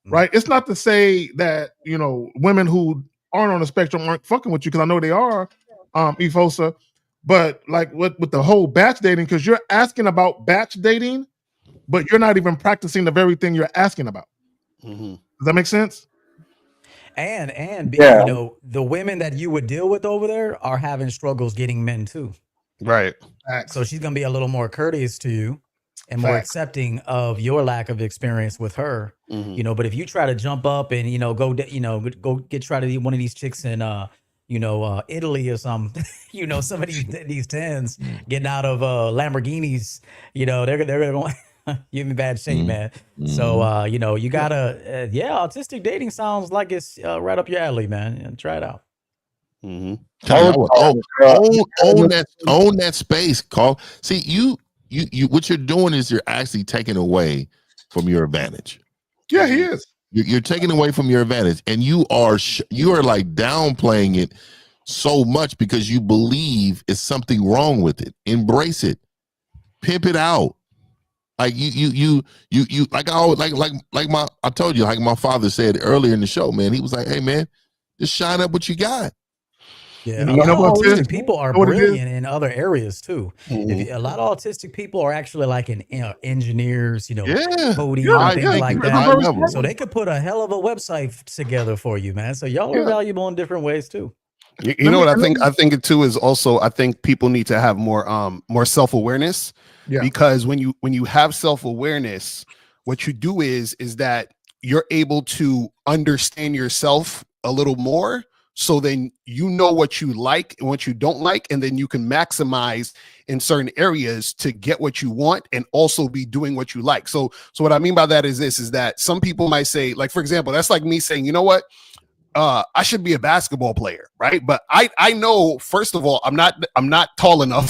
right? It's not to say that, you know, women who aren't on the spectrum aren't fucking with you, because I know they are, Efosa, but like with the whole batch dating, because you're asking about batch dating, but you're not even practicing the very thing you're asking about. Does that make sense? And you know, the women that you would deal with over there are having struggles getting men too. Right. So she's going to be a little more courteous to you and more accepting of your lack of experience with her. You know, but if you try to jump up and, you know, go try to be one of these chicks in, Italy or something, you know, some of these tens getting out of Lamborghinis, you know, they're going you're in bad shape, man. So, you know, you gotta, autistic dating sounds like it's right up your alley, man. And try it out. Own that space, Carl. See, you what you're doing is you're actually taking away from your advantage. Yeah, he is. You're taking away from your advantage, and you are like downplaying it so much because you believe it's something wrong with it. Embrace it, pimp it out. Like you like I always I told you, like my father said earlier in the show, man. He was like, "Hey, man, just shine up what you got." Yeah, a lot of autistic people are brilliant in other areas too. A lot of autistic people are actually like engineers, you know, coding and things like that. So they could put a hell of a website together for you, man. So y'all are valuable in different ways too. You know what I think? I think it too is also, I think people need to have more self-awareness. Because when you have self-awareness, what you do is that you're able to understand yourself a little more. So then you know what you like and what you don't like, and then you can maximize in certain areas to get what you want and also be doing what you like. So what I mean by that is that some people might say, like, for example, that's like me saying, you know what? I should be a basketball player, right? But I know, first of all, I'm not tall enough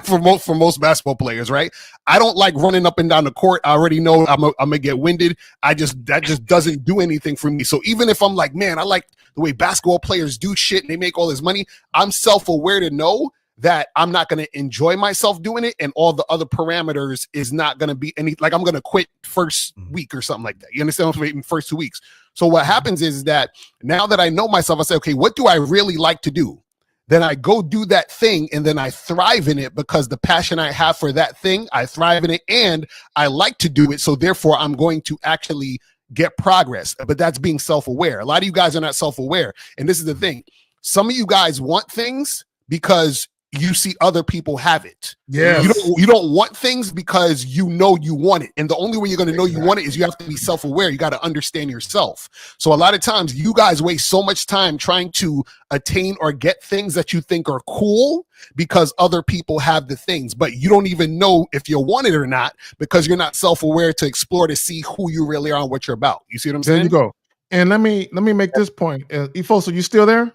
for most basketball players, right? I don't like running up and down the court. I already know I'm gonna get winded. That just doesn't do anything for me. So even if I'm like, man, I like the way basketball players do shit and they make all this money, I'm self-aware to know that I'm not going to enjoy myself doing it, and all the other parameters is not going to be any, like, I'm going to quit first week or something like that. You understand what I'm saying? First 2 weeks. So what happens is that now that I know myself, I say, okay, what do I really like to do? then I go do that thing and then I thrive in it because the passion I have for that thing, I thrive in it and I like to do it. So therefore I'm going to actually get progress. But that's being self-aware. A lot of you guys are not self-aware. And this is the thing. Some of you guys want things because you see other people have it. Yes. You don't want things because you know you want it. And the only way you're going to know you want it is you have to be self-aware. You got to understand yourself. So a lot of times you guys waste so much time trying to attain or get things that you think are cool because other people have the things, but you don't even know if you want it or not because you're not self-aware to explore to see who you really are and what you're about. You see what I'm saying? There you go. And let me make this point. Efosa, you still there?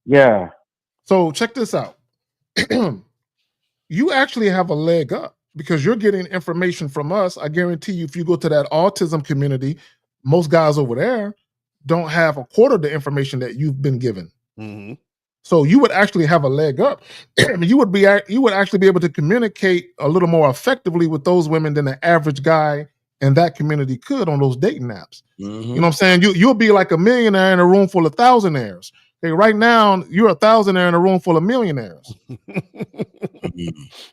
Yeah. So check this out. You actually have a leg up because you're getting information from us. I guarantee you, if you go to that autism community, most guys over there don't have a quarter of the information that you've been given. Mm-hmm. So you would actually have a leg up. You would actually be able to communicate a little more effectively with those women than the average guy in that community could on those dating apps. Mm-hmm. You know what I'm saying? You'll be like a millionaire in a room full of thousandaires. Okay, right now you're a thousandaire in a room full of millionaires.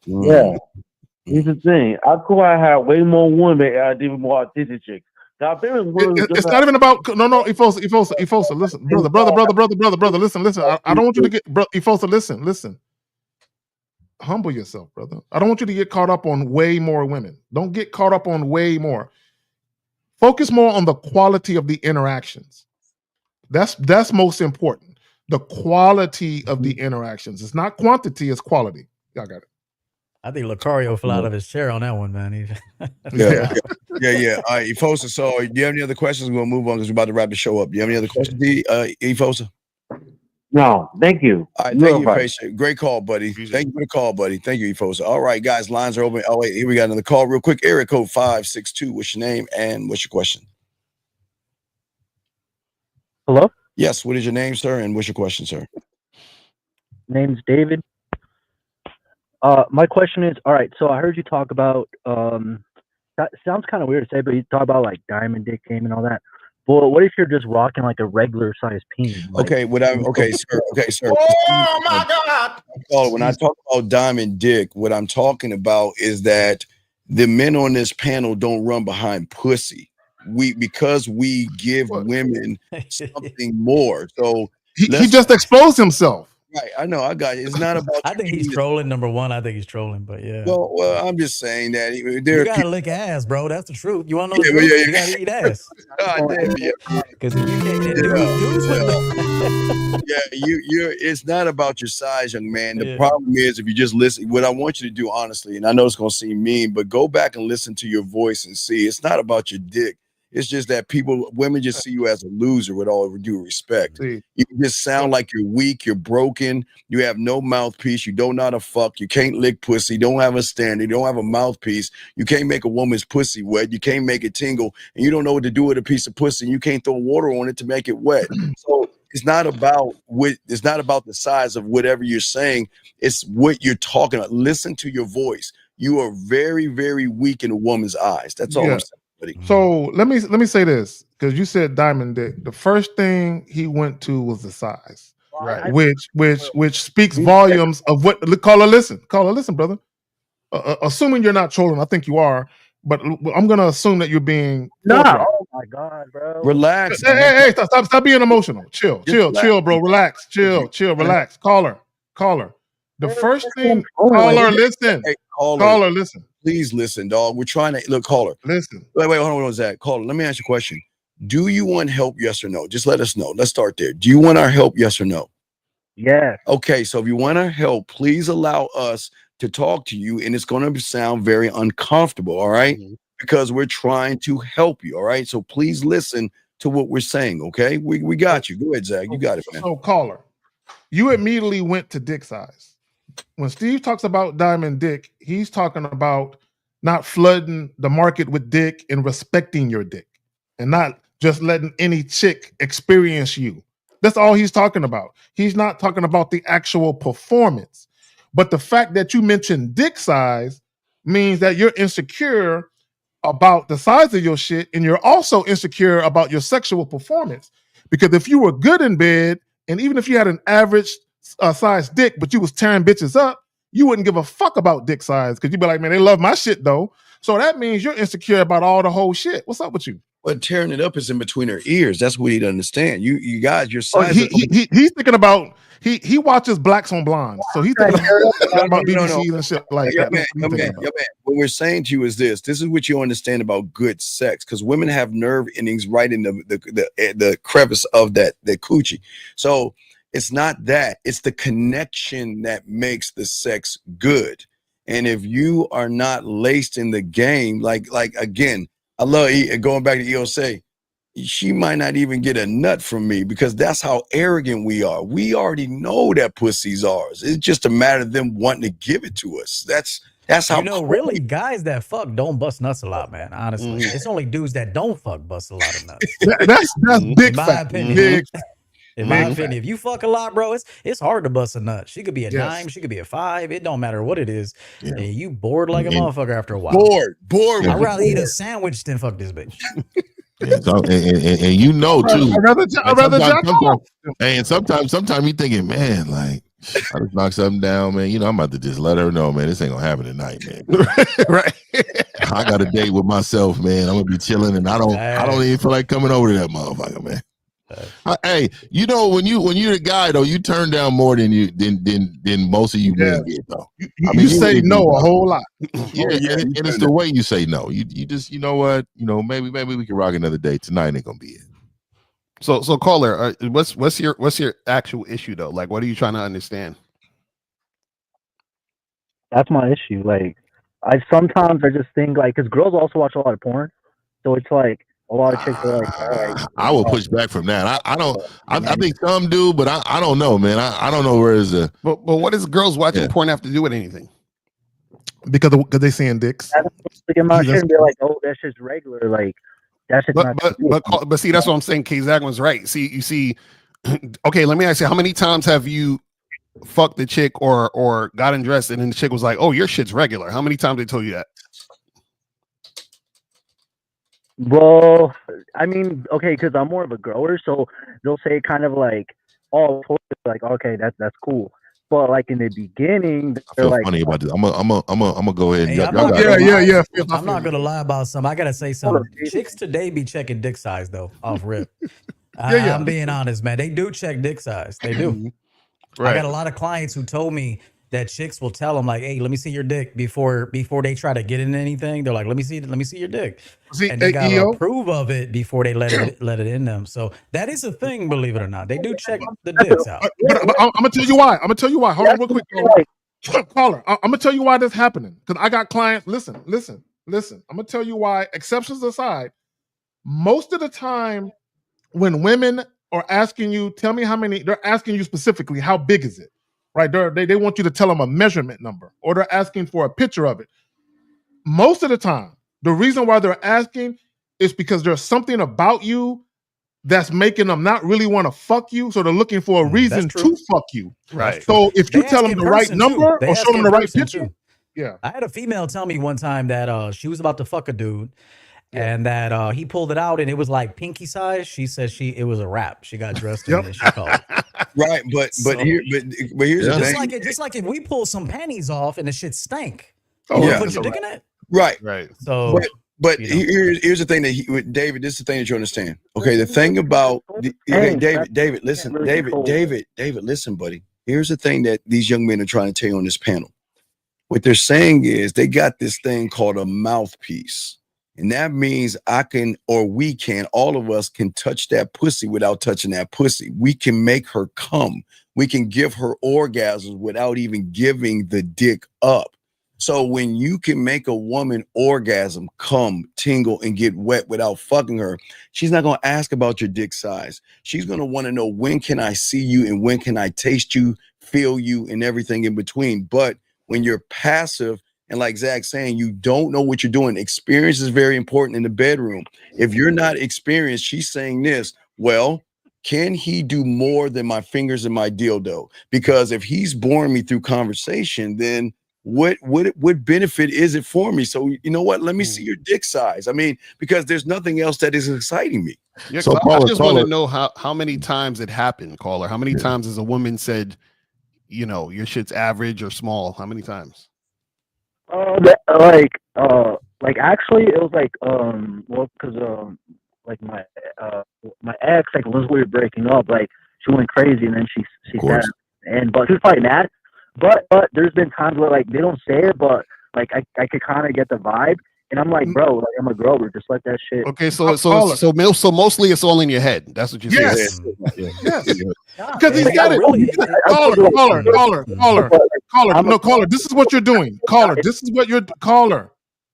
Yeah. Here's the thing. I could have way more women and I did more autistic chicks. Now, It's not even about no. Efosa, listen, brother, listen. I don't want you to get, Efosa, listen. Humble yourself, brother. I don't want you to get caught up on way more women. Don't get caught up on way more. Focus more on the quality of the interactions. That's most important. The quality of the interactions. It's not quantity, it's quality. Y'all got it. I think Lucario fell out of his chair on that one, man. Yeah. All right, Efosa. So, do you have any other questions? We'll move on because we're about to wrap the show up. Do you have any other questions, Efosa? No, thank you. All right, thank you, patient. Great call, buddy. Thank you for the call, buddy. Thank you, Efosa. All right, guys, lines are open. Oh, wait, here we got another call real quick. Area code 562. What's your name and what's your question? Hello? Yes, what is your name, sir, and what's your question, sir? Name's David. My question is, all right, so I heard you talk about, that sounds kind of weird to say, but you talk about like diamond dick game and all that. Well, what if you're just rocking like a regular size peen? Like, Okay, sir. Oh my God. When I talk about diamond dick, what I'm talking about is that the men on this panel don't run behind pussy. Because we give women something more. So he just exposed himself. Right, I know. I got it. It's not about. I think he's trolling. Number one, I think he's trolling. But yeah. Well, I'm just saying that you gotta lick ass, bro. That's the truth. You want to know the truth? You gotta eat ass. Because if you can't do it's not about your size, young man. The problem is if you just listen. What I want you to do, honestly, and I know it's gonna seem mean, but go back and listen to your voice and see. It's not about your dick. It's just that women just see you as a loser with all due respect. You just sound like you're weak, you're broken, you have no mouthpiece, you don't know how to fuck, you can't lick pussy, you don't have a standard, you don't have a mouthpiece, you can't make a woman's pussy wet, you can't make it tingle, and you don't know what to do with a piece of pussy, and you can't throw water on it to make it wet. So it's not about the size of whatever you're saying, it's what you're talking about. Listen to your voice. You are very, very weak in a woman's eyes. That's all I'm saying. So let me say this, because you said diamond dick. The first thing he went to was the size, right? Which speaks volumes of what. Caller, listen, brother. Assuming you're not trolling, I think you are, but I'm gonna assume that you're being. Oh my God, bro. Relax. Hey, stop being emotional. Chill, bro. Relax. Chill. Relax. Caller. The first thing, caller, listen. Hey, caller, listen. Please listen, dog. We're trying to look, caller. Listen. Wait, hold on, Zach. Caller, let me ask you a question. Do you want help? Yes or no? Just let us know. Let's start there. Do you want our help? Yes or no? Yeah. Okay, so if you want our help, please allow us to talk to you, and it's going to sound very uncomfortable, all right? Because we're trying to help you, all right? So please listen to what we're saying, okay? We got you. Go ahead, Zach. You got it, man. So, caller, you immediately went to dick size. When Steve talks about diamond dick, he's talking about not flooding the market with dick and respecting your dick and not just letting any chick experience you. That's all he's talking about. He's not talking about the actual performance. But the fact that you mentioned dick size means that you're insecure about the size of your shit, and you're also insecure about your sexual performance. Because if you were good in bed, and even if you had an average size dick, but you was tearing bitches up, you wouldn't give a fuck about dick size because you'd be like, man, they love my shit though. So that means you're insecure about all the whole shit. What's up with you? But tearing it up is in between her ears. That's what he'd understand. You guys, your Oh, size. he's thinking about he watches Blacks on Blondes, so he's thinking about BBC and shit like that. Man. What we're saying to you is this: this is what you understand about good sex, because women have nerve endings right in the crevice of the coochie. So it's not that; it's the connection that makes the sex good. And if you are not laced in the game, like again. I love going back to EOC. She might not even get a nut from me because that's how arrogant we are. We already know that pussy's ours. It's just a matter of them wanting to give it to us. That's how. Really, guys that fuck don't bust nuts a lot, man. Honestly, it's only dudes that don't fuck bust a lot of nuts. That's big fact. In my opinion, if you fuck a lot, bro, it's hard to bust a nut. She could be a 9, she could be a 5. It don't matter what it is. Yeah. And you bored like a motherfucker after a while. Bored. I'd rather eat a sandwich than fuck this bitch. and you know too. I'd rather jack off. And sometimes you thinking, man, like I just knock something down, man. You know, I'm about to just let her know, man, this ain't gonna happen tonight, man. Right. I got a date with myself, man. I'm gonna be chilling, and I don't even feel like coming over to that motherfucker, man. Hey, you know, when you're a guy though, you turn down more than most of you men get though. You say no a whole lot. Yeah, and it's the way you say no. You just, you know what, maybe we can rock another day. Tonight ain't gonna be it. So caller, what's your actual issue though? Like, what are you trying to understand? That's my issue. Like, I just think like, because girls also watch a lot of porn, so it's like. A lot of chicks are like, I will push back from that. I think some do, but I don't know, man. I don't know where is the. But what does girls watching porn have to do with anything? Because they seeing dicks. Look at my shit and be like, oh, that's just regular. Like that's just but see, that's what I'm saying. K Zagman's right. See, you see. Okay, let me ask you, how many times have you fucked the chick or got undressed and then the chick was like, oh, your shit's regular? How many times they told you that? Well, I mean, okay, because I'm more of a grower, so they'll say kind of like, "Oh, like okay, that's cool." But like in the beginning, I feel like, funny about this. I'm gonna go ahead. And I'm not gonna lie about something. I gotta say something. Chicks today be checking dick size though, off rip. I'm being honest, man. They do check dick size. They do. Right. I got a lot of clients who told me that chicks will tell them like, "Hey, let me see your dick before they try to get into anything." They're like, "Let me see your dick," and they gotta approve of it before they let it in them. So that is a thing, believe it or not. They do check the dicks out. But I'm gonna tell you why. Hold on, real quick, caller. I'm gonna tell you why this is happening. Because I got clients. Listen. I'm gonna tell you why. Exceptions aside, most of the time when women are asking you, tell me how many. They're asking you specifically, how big is it? Right, they want you to tell them a measurement number, or they're asking for a picture of it. Most of the time, the reason why they're asking is because there's something about you that's making them not really want to fuck you, so they're looking for a reason to fuck you. Right. So if you tell them the right number or show them the right picture, I had a female tell me one time that she was about to fuck a dude. And that he pulled it out and it was like pinky size. She said it was a wrap. She got dressed in it and she called it. Right, but here's the thing. Just like if we pull some panties off and the shit stank. Oh, you put your dick in it? Right. So but here's the thing that David, this is the thing that you understand. Okay, the thing about David, listen, David, listen, buddy. Here's the thing that these young men are trying to tell you on this panel. What they're saying is they got this thing called a mouthpiece. And that means all of us can touch that pussy without touching that pussy. We can make her come. We can give her orgasms without even giving the dick up. So when you can make a woman orgasm, come, tingle, and get wet without fucking her, she's not going to ask about your dick size. She's going to want to know, when can I see you and when can I taste you, feel you, and everything in between. But when you're passive, and like Zach's saying, you don't know what you're doing. Experience is very important in the bedroom. If you're not experienced, she's saying this, well, can he do more than my fingers and my dildo? Because if he's boring me through conversation, then what benefit is it for me? So you know what? Let me see your dick size. I mean, because there's nothing else that is exciting me. Yeah, so I just want to know how many times it happened, caller. How many times has a woman said, you know, your shit's average or small? How many times? Like actually, it was like well, because like my ex, like once we were breaking up, like she went crazy, and then she said, but she was probably mad. But there's been times where like they don't say it, but like I could kind of get the vibe, and I'm like, bro, like I'm a grower, just let that shit. Okay, so mostly it's all in your head. That's what you're saying. Yes. Because he's got it. Caller. This is what you're doing.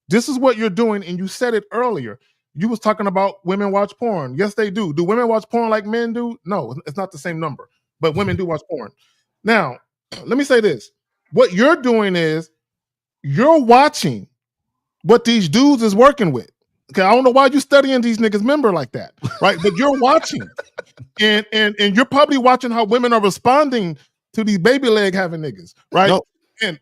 This is what you're doing, and you said it earlier. You was talking about women watch porn. Yes, they do. Do women watch porn like men do? No, it's not the same number. But women do watch porn. Now, let me say this. What you're doing is you're watching what these dudes is working with. Okay, I don't know why you're studying these niggas' member like that, right? But you're watching, and you're probably watching how women are responding to these baby leg having niggas, right? No. And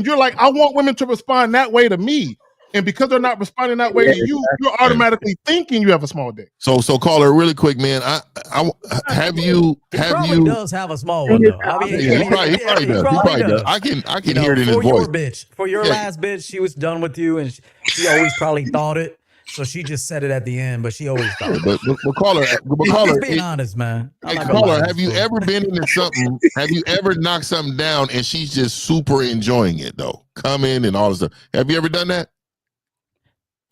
you're like, I want women to respond that way to me, and because they're not responding that way to you, you're automatically thinking you have a small dick. So caller, really quick, man. I have you does have a small one though. I mean, he probably does. I can hear it in his voice. For your last bitch, she was done with you, and she always probably thought it. So she just said it at the end, but she always thought it. But caller, He's being honest, man. Hey, caller, have you ever been into something? Have you ever knocked something down and she's just super enjoying it though? Come in and all this stuff. Have you ever done that?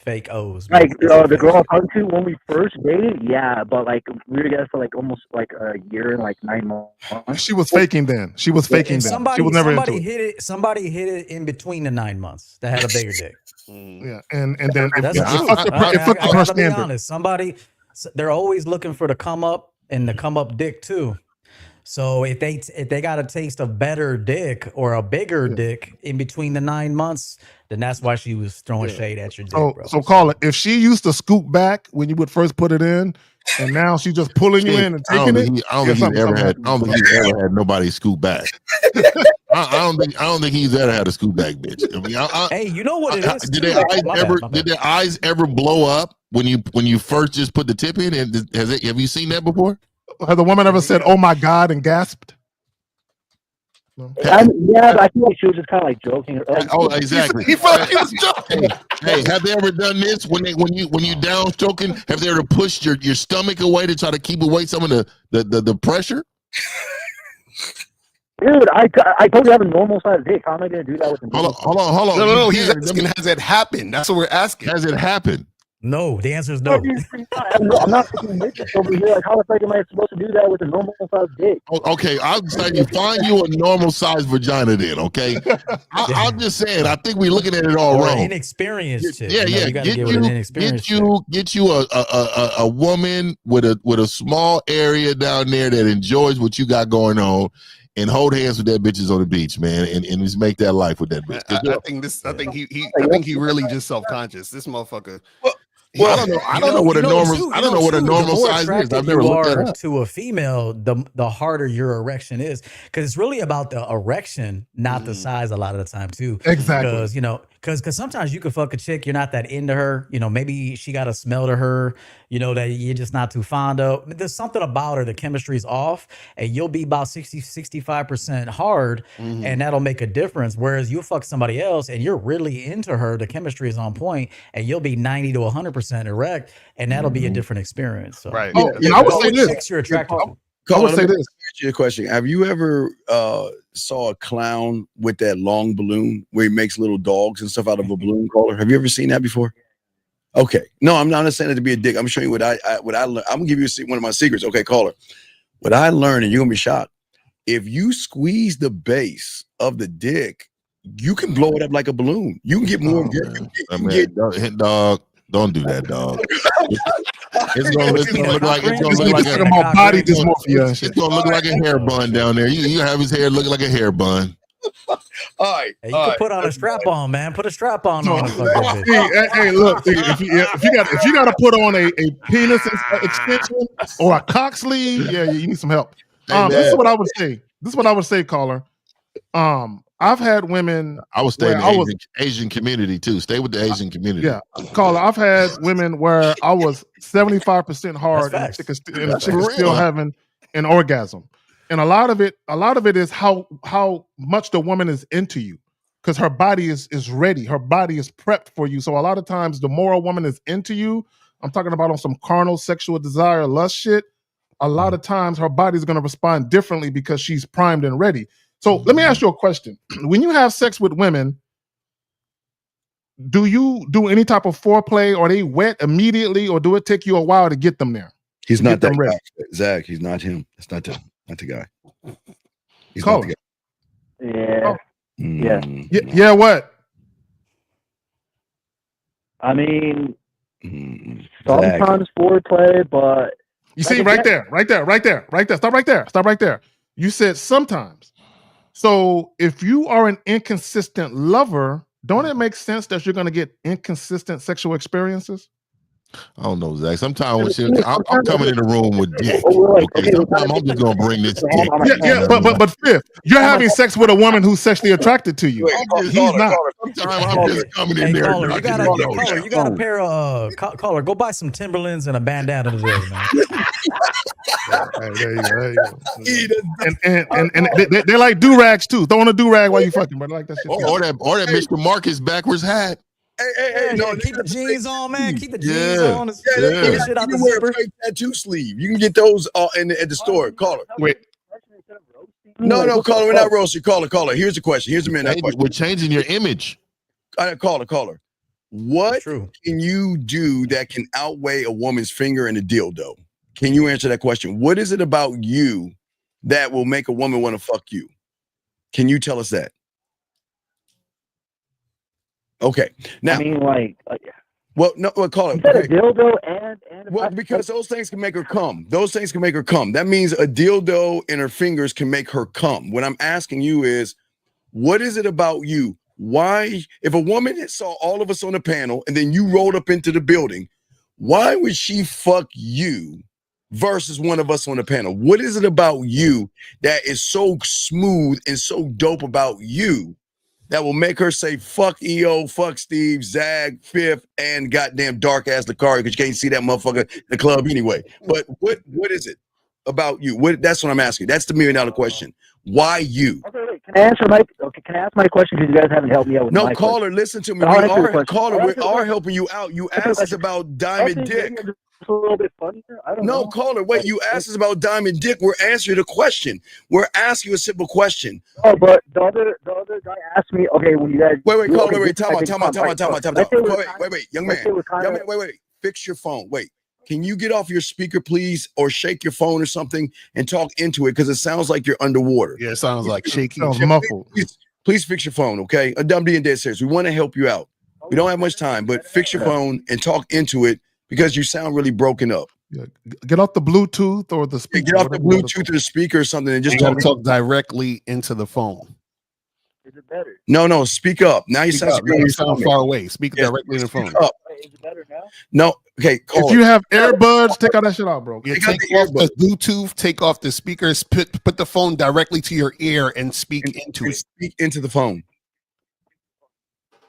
Fake O's. Like the girl I talked to when we first dated, yeah, but like we were together for like almost like a year and like 9 months. She was faking then. She was faking then. She was never into it. Somebody hit it in between the 9 months that had a bigger dick. Yeah, and then it fucked the first standard. Honest. They're always looking for the come up and the come up dick too. So if they got a taste of better dick or a bigger dick in between the 9 months, then that's why she was throwing shade at your dick, bro. So call it. If she used to scoop back when you would first put it in, and now she's just pulling you in and taking it. I don't think he's ever had nobody scoop back. I don't think he's ever had a scoop back bitch. I mean, hey, you know what it is? Did their eyes ever blow up when you first just put the tip in? And have you seen that before? Has the woman ever said, "Oh my God," and gasped? No. Yeah, but I feel like she was just kind of like joking. Exactly. He felt like he was joking. Hey, have they ever done this when you down stroking? Have they ever pushed your stomach away to try to keep away some of the pressure? Dude, I told you I have a normal size dick. How am I gonna do that with him? Hold on. No. He's asking, has it happened? That's what we're asking. Has it happened? No, the answer is no. I'm not fucking bitches over here. Like, how the fuck am I supposed to do that with a normal size dick? Okay, I'll say you find you a normal size vagina then. Okay, I'm just saying. I think we're looking at it all wrong. Inexperienced. Yeah. Get you a woman with a small area down there that enjoys what you got going on. And hold hands with that bitches on the beach, man, and just make that life with that bitch. I think he really just self-conscious. This motherfucker. Well, I don't know what a normal size is. I've never looked at it. To a female, the harder your erection is, because it's really about the erection, not the size. A lot of the time, too. Exactly. Because sometimes you could fuck a chick, you're not that into her. Maybe she got a smell to her. That you're just not too fond of. There's something about her. The chemistry's off, and you'll be about 65% hard, and that'll make a difference. Whereas you'll fuck somebody else, and you're really into her. The chemistry is on point, and you'll be 90 to 100% erect, and that'll be a different experience. So, right. I would say this. Chicks you're attracted to. I would say this. Answer your question. Have you ever saw a clown with that long balloon where he makes little dogs and stuff out of a balloon caller? Have you ever seen that before? Okay. No, I'm not saying it to be a dick. I'm showing you what I learned. I'm gonna give you one of my secrets. Okay, caller. What I learned, and you're gonna be shocked. If you squeeze the base of the dick, you can blow it up like a balloon. You can get more. Dog. Don't do that, dog. It's gonna look like a hair bun down there. You have his hair looking like a hair bun. All right. Hey, you can put on a strap on, man. Put a strap on. Hey, look. If you got to put on a penis extension or a cock sleeve, you need some help. This is what I would say. Caller. I've had women. I was staying in the Asian community too. Stay with the Asian community. Yeah, caller. I've had women where I was 75% hard, and the chick is still having an orgasm. And a lot of it is how much the woman is into you. Because her body is ready. Her body is prepped for you. So a lot of times the more a woman is into you, I'm talking about on some carnal sexual desire, lust shit, a lot of times her body's going to respond differently because she's primed and ready. So let me ask you a question. When you have sex with women, do you do any type of foreplay? Are they wet immediately, or do it take you a while to get them there? He's not that guy, Zach. He's not him. That's not the guy. He's not the guy. Yeah. Yeah, what? I mean, sometimes foreplay, but you see, right there. Stop right there. You said sometimes. So if you are an inconsistent lover, don't it make sense that you're going to get inconsistent sexual experiences? I don't know, Zach. Sometimes I'm coming in the room with dick. Okay, sometimes I'm just gonna bring this dick. Yeah, but Fifth, you're having sex with a woman who's sexually attracted to you. He's not. Sometimes I'm just coming in there. Caller, you got a pair of caller. Go buy some Timberlands and a bandana today, man. There you go. And they like do rags too. Throw on a do rag while you fucking, but I like that shit. Or that Mr. Marcus backwards hat. Hey, no, keep the jeans on, man. Keep the jeans on. Keep shit out the zipper. Tattoo sleeve. You can get those at the store. Caller. Wait. No, caller. We're not roasting. Caller. Here's the question. Here's the man. We're changing your image. Caller. What can you do that can outweigh a woman's finger and a dildo? Can you answer that question? What is it about you that will make a woman want to fuck you? Can you tell us that? Okay. Now, I mean, call it. Okay. A dildo and because those things can make her come. That means a dildo in her fingers can make her come. What I'm asking you is, what is it about you? Why, if a woman saw all of us on the panel and then you rolled up into the building, why would she fuck you versus one of us on the panel? What is it about you that is so smooth and so dope about you that will make her say fuck EO, fuck Steve, Zag, Fifth, and goddamn dark ass Lakari, because you can't see that motherfucker in the club anyway. But what is it about you? That's what I'm asking. That's the $1 million question. Why you? Okay, wait. Can I ask my question? Because you guys haven't helped me out with my caller, question. Listen to me. We are helping you out. You asked us about Diamond Dick. A little bit funnier. I don't know. Caller, wait. You asked us about Diamond Dick. We're answering the question. We're asking you a simple question. Oh, but the other guy asked me. Okay, when you guys wait, caller, wait, time out. Wait, young man. Wait. Fix your phone. Wait. Can you get off your speaker, please, or shake your phone or something and talk into it? Because it sounds like you're underwater. Yeah, it sounds like shaky. Sounds muffled. Please fix your phone, okay? I'm being dead serious. We want to help you out. We don't have much time, but fix your phone and talk into it because you sound really broken up. Yeah. Get off the Bluetooth or the speaker. Get off the Bluetooth or the speaker or something and just talk directly into the phone. Is it better? No, speak up. Now you sound far away. Speak directly in the phone. Up. Is it better now? No. Okay, if you have earbuds, take all that shit out, bro. Yeah, take off the Bluetooth, take off the speakers, put the phone directly to your ear and speak into it. Speak into the phone.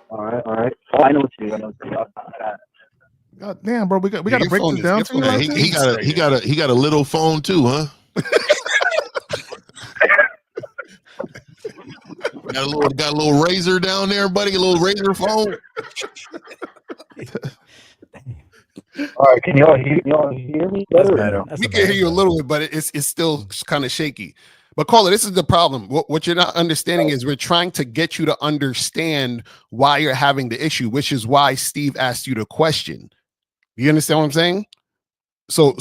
All right. Oh, I know what you do. God damn, bro, we got to break this down. He got a little phone too, huh? got a little razor down there, buddy. A little razor phone. All right, can y'all hear me better? We can hear you a little bit, but it's still kind of shaky. But caller, this is the problem. What you're not understanding is we're trying to get you to understand why you're having the issue, which is why Steve asked you the question. You understand what I'm saying? So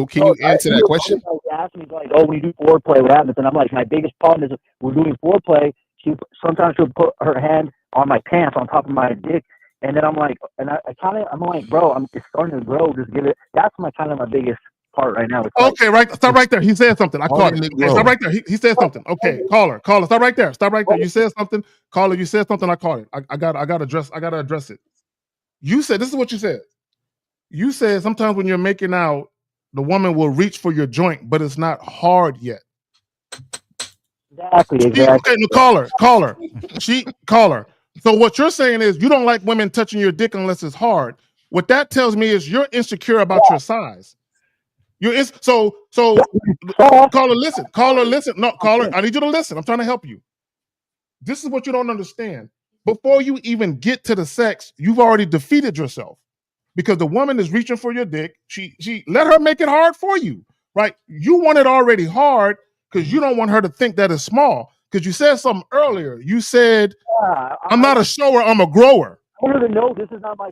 can you answer that question? Asked me like, oh, we do foreplay, what happens? And I'm like, my biggest problem is we're doing foreplay. Sometimes she'll put her hand on my pants on top of my dick. And then I'm like, I'm like, bro, it's starting to grow. Just give it. That's my biggest part right now. Okay, right. Stop right there. He said something. I caught it. Stop right there. He said something. Okay, caller. Stop right there. Stop right there. You said something. Caller, you said something. I caught it. I got to address it. You said, this is what you said. You said sometimes when you're making out, the woman will reach for your joint, but it's not hard yet. Exactly. Okay, no, caller. So what you're saying is you don't like women touching your dick unless it's hard. What that tells me is you're insecure about your size. So caller, listen. Caller, listen. No, caller, I need you to listen. I'm trying to help you. This is what you don't understand. Before you even get to the sex, you've already defeated yourself. Because the woman is reaching for your dick. She let her make it hard for you. Right? You want it already hard because you don't want her to think that it's small. Because you said something earlier. You said, I'm not a shower, I'm a grower. I want her to know this is not my.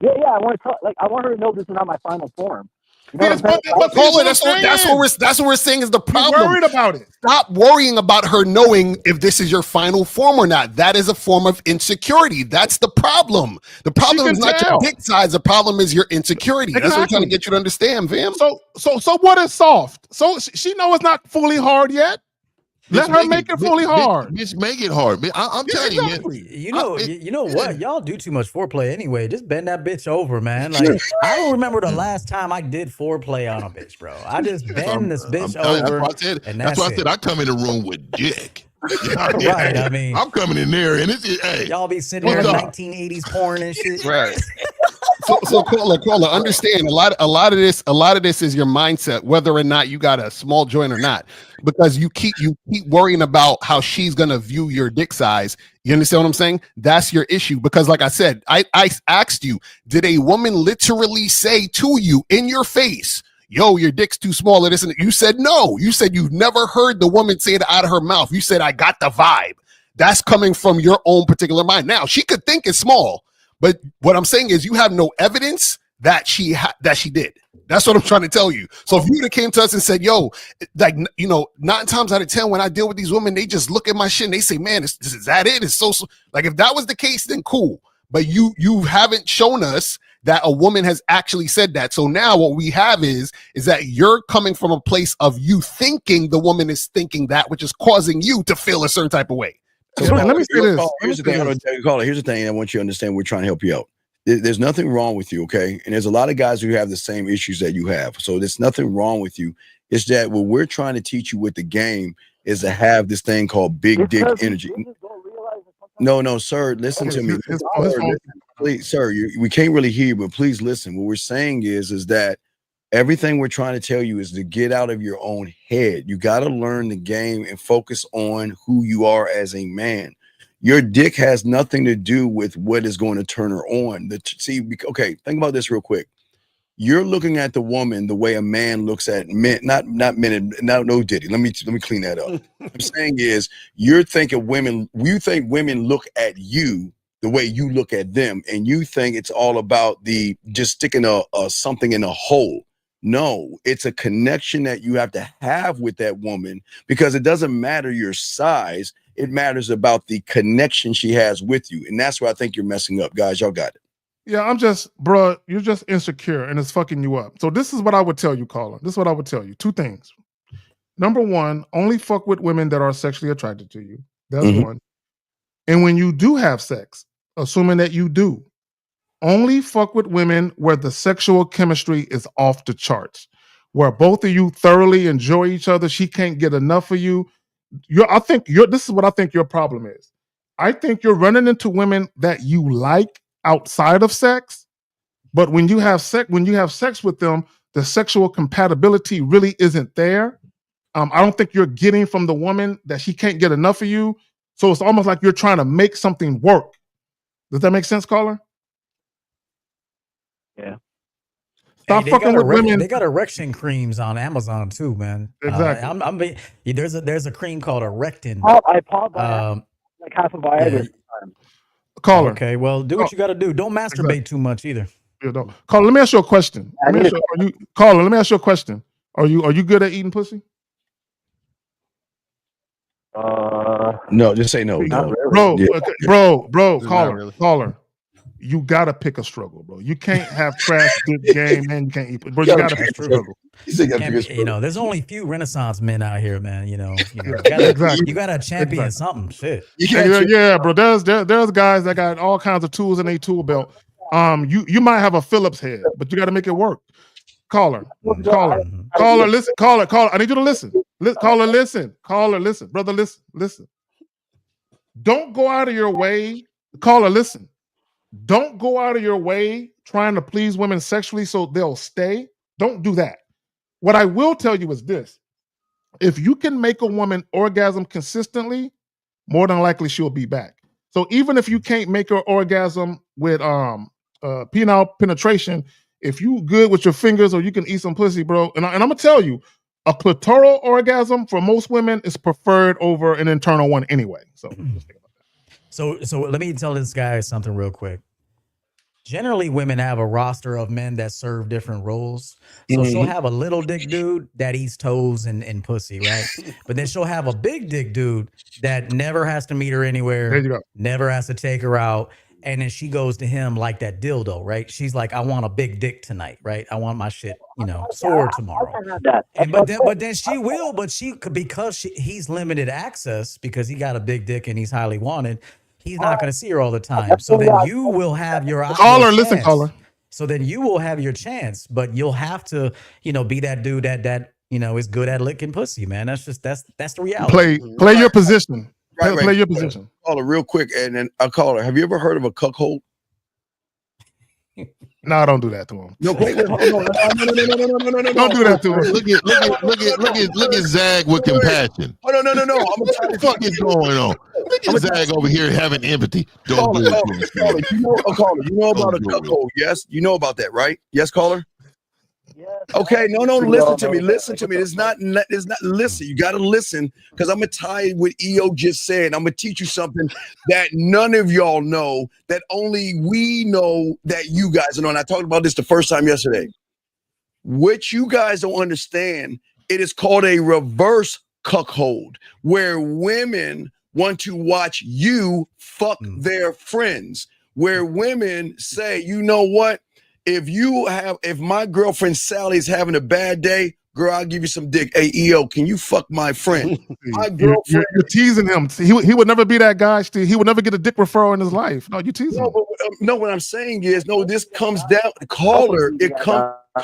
Yeah. I want to I want her to know this is not my final form. You know That's what we're saying is the problem. You're worried about it. Stop worrying about her knowing if this is your final form or not. That is a form of insecurity. That's the problem. The problem is not your dick size. The problem is your insecurity. Exactly. That's what I'm trying to get you to understand, Vim. So what is soft? So she knows it's not fully hard yet. Let her make it fully hard. Bitch, make it hard. I'm telling you, man. You know what? Y'all do too much foreplay anyway. Just bend that bitch over, man. Like I don't remember the last time I did foreplay on a bitch, bro. I just bend this bitch over. That's why I said I come in the room with dick. Right. I mean, I'm coming in there, and it's hey. Y'all be sitting here 1980s porn and shit. Right. So caller, understand a lot of this is your mindset, whether or not you got a small joint or not, because you keep worrying about how she's gonna view your dick size. You understand what I'm saying? That's your issue. Because like I said, I asked you, did a woman literally say to you in your face, yo, your dick's too small or this and you said no. You said you've never heard the woman say it out of her mouth. You said, I got the vibe. That's coming from your own particular mind. Now she could think it's small. But what I'm saying is you have no evidence that she did. That's what I'm trying to tell you. So if you would have came to us and said, yo, like, 9 times out of 10, when I deal with these women, they just look at my shit and they say, man, is that it? It's so like, if that was the case, then cool. But you haven't shown us that a woman has actually said that. So now what we have is that you're coming from a place of you thinking the woman is thinking that, which is causing you to feel a certain type of way. So let me say this. Here's the thing I want you to understand. We're trying to help you out. There's nothing wrong with you, okay? And there's a lot of guys who have the same issues that you have. So there's nothing wrong with you. It's that what we're trying to teach you with the game is to have this thing called big dick energy. No, sir. Listen to me. Please, sir, we can't really hear you, but please listen. What we're saying is that everything we're trying to tell you is to get out of your own head. You got to learn the game and focus on who you are as a man. Your dick has nothing to do with what is going to turn her on. Okay, think about this real quick. You're looking at the woman the way a man looks at men, not men, no Diddy. Let me clean that up. What I'm saying is you think women look at you the way you look at them, and you think it's all about just sticking something in a hole. No, it's a connection that you have to have with that woman, because it doesn't matter your size. It matters about the connection she has with you. And that's where I think you're messing up, guys. Y'all got it. Yeah, you're just insecure and it's fucking you up. So this is what I would tell you, caller. This is what I would tell you. 2 things. Number 1, only fuck with women that are sexually attracted to you. That's one. And when you do have sex, assuming that you do, only fuck with women where the sexual chemistry is off the charts, where both of you thoroughly enjoy each other. She can't get enough of you. This is what I think your problem is. I think you're running into women that you like outside of sex, but when you have sex with them, the sexual compatibility really isn't there. I don't think you're getting from the woman that she can't get enough of you. So it's almost like you're trying to make something work. Does that make sense, caller? Yeah. Stop fucking with women. They got erection creams on Amazon too, man. Exactly. There's a cream called Erectin. I pop like half a Viagra. Caller. Okay, well, do what you got to do. Don't masturbate too much either. Yeah, don't. Caller, let me ask you a question. Let me ask you a question. Are you good at eating pussy? No, just say no. Bro, caller. You gotta pick a struggle, bro. You can't have trash dick game and you can't eat. Bro, you gotta pick a struggle. There's only a few Renaissance men out here, man. You gotta champion something. Shit. Yeah, bro. There's guys that got all kinds of tools in their tool belt. You might have a Phillips head, but you got to make it work. Caller, listen. Caller. I need you to listen. Caller, listen. Brother, listen. Don't go out of your way. Caller, listen. Don't go out of your way trying to please women sexually so they'll stay. Don't do that. What I will tell you is this: if you can make a woman orgasm consistently, more than likely she'll be back. So even if you can't make her orgasm with penile penetration, if you good with your fingers or you can eat some pussy, bro, and I'm gonna tell you, a clitoral orgasm for most women is preferred over an internal one anyway. So just think about that. So let me tell this guy something real quick. Generally, women have a roster of men that serve different roles. So she'll have a little dick dude that eats toes and pussy, right? But then she'll have a big dick dude that never has to meet her anywhere, There you go. never has to take her out. And then she goes to him like that dildo, right? She's like, I want a big dick tonight, right? I want my shit, sore tomorrow. And but then she will, but because he's limited access because he got a big dick and he's highly wanted. He's not going to see her all the time. So then you will have your caller. Listen, caller. So then you will have your chance, but you'll have to, be that dude that is good at licking pussy, man. That's the reality. Play your position. Right. Play your position. Caller, real quick, and then I'll call her. Have you ever heard of a cuckold? No, don't do that to him. No, wait, no. Don't do that to him. Look at Zag with compassion. Oh, no. What the fuck is going on? Look at Zag over here having empathy. Don't do it. Caller, you know about a cuckold, yes? You know about that, right? Yes, caller? Okay, no, listen to me. It's not, listen. You got to listen because I'm going to tie what EO just said. I'm going to teach you something that none of y'all know, that only we know that you guys know. And I talked about this the first time yesterday. What you guys don't understand, it is called a reverse cuckold, where women want to watch you fuck their friends, where women say, you know what? If my girlfriend Sally's having a bad day, girl, I'll give you some dick. Hey, EO, can you fuck my friend? My girlfriend. You're teasing him. He would never be that guy, Steve. He would never get a dick referral in his life. No, you teasing him. No, what I'm saying is, this comes down. Caller,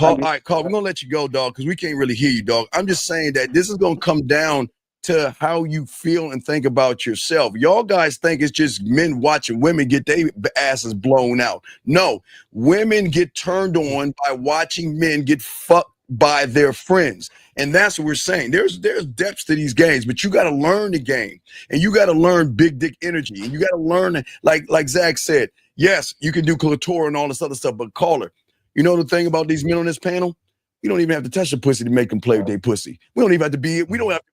all right, caller, we're going to let you go, dog, because we can't really hear you, dog. I'm just saying that this is going to come down to how you feel and think about yourself. Y'all guys think it's just men watching women get their asses blown out. No, women get turned on by watching men get fucked by their friends. And that's what we're saying. There's depths to these games, but you got to learn the game, and you got to learn big dick energy, and you got to learn, like Zach said, yes, you can do clitoral and all this other stuff, but caller, you know the thing about these men on this panel? We don't even have to touch the pussy to make them play with their pussy. We don't have to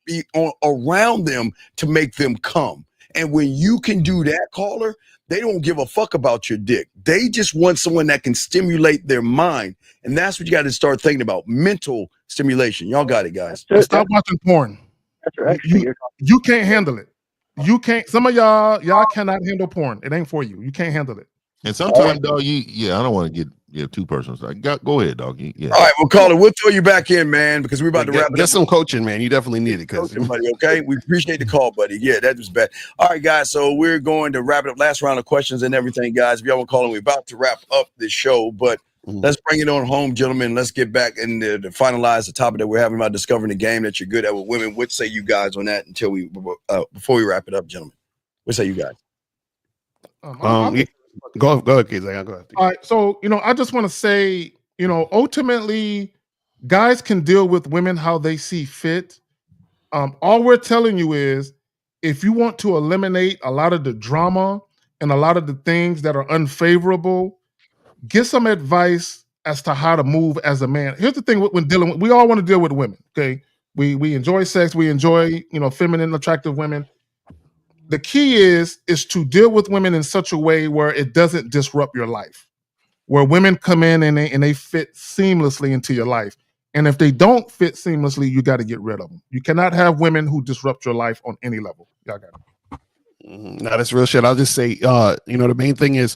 be around them to make them come. And when you can do that, caller, they don't give a fuck about your dick. They just want someone that can stimulate their mind. And that's what you got to start thinking about. Mental stimulation. Y'all got it, guys. Stop watching porn. You can't handle it. You can't. Some of y'all cannot handle porn. It ain't for you. You can't handle it. And sometimes, dog, I don't want to get too personal. So go ahead, dog. Yeah. All right, well, caller, we'll throw you back in, man, because we're about to wrap it up. Get some coaching, man. You definitely need it, buddy. Okay, we appreciate the call, buddy. Yeah, that was bad. All right, guys. So we're going to wrap it up. Last round of questions and everything, guys. If y'all want to call in, we're about to wrap up this show, but let's bring it on home, gentlemen. Let's get back and to finalize the topic that we're having about discovering the game that you're good at with women. What say you guys on that before we wrap it up, gentlemen? What say you guys? Go ahead, kids. Go ahead. All right. So, I just want to say, ultimately, guys can deal with women how they see fit. All we're telling you is, if you want to eliminate a lot of the drama and a lot of the things that are unfavorable, get some advice as to how to move as a man. Here's the thing: when dealing with, we all want to deal with women. Okay, we enjoy sex. We enjoy, feminine, attractive women. The key is to deal with women in such a way where it doesn't disrupt your life, where women come in and they fit seamlessly into your life. And if they don't fit seamlessly, you got to get rid of them. You cannot have women who disrupt your life on any level. Y'all got it. No, that's real shit. I'll just say, the main thing is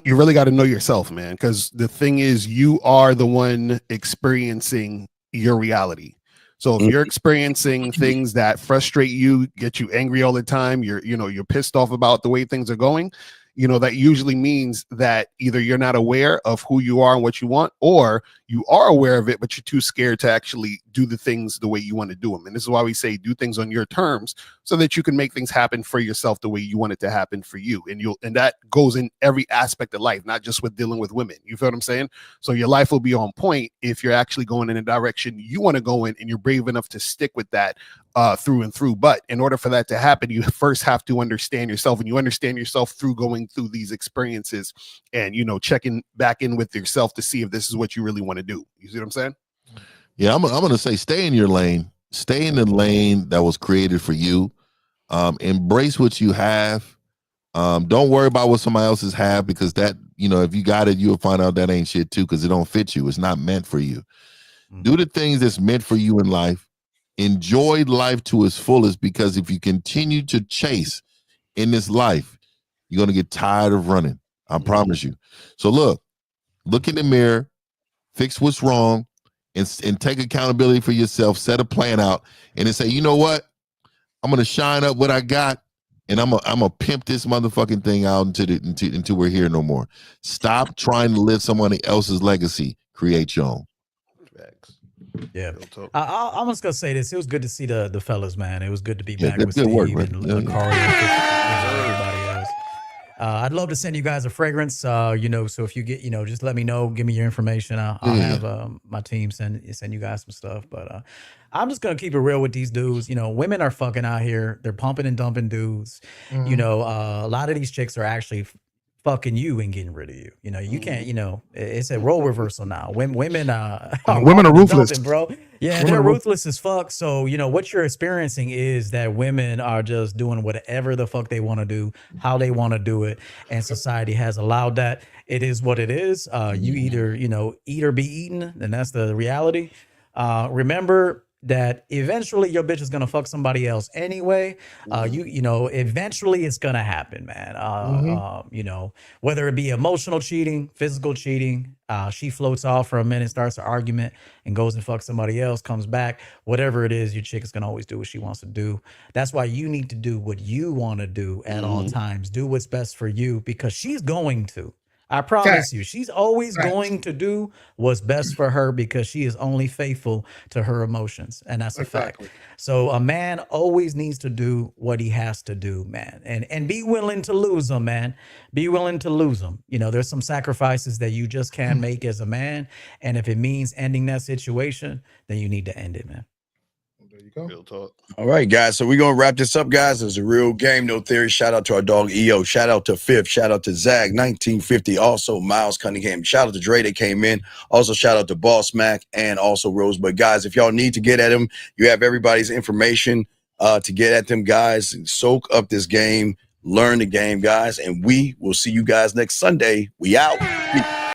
you really got to know yourself, man, because the thing is you are the one experiencing your reality. So if you're experiencing things that frustrate you, get you angry all the time, you're pissed off about the way things are going, you know, that usually means that either you're not aware of who you are and what you want, or you are aware of it, but you're too scared to actually do the things the way you want to do them. And this is why we say do things on your terms so that you can make things happen for yourself the way you want it to happen for you. And that goes in every aspect of life, not just with dealing with women. You feel what I'm saying? So your life will be on point if you're actually going in a direction you want to go in, and you're brave enough to stick with that through and through. But in order for that to happen, you first have to understand yourself, and you understand yourself through going through these experiences and, you know, checking back in with yourself to see if this is what you really want to do. You see what I'm saying? Yeah, I'm going to say stay in your lane. Stay in the lane that was created for you. Embrace what you have. Don't worry about what somebody else's have, because that, you know, if you got it, you'll find out that ain't shit too, because it don't fit you. It's not meant for you. Do the things that's meant for you in life. Enjoy life to its fullest, because if you continue to chase in this life, you're going to get tired of running. I promise you. So look in the mirror, fix what's wrong, and take accountability for yourself. Set a plan out and then say, you know what? I'm going to shine up what I got, and I'm gonna pimp this motherfucking thing out until we're here no more. Stop trying to live somebody else's legacy. Create your own. Yeah, I'm just gonna say this. It was good to see the fellas, man. It was good to be back with Steve work, and Cardi and everybody else. I'd love to send you guys a fragrance. You know, so if you get, you know, just let me know. Give me your information. I'll have my team send you guys some stuff. But I'm just gonna keep it real with these dudes. You know, women are fucking out here. They're pumping and dumping dudes. You know, a lot of these chicks are actually fucking you and getting rid of you. You know, you can't, you know, it's a role reversal now. Women are ruthless, dumping, bro. Yeah, women they're are ruthless as fuck. So, you know, what you're experiencing is that women are just doing whatever the fuck they want to do, how they want to do it. And society has allowed that. It is what it is. You either, you know, eat or be eaten, and that's the reality. Remember that eventually your bitch is gonna fuck somebody else anyway. You know, eventually it's gonna happen, man. You know, whether it be emotional cheating, physical cheating, she floats off for a minute, starts an argument, and goes and fucks somebody else, comes back. Whatever it is, your chick is gonna always do what she wants to do. That's why you need to do what you want to do at all times. Do what's best for you, because she's going to. I promise you, she's always going to do what's best for her, because she is only faithful to her emotions. And that's a fact. So a man always needs to do what he has to do, man. And be willing to lose them, man. Be willing to lose them. You know, there's some sacrifices that you just can't make as a man. And if it means ending that situation, then you need to end it, man. There you go. Real talk. All right, guys. So we're going to wrap this up, guys. It's a real game, no theory. Shout out to our dog EO. Shout out to Fifth. Shout out to Zag 1950. Also, Miles Cunningham. Shout out to Dre that came in. Also, shout out to Boss Mac and also Rosebud. Guys, if y'all need to get at him, you have everybody's information to get at them, guys. Soak up this game. Learn the game, guys. And we will see you guys next Sunday. We out.